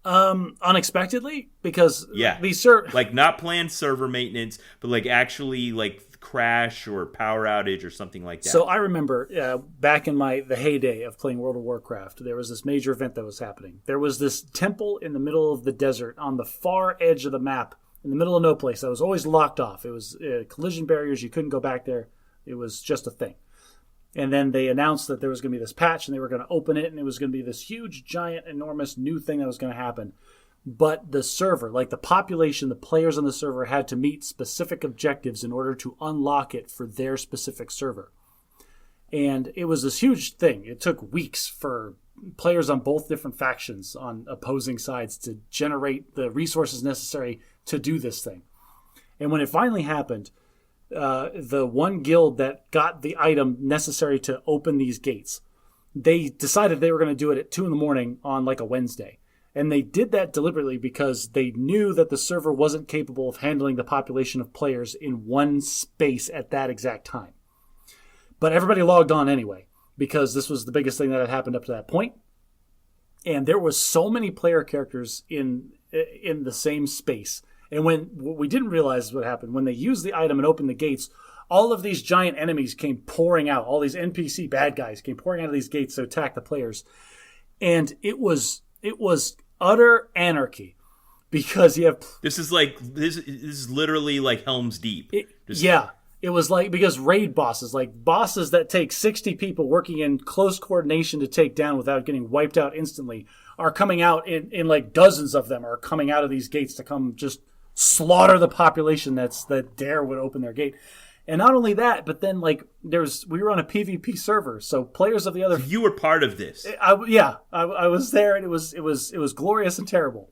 Unexpectedly, because these like not planned server maintenance, but like actually like crash or power outage or something like that. So I remember back in the heyday of playing World of Warcraft, there was this major event that was happening. There was this temple in the middle of the desert on the far edge of the map, in the middle of no place, that was always locked off. It was collision barriers. You couldn't go back there. It was just a thing. And then they announced that there was going to be this patch and they were going to open it, and it was going to be this huge, giant, enormous new thing that was going to happen. But the server, like the population, the players on the server had to meet specific objectives in order to unlock it for their specific server. And it was this huge thing. It took weeks for players on both different factions on opposing sides to generate the resources necessary to do this thing. And when it finally happened, the one guild that got the item necessary to open these gates, they decided they were going to do it at 2 a.m. on like a Wednesday. And they did that deliberately because they knew that the server wasn't capable of handling the population of players in one space at that exact time. But everybody logged on anyway, because this was the biggest thing that had happened up to that point. And there was so many player characters in the same space. And what we didn't realize what happened, when they used the item and opened the gates, all of these giant enemies came pouring out. All these NPC bad guys came pouring out of these gates to attack the players. And it was utter anarchy, because you have... This is literally like Helm's Deep. It was like, because raid bosses, like bosses that take 60 people working in close coordination to take down without getting wiped out instantly, are coming out in like dozens of them are coming out of these gates to come just slaughter the population that dare would open their gate. And not only that, but then like we were on a PvP server, so players of the other... So you were part of this. I was there, and it was glorious and terrible.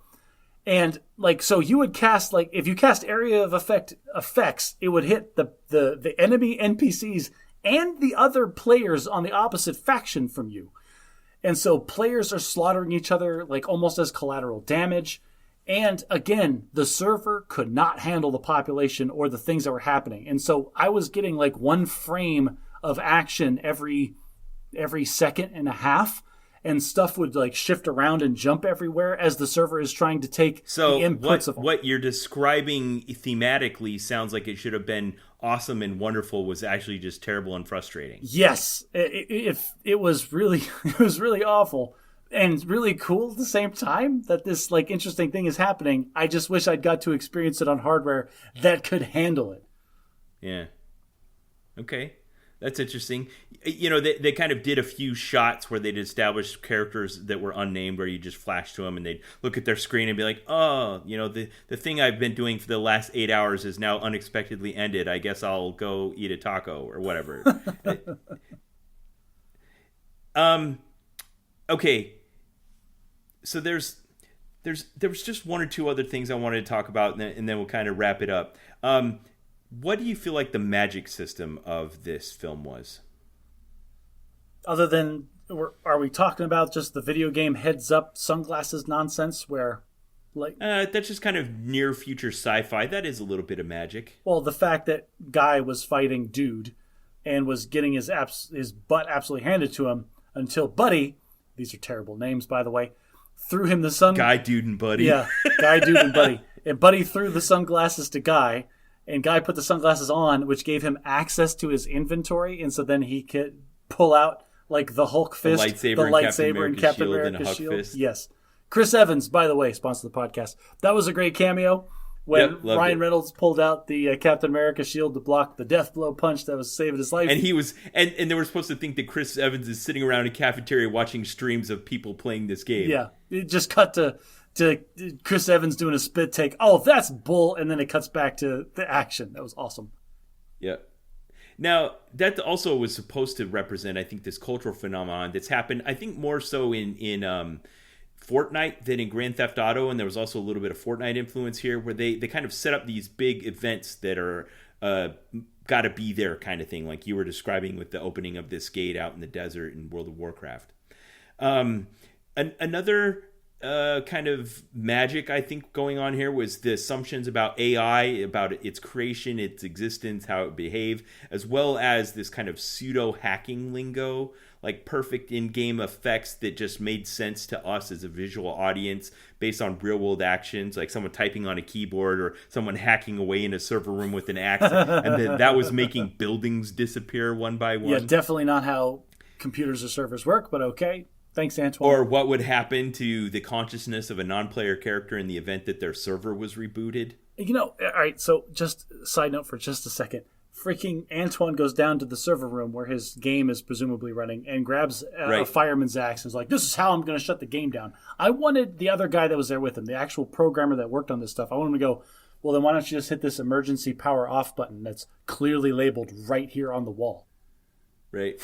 And like, so you would cast, like, if you cast area of effects, it would hit the enemy NPCs and the other players on the opposite faction from you. And so players are slaughtering each other like almost as collateral damage. And again, the server could not handle the population or the things that were happening. And so I was getting like one frame of action every second and a half. And stuff would like shift around and jump everywhere as the server is trying to take the inputs of what you're describing thematically sounds like it should have been awesome and wonderful, was actually just terrible and frustrating. Yes, it was really awful and really cool at the same time that this like interesting thing is happening. I just wish I'd got to experience it on hardware that could handle it. Yeah. Okay. That's interesting. You know, they kind of did a few shots where they'd establish characters that were unnamed, where you just flash to them and they'd look at their screen and be like, oh, you know, the thing I've been doing for the last 8 hours is now unexpectedly ended. I guess I'll go eat a taco or whatever. Okay. So there was just one or two other things I wanted to talk about, and then we'll kind of wrap it up. What do you feel like the magic system of this film was? Other than, are we talking about just the video game heads up sunglasses nonsense where, like, that's just kind of near future sci-fi. That is a little bit of magic. Well, the fact that Guy was fighting Dude and was getting his butt absolutely handed to him until Buddy, these are terrible names by the way, threw him the sun. Guy, Dude, and Buddy. Yeah, Guy, Dude, and Buddy. And Buddy threw the sunglasses to Guy. And Guy put the sunglasses on, which gave him access to his inventory, and so then he could pull out like the Hulk fist, the lightsaber, and Captain America's shield. Fist. Yes, Chris Evans, by the way, sponsored the podcast. That was a great cameo when Ryan Reynolds pulled out the Captain America shield to block the death blow punch that was saving his life. And he was, and they were supposed to think that Chris Evans is sitting around a cafeteria watching streams of people playing this game. Yeah, it just cut to Chris Evans doing a spit take. Oh, that's bull. And then it cuts back to the action. That was awesome. Yeah. Now, that also was supposed to represent, I think, this cultural phenomenon that's happened, I think, more so in Fortnite than in Grand Theft Auto. And there was also a little bit of Fortnite influence here, where they kind of set up these big events that are got to be there kind of thing, like you were describing with the opening of this gate out in the desert in World of Warcraft. Another kind of magic I think going on here was the assumptions about AI, about its creation, its existence, how it behaved, as well as this kind of pseudo hacking lingo, like perfect in-game effects that just made sense to us as a visual audience based on real-world actions, like someone typing on a keyboard or someone hacking away in a server room with an axe, and then that was making buildings disappear one by one. Yeah, definitely not how computers or servers work, but okay. Thanks, Antoine. Or what would happen to the consciousness of a non-player character in the event that their server was rebooted? You know, all right, so just side note for just a second. Freaking Antoine goes down to the server room where his game is presumably running and grabs a fireman's axe and is like, this is how I'm going to shut the game down. I wanted the other guy that was there with him, the actual programmer that worked on this stuff, I want him to go, well, then why don't you just hit this emergency power off button that's clearly labeled right here on the wall. Right.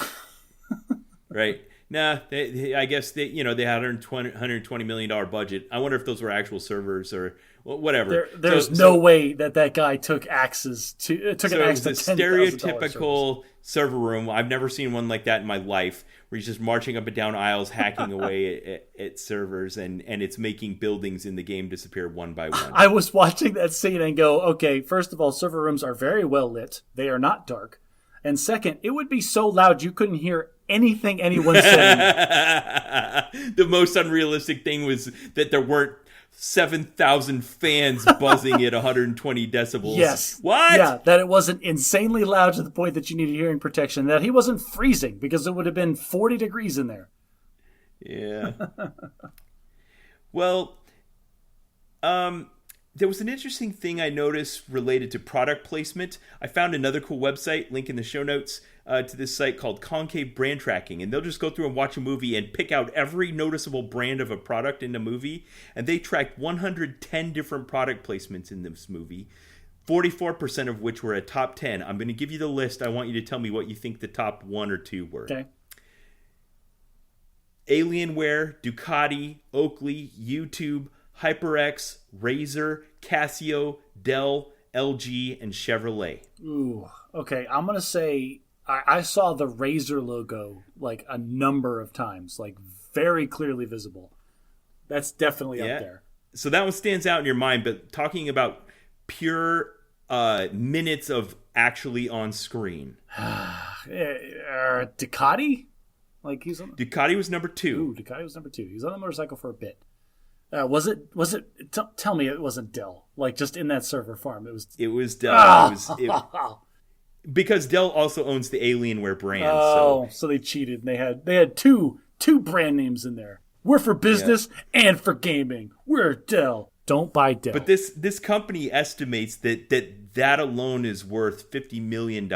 Right. Nah, I guess they had $120 million budget. I wonder if those were actual servers or whatever. There's no way that guy took axes to took an axe to $10,000 stereotypical server room. I've never seen one like that in my life, where he's just marching up and down aisles, hacking away at servers, and it's making buildings in the game disappear one by one. I was watching that scene and go, okay, first of all, server rooms are very well lit. They are not dark. And second, it would be so loud you couldn't hear anything anyone saying. The most unrealistic thing was that there weren't 7,000 fans buzzing at 120 decibels. Yes. What? Yeah, that it wasn't insanely loud to the point that you needed hearing protection. That he wasn't freezing because it would have been 40 degrees in there. Yeah. Well, there was an interesting thing I noticed related to product placement. I found another cool website, link in the show notes, to this site called Concave Brand Tracking. And they'll just go through and watch a movie and pick out every noticeable brand of a product in the movie. And they tracked 110 different product placements in this movie, 44% of which were a top 10. I'm going to give you the list. I want you to tell me what you think the top 1 or 2 were. Okay. Alienware, Ducati, Oakley, YouTube, HyperX, Razer, Casio, Dell, LG, and Chevrolet. Ooh, okay. I'm gonna say I saw the Razer logo like a number of times, like very clearly visible. That's definitely up there. So that one stands out in your mind, but talking about pure minutes of actually on screen. Ducati? Like Ducati was number 2. Ooh, Ducati was number 2. He was on the motorcycle for a bit. Was it? Tell me it wasn't Dell. Like just in that server farm, it was. It was Dell. Because Dell also owns the Alienware brand. So they cheated. And they had two brand names in there. We're for business and for gaming. We're Dell. Don't buy Dell. But this company estimates that alone is worth $50 million.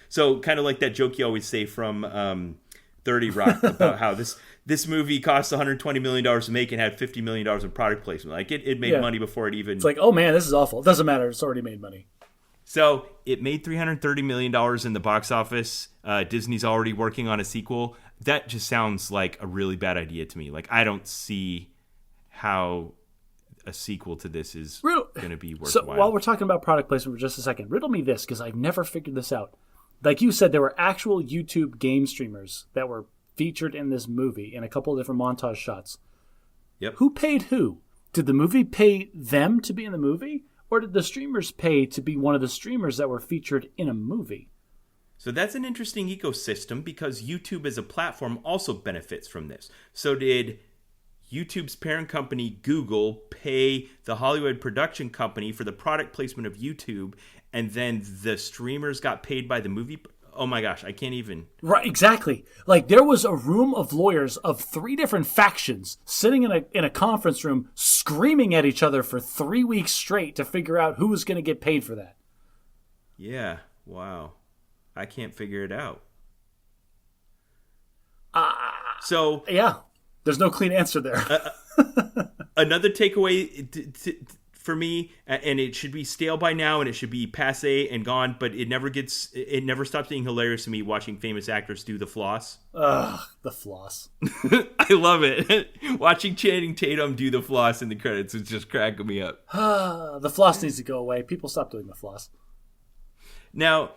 So kind of like that joke you always say from 30 Rock about how this movie cost $120 million to make and had $50 million in product placement. Like it made money before it even... It's like, oh man, this is awful. It doesn't matter. It's already made money. So it made $330 million in the box office. Disney's already working on a sequel. That just sounds like a really bad idea to me. Like I don't see how a sequel to this is going to be worthwhile. So while we're talking about product placement for just a second, riddle me this because I've never figured this out. Like you said, there were actual YouTube game streamers that were featured in this movie in a couple of different montage shots. Yep. Who paid who? Did the movie pay them to be in the movie? Or did the streamers pay to be one of the streamers that were featured in a movie? So that's an interesting ecosystem because YouTube as a platform also benefits from this. So did YouTube's parent company, Google, pay the Hollywood production company for the product placement of YouTube, and then the streamers got paid by the movie? Oh my gosh, I can't even... Right, exactly. Like there was a room of lawyers of 3 different factions sitting in a conference room screaming at each other for 3 weeks straight to figure out who was going to get paid for that. Yeah, wow. I can't figure it out. So... Yeah, there's no clean answer there. Another takeaway for me, and it should be stale by now and it should be passé and gone, but it never stops being hilarious to me watching famous actors do the floss. Ugh, the floss. I love it. Watching Channing Tatum do the floss in the credits is just cracking me up. The floss needs to go away. People stop doing the floss. Now,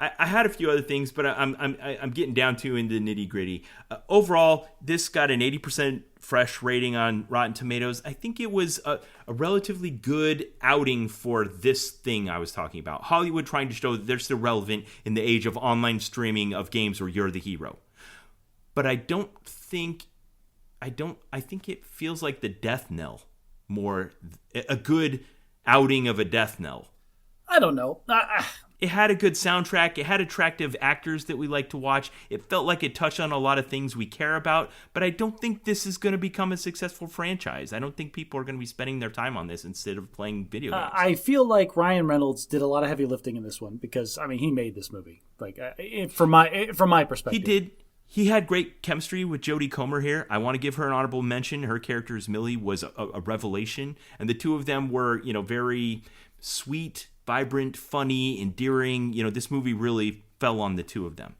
I had a few other things, but I'm getting down to in the nitty gritty. Overall, this got an 80% fresh rating on Rotten Tomatoes. I think it was a relatively good outing for this thing I was talking about. Hollywood trying to show that they're still relevant in the age of online streaming of games where you're the hero. But I think it feels like the death knell more, a good outing of a death knell. I don't know. It had a good soundtrack. It had attractive actors that we like to watch. It felt like it touched on a lot of things we care about. But I don't think this is going to become a successful franchise. I don't think people are going to be spending their time on this instead of playing video games. I feel like Ryan Reynolds did a lot of heavy lifting in this one because, I mean, he made this movie. Like, from my perspective. He did. He had great chemistry with Jodie Comer here. I want to give her an honorable mention. Her character as Millie was a revelation. And the two of them were, very sweet, vibrant, funny, endearing. This movie really fell on the two of them.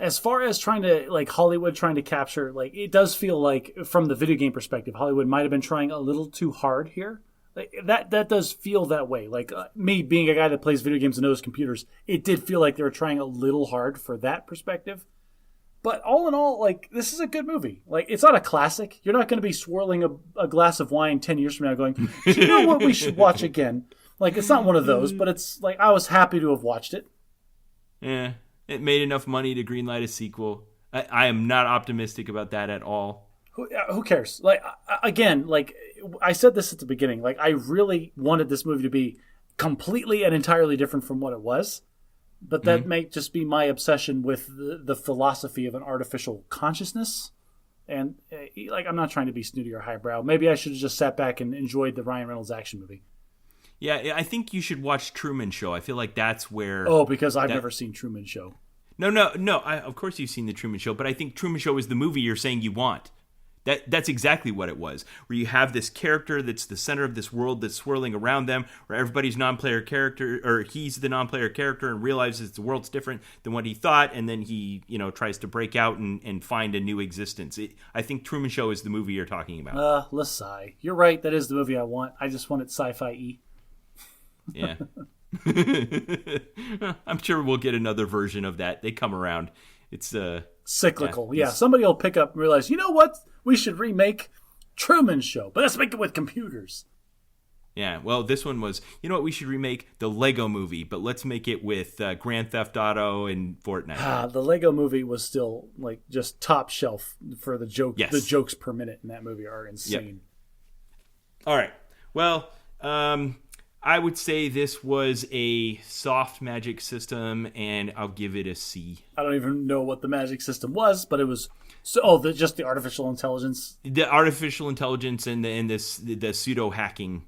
As far as Hollywood trying to capture, it does feel like from the video game perspective, Hollywood might have been trying a little too hard here. That does feel that way. Me being a guy that plays video games and knows computers, it did feel like they were trying a little hard for that perspective. But all in all, this is a good movie. It's not a classic. You're not going to be swirling a glass of wine 10 years from now going, you know what we should watch again? It's not one of those, but it's I was happy to have watched it. Yeah, it made enough money to greenlight a sequel. I am not optimistic about that at all. Who cares? Again, I said this at the beginning. I really wanted this movie to be completely and entirely different from what it was. But that may just be my obsession with the philosophy of an artificial consciousness. And, I'm not trying to be snooty or highbrow. Maybe I should have just sat back and enjoyed the Ryan Reynolds action movie. Yeah, I think you should watch Truman Show. I feel like that's where... Oh, because I've never seen Truman Show. No. Of course you've seen the Truman Show, but I think Truman Show is the movie you're saying you want. That's exactly what it was, where you have this character that's the center of this world that's swirling around them, where everybody's non-player character, or he's the non-player character and realizes the world's different than what he thought, and then he, tries to break out and find a new existence. I think Truman Show is the movie you're talking about. Lasai. You're right, that is the movie I want. I just want it sci-fi-y. Yeah. I'm sure we'll get another version of that. They come around. It's cyclical. Yeah, somebody will pick up and realize, you know what? We should remake Truman Show, but let's make it with computers. Yeah, well, this one was, you know what? We should remake the Lego Movie, but let's make it with Grand Theft Auto and Fortnite. The Lego Movie was still like just top shelf for the joke. Yes. The jokes per minute in that movie are insane. Yep. All right. Well, I would say this was a soft magic system, and I'll give it a C. I don't even know what the magic system was, but it was just the artificial intelligence. The artificial intelligence and the pseudo hacking.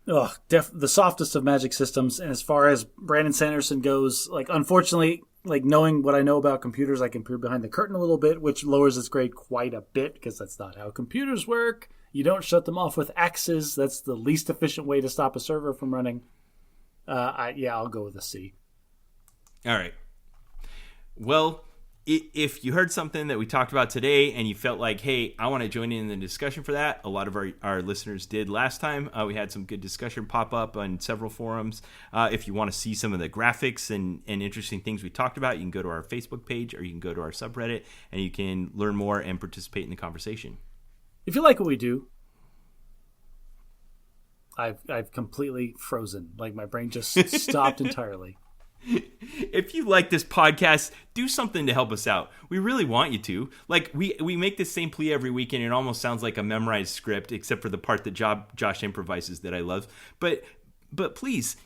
Ugh, the softest of magic systems. And as far as Brandon Sanderson goes, like, unfortunately, like, knowing what I know about computers, I can peer behind the curtain a little bit, which lowers its grade quite a bit because that's not how computers work. You don't shut them off with axes. That's the least efficient way to stop a server from running. I'll go with a C. All right. Well, if you heard something that we talked about today and you felt like, hey, I want to join in the discussion for that, a lot of our listeners did last time. We had some good discussion pop up on several forums. If you want to see some of the graphics and interesting things we talked about, you can go to our Facebook page or you can go to our subreddit and you can learn more and participate in the conversation. If you like what we do, I've completely frozen. Like, my brain just stopped entirely. If you like this podcast, do something to help us out. We really want you to. Like, we make the same plea every week, and it almost sounds like a memorized script, except for the part that Josh improvises that I love. But please,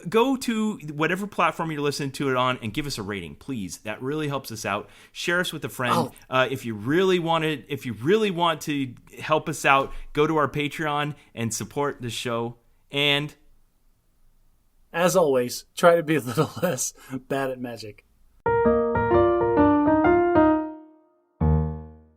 go to whatever platform you're listening to it on and give us a rating, please. That really helps us out. Share us with a friend. If you really want to help us out, go to our Patreon and support the show. And as always, try to be a little less bad at magic.